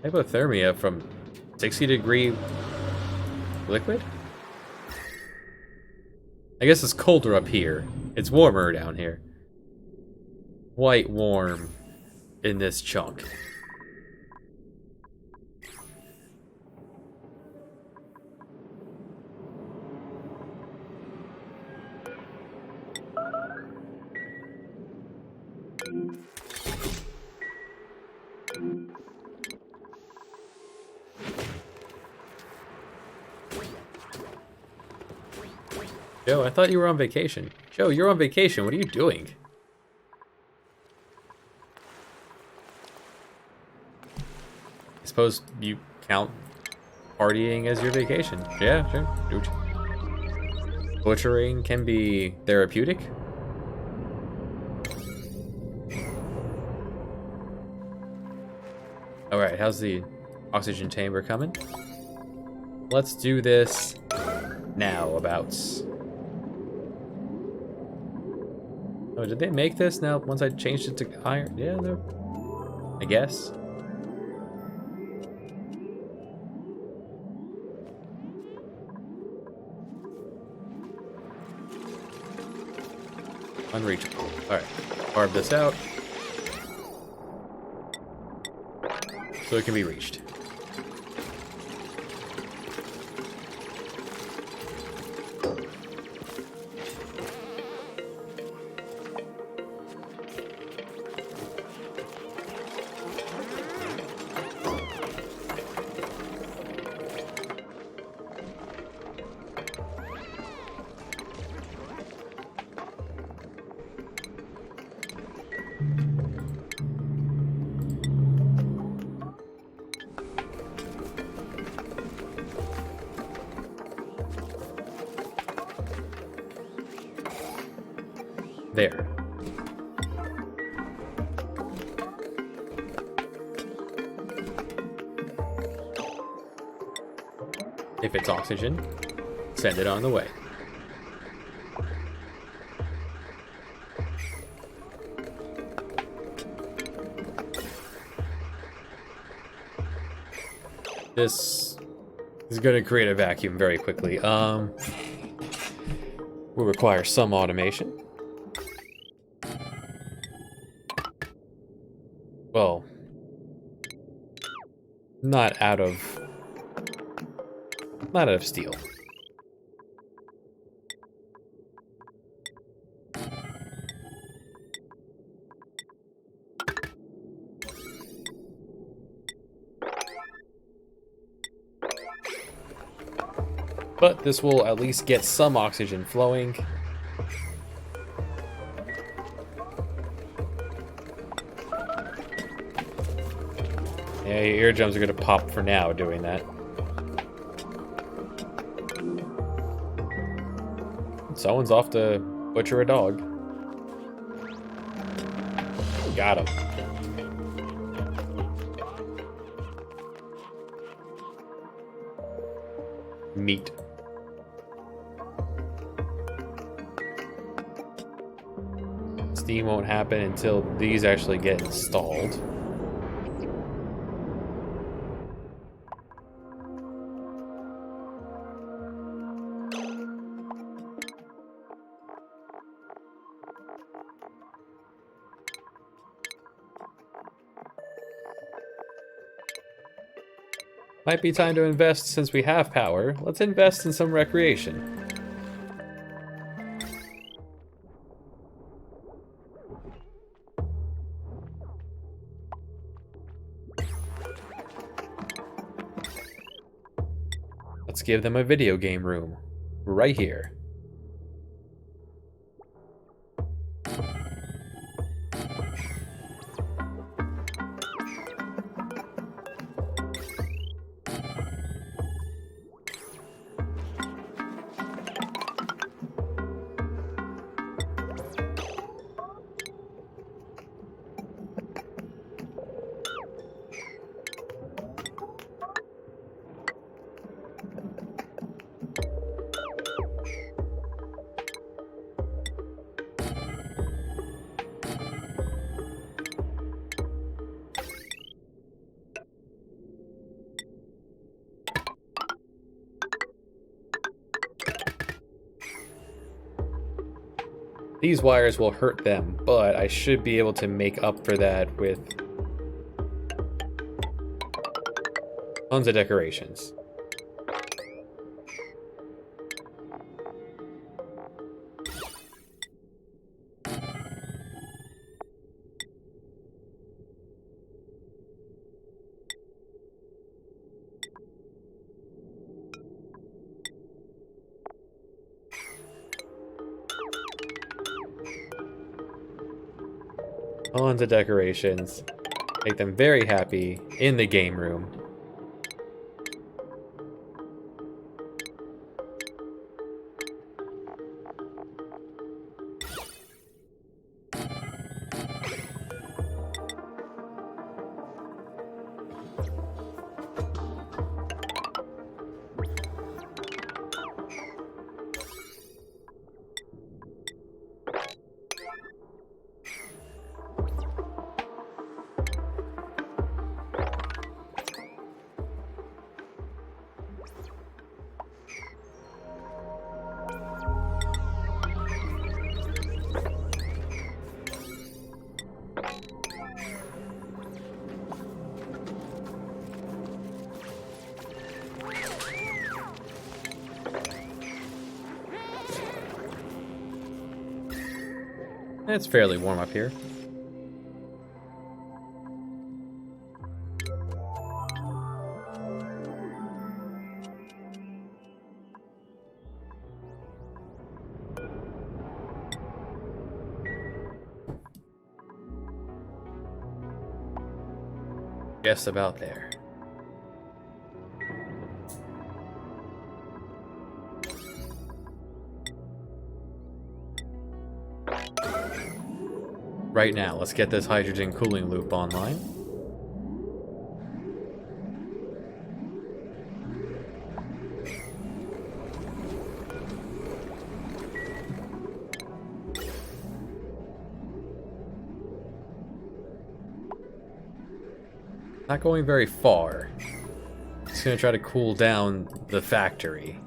Hypothermia from 60-degree liquid? I guess it's colder up here. It's warmer down here. Quite warm in this chunk. Joe, I thought you were on vacation. Joe, you're on vacation. What are you doing? I suppose you count partying as your vacation. Yeah, sure. Butchering can be therapeutic. Alright, how's the oxygen chamber coming? Let's do this now, abouts. Oh, did they make this now once I changed it to iron? Yeah, they're... I guess. Unreachable. Alright, carve this out. So it can be reached. There. If it's oxygen, send it on the way. This is going to create a vacuum very quickly. Will require some automation. Well, not out of steel. But this will at least get some oxygen flowing. Yeah, your eardrums are gonna pop for now doing that. Someone's off to butcher a dog. Got him. Meat. Steam won't happen until these actually get installed. Might be time to invest since we have power. Let's invest in some recreation. give them a video game room. Right here. These wires will hurt them, but I should be able to make up for that with tons of decorations. Tons of decorations. Make them very happy in the game room. It's fairly warm up here. Just about there. Right now, let's get this hydrogen cooling loop online. Not going very far. Just gonna try to cool down the factory.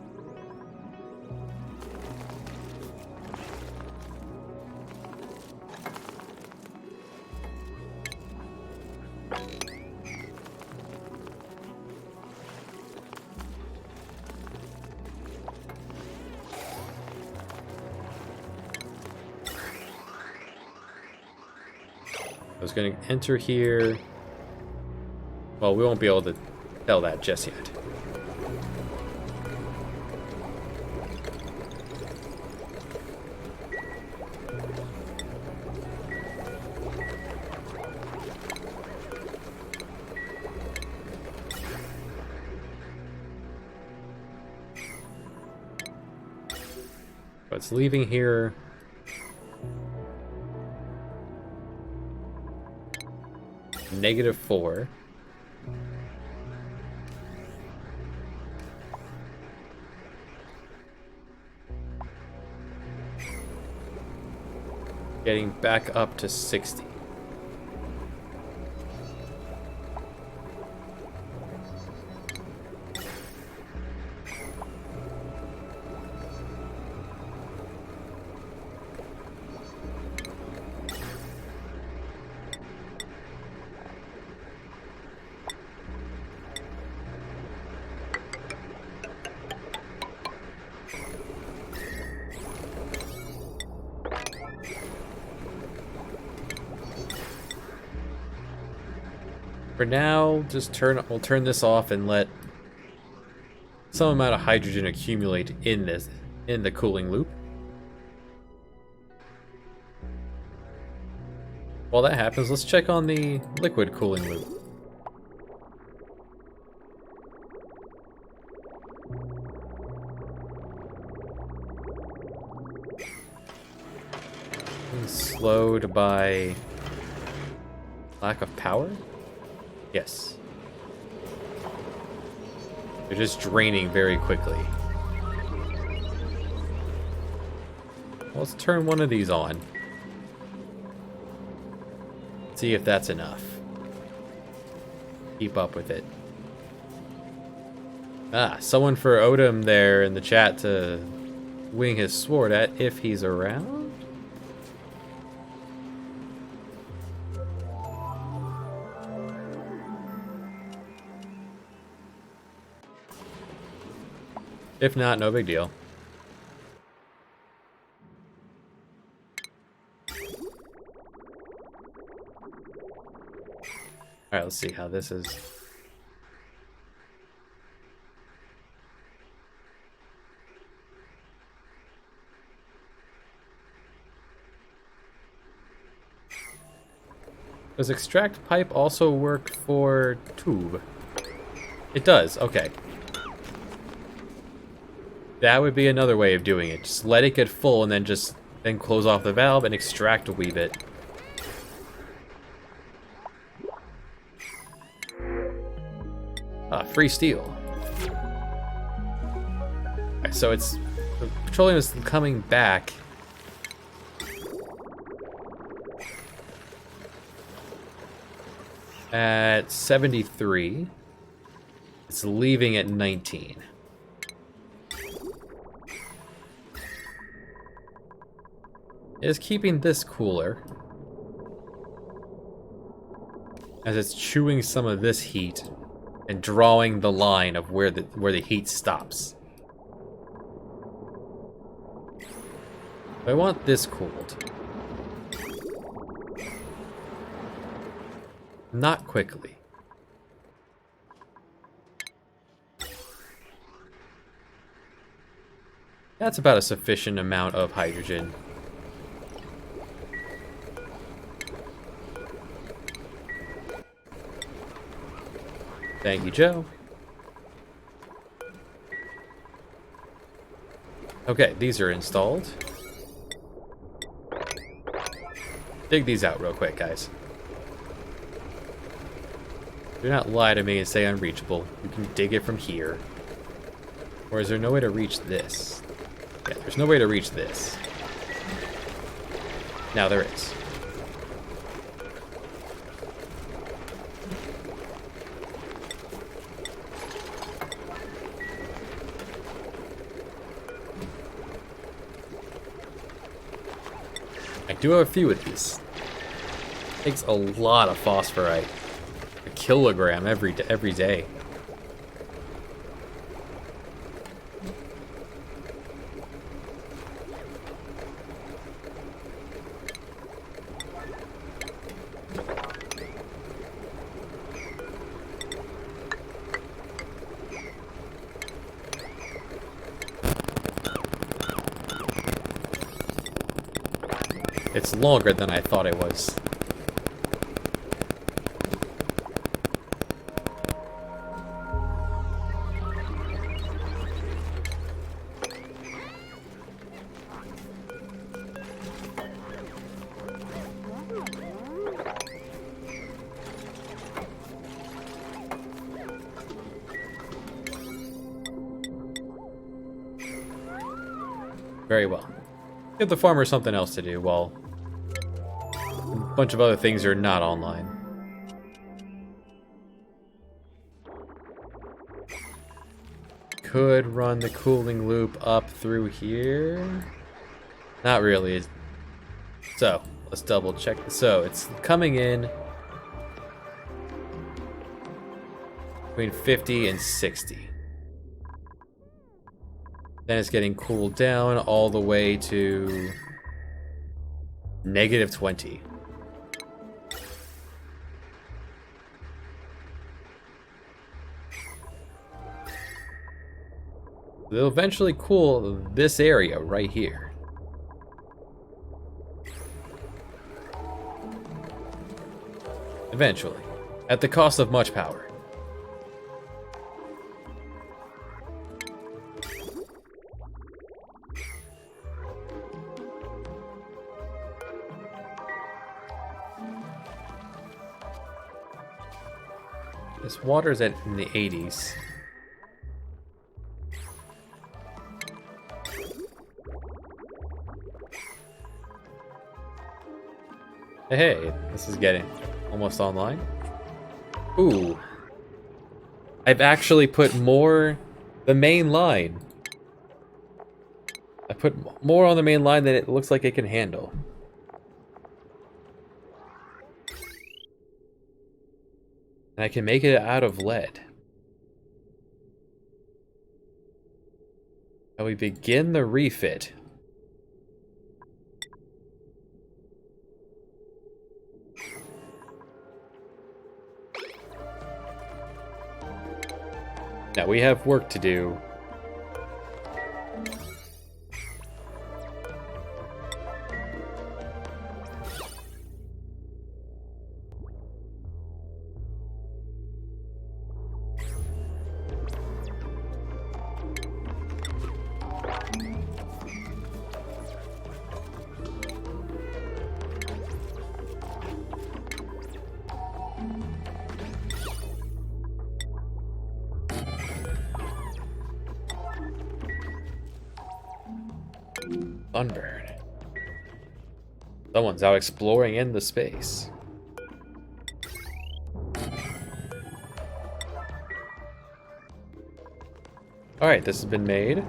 I was going to enter here. Well, we won't be able to tell that just yet. But it's leaving here. -4. Getting back up to 60. For now, we'll turn this off and let some amount of hydrogen accumulate in the cooling loop. While that happens, let's check on the liquid cooling loop. Slowed by lack of power? Yes. They're just draining very quickly. Let's turn one of these on. See if that's enough. Keep up with it. Ah, someone for Odom there in the chat to wing his sword at if he's around? If not, no big deal. Alright, let's see how this is. Does extract pipe also work for tube? It does, okay. That would be another way of doing it. Just let it get full and then close off the valve and extract a wee bit. Ah, free steel. Right, so the petroleum is coming back. At 73. It's leaving at 19. Is keeping this cooler as it's chewing some of this heat and drawing the line of where the heat stops. I want this cooled. Not quickly. That's about a sufficient amount of hydrogen. Thank you, Joe. Okay, these are installed. Dig these out real quick, guys. Do not lie to me and say unreachable. You can dig it from here. Or is there no way to reach this? Yeah, there's no way to reach this. Now there is. I do have a few of these. Takes a lot of phosphorite. A kilogram every day. It's longer than I thought it was. Very well. Give the farmer something else to do while a bunch of other things are not online. Could run the cooling loop up through here. Not really. So, let's double check. So, it's coming in between 50 and 60. Then it's getting cooled down all the way to -20. They'll eventually cool this area right here. Eventually. At the cost of much power. This water's in the 80s. Hey, this is getting almost online. Ooh. I've actually put more... the main line. I put more on the main line than it looks like it can handle. And I can make it out of lead. Now we begin the refit. Now we have work to do. Sunburn. Someone's out exploring in the space. Alright, this has been made.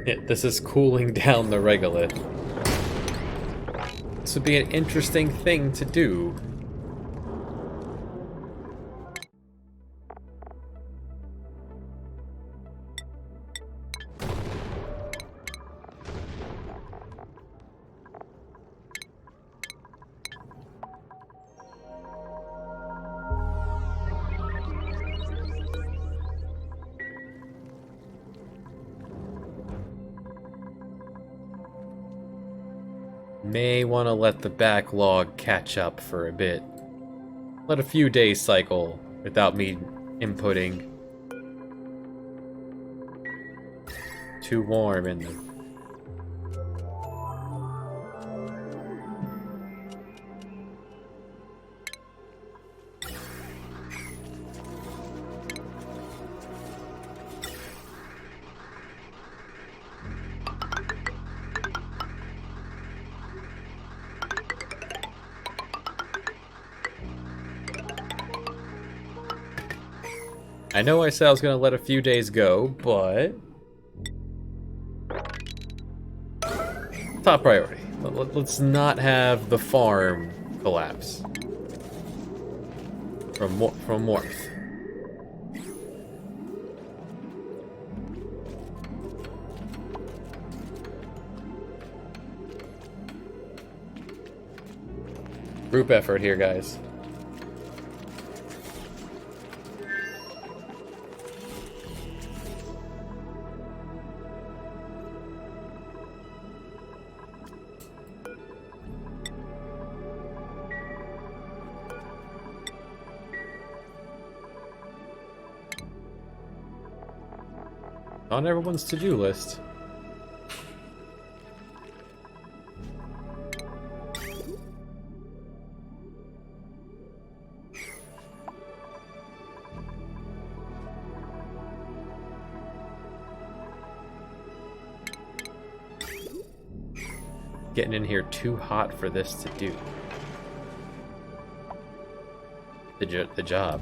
Yeah, this is cooling down the regolith. This would be an interesting thing to do. May want to let the backlog catch up for a bit. Let a few days cycle without me inputting. Too warm in the... I know I said I was going to let a few days go, but... top priority. Let's not have the farm collapse. From warmth. Group effort here, guys. On everyone's to-do list. Getting in here too hot for this to do. The job.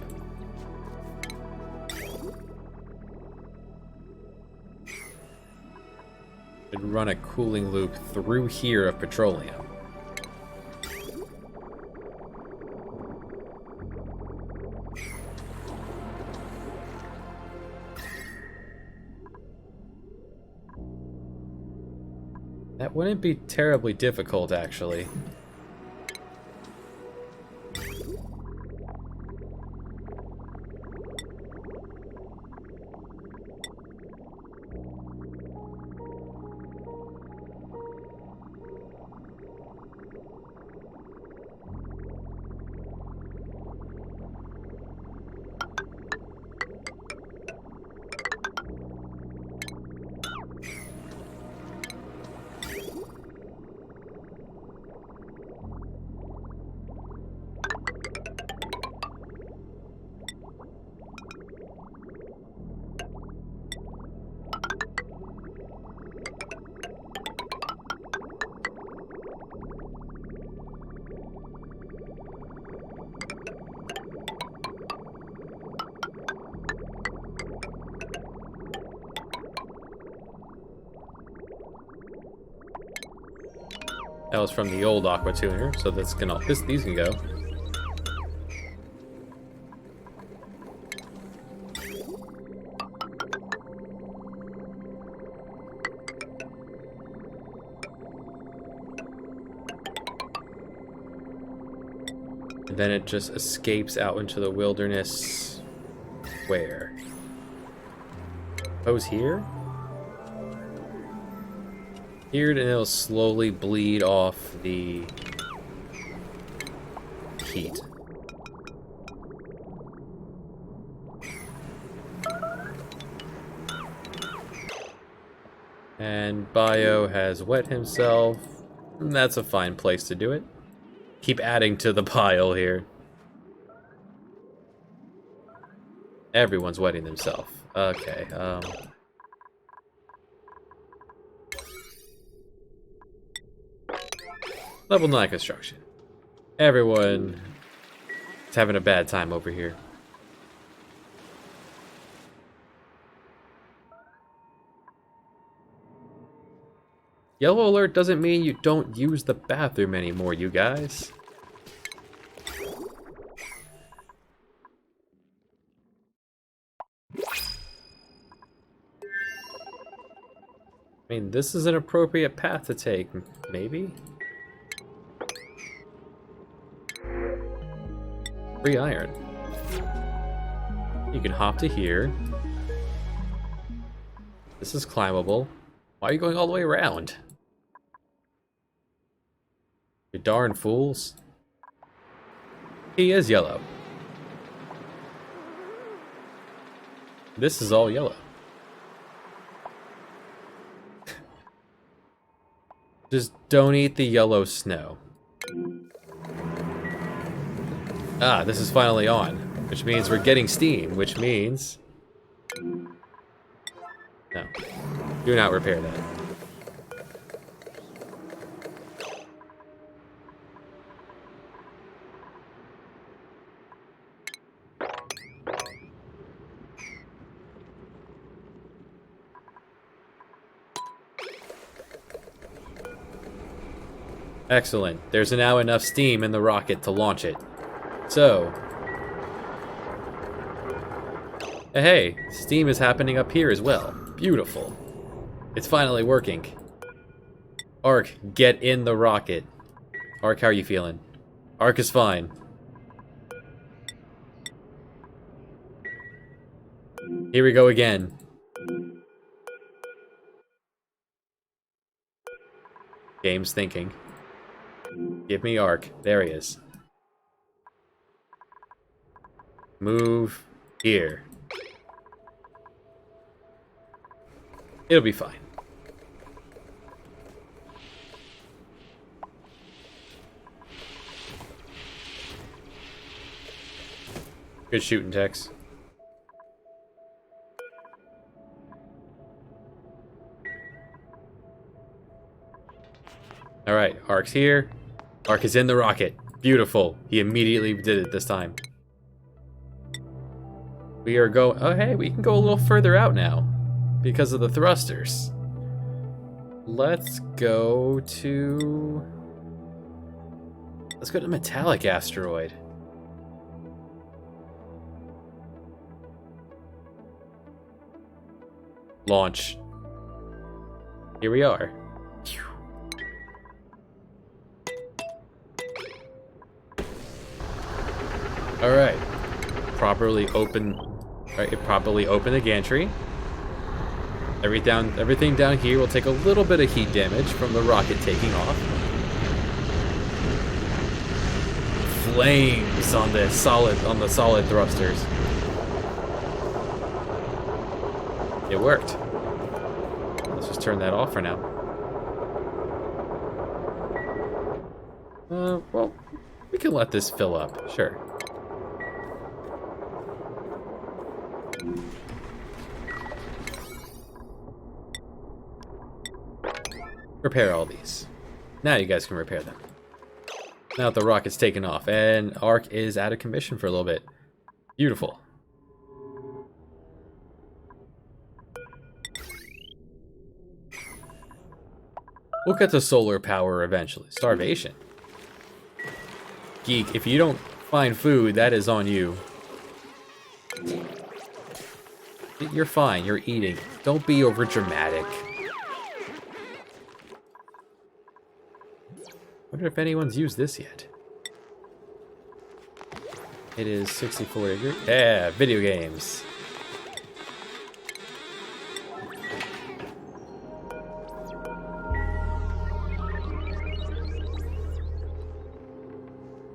Should run a cooling loop through here of petroleum. That wouldn't be terribly difficult, actually. That was from the old aqua tuner, so these can go. And then it just escapes out into the wilderness. Where? Oh, here? Here, and it'll slowly bleed off the heat. And Bio has wet himself. That's a fine place to do it. Keep adding to the pile here. Everyone's wetting themselves. Okay, Level 9 construction. Everyone is having a bad time over here. Yellow alert doesn't mean you don't use the bathroom anymore, you guys. I mean, this is an appropriate path to take, maybe? Free iron. You can hop to here. This is climbable. Why are you going all the way around? You darn fools. He is yellow. This is all yellow. Just don't eat the yellow snow. Ah, this is finally on, which means we're getting steam, which means... No. Do not repair that. Excellent. There's now enough steam in the rocket to launch it. So, hey, steam is happening up here as well. Beautiful. It's finally working. Ark, get in the rocket. Ark, how are you feeling? Ark is fine. Here we go again. Game's thinking. Give me Ark. There he is. Move here. It'll be fine. Good shooting, Tex. Alright, Ark's here. Ark is in the rocket. Beautiful. He immediately did it this time. We are going... Oh, hey, we can go a little further out now. Because of the thrusters. Let's go to metallic asteroid. Launch. Here we are. Alright. Properly open the gantry. Everything down here will take a little bit of heat damage from the rocket taking off. Flames on the solid thrusters. It worked. Let's just turn that off for now. Well, we can let this fill up, sure. Repair all these. Now you guys can repair them. Now that the rocket's taken off, and Ark is out of commission for a little bit. Beautiful. We'll get to solar power eventually. Starvation. Geek, if you don't find food, that is on you. You're fine, you're eating. Don't be over dramatic. Wonder if anyone's used this yet. It is 64 degrees. Yeah, video games.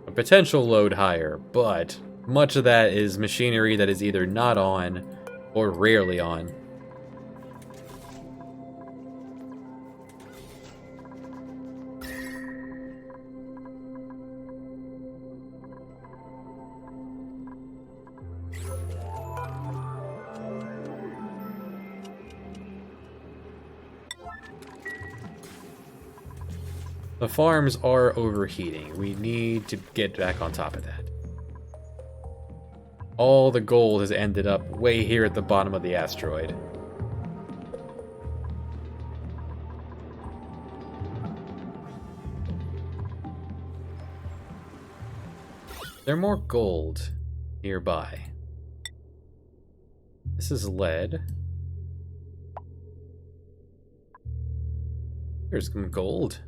A potential load higher, but much of that is machinery that is either not on or rarely on. The farms are overheating. We need to get back on top of that. All the gold has ended up way here at the bottom of the asteroid. There's more gold nearby. This is lead. Here's some gold.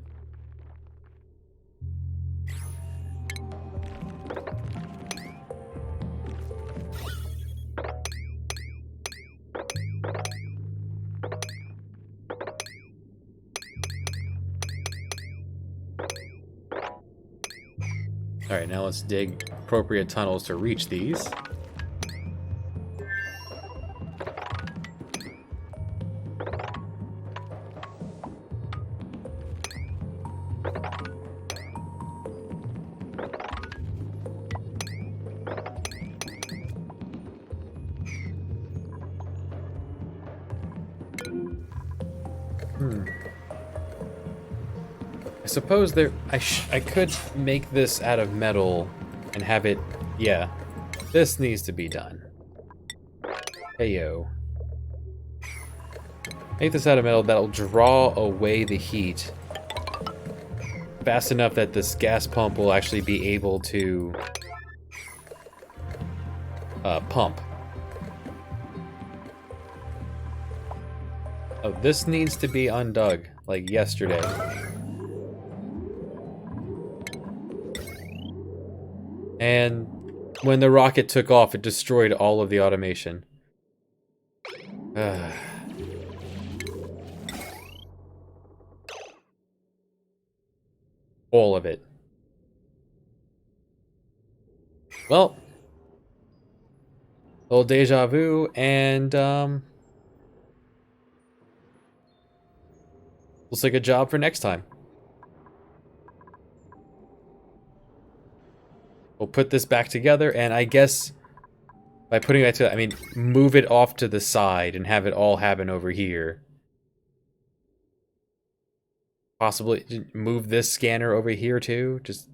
Alright, now let's dig appropriate tunnels to reach these. I suppose I could make this out of metal and have it, yeah, this needs to be done. Hey yo. Make this out of metal that'll draw away the heat fast enough that this gas pump will actually be able to pump. Oh, this needs to be undug, like yesterday. And when the rocket took off, it destroyed all of the automation. All of it. Well, a little deja vu, and looks like a job for next time. We'll put this back together, and I guess by putting it together, I mean, move it off to the side and have it all happen over here. Possibly move this scanner over here too. Just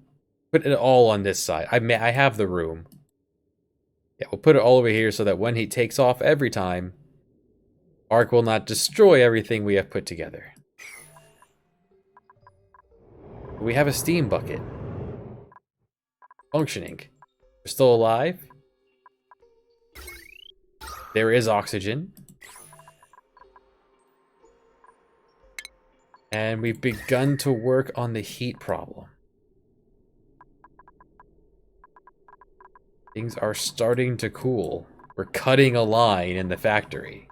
put it all on this side. I have the room. Yeah, we'll put it all over here so that when he takes off every time, Ark will not destroy everything we have put together. We have a steam bucket. Functioning. We're still alive. There is oxygen. And we've begun to work on the heat problem. Things are starting to cool. We're cutting a line in the factory.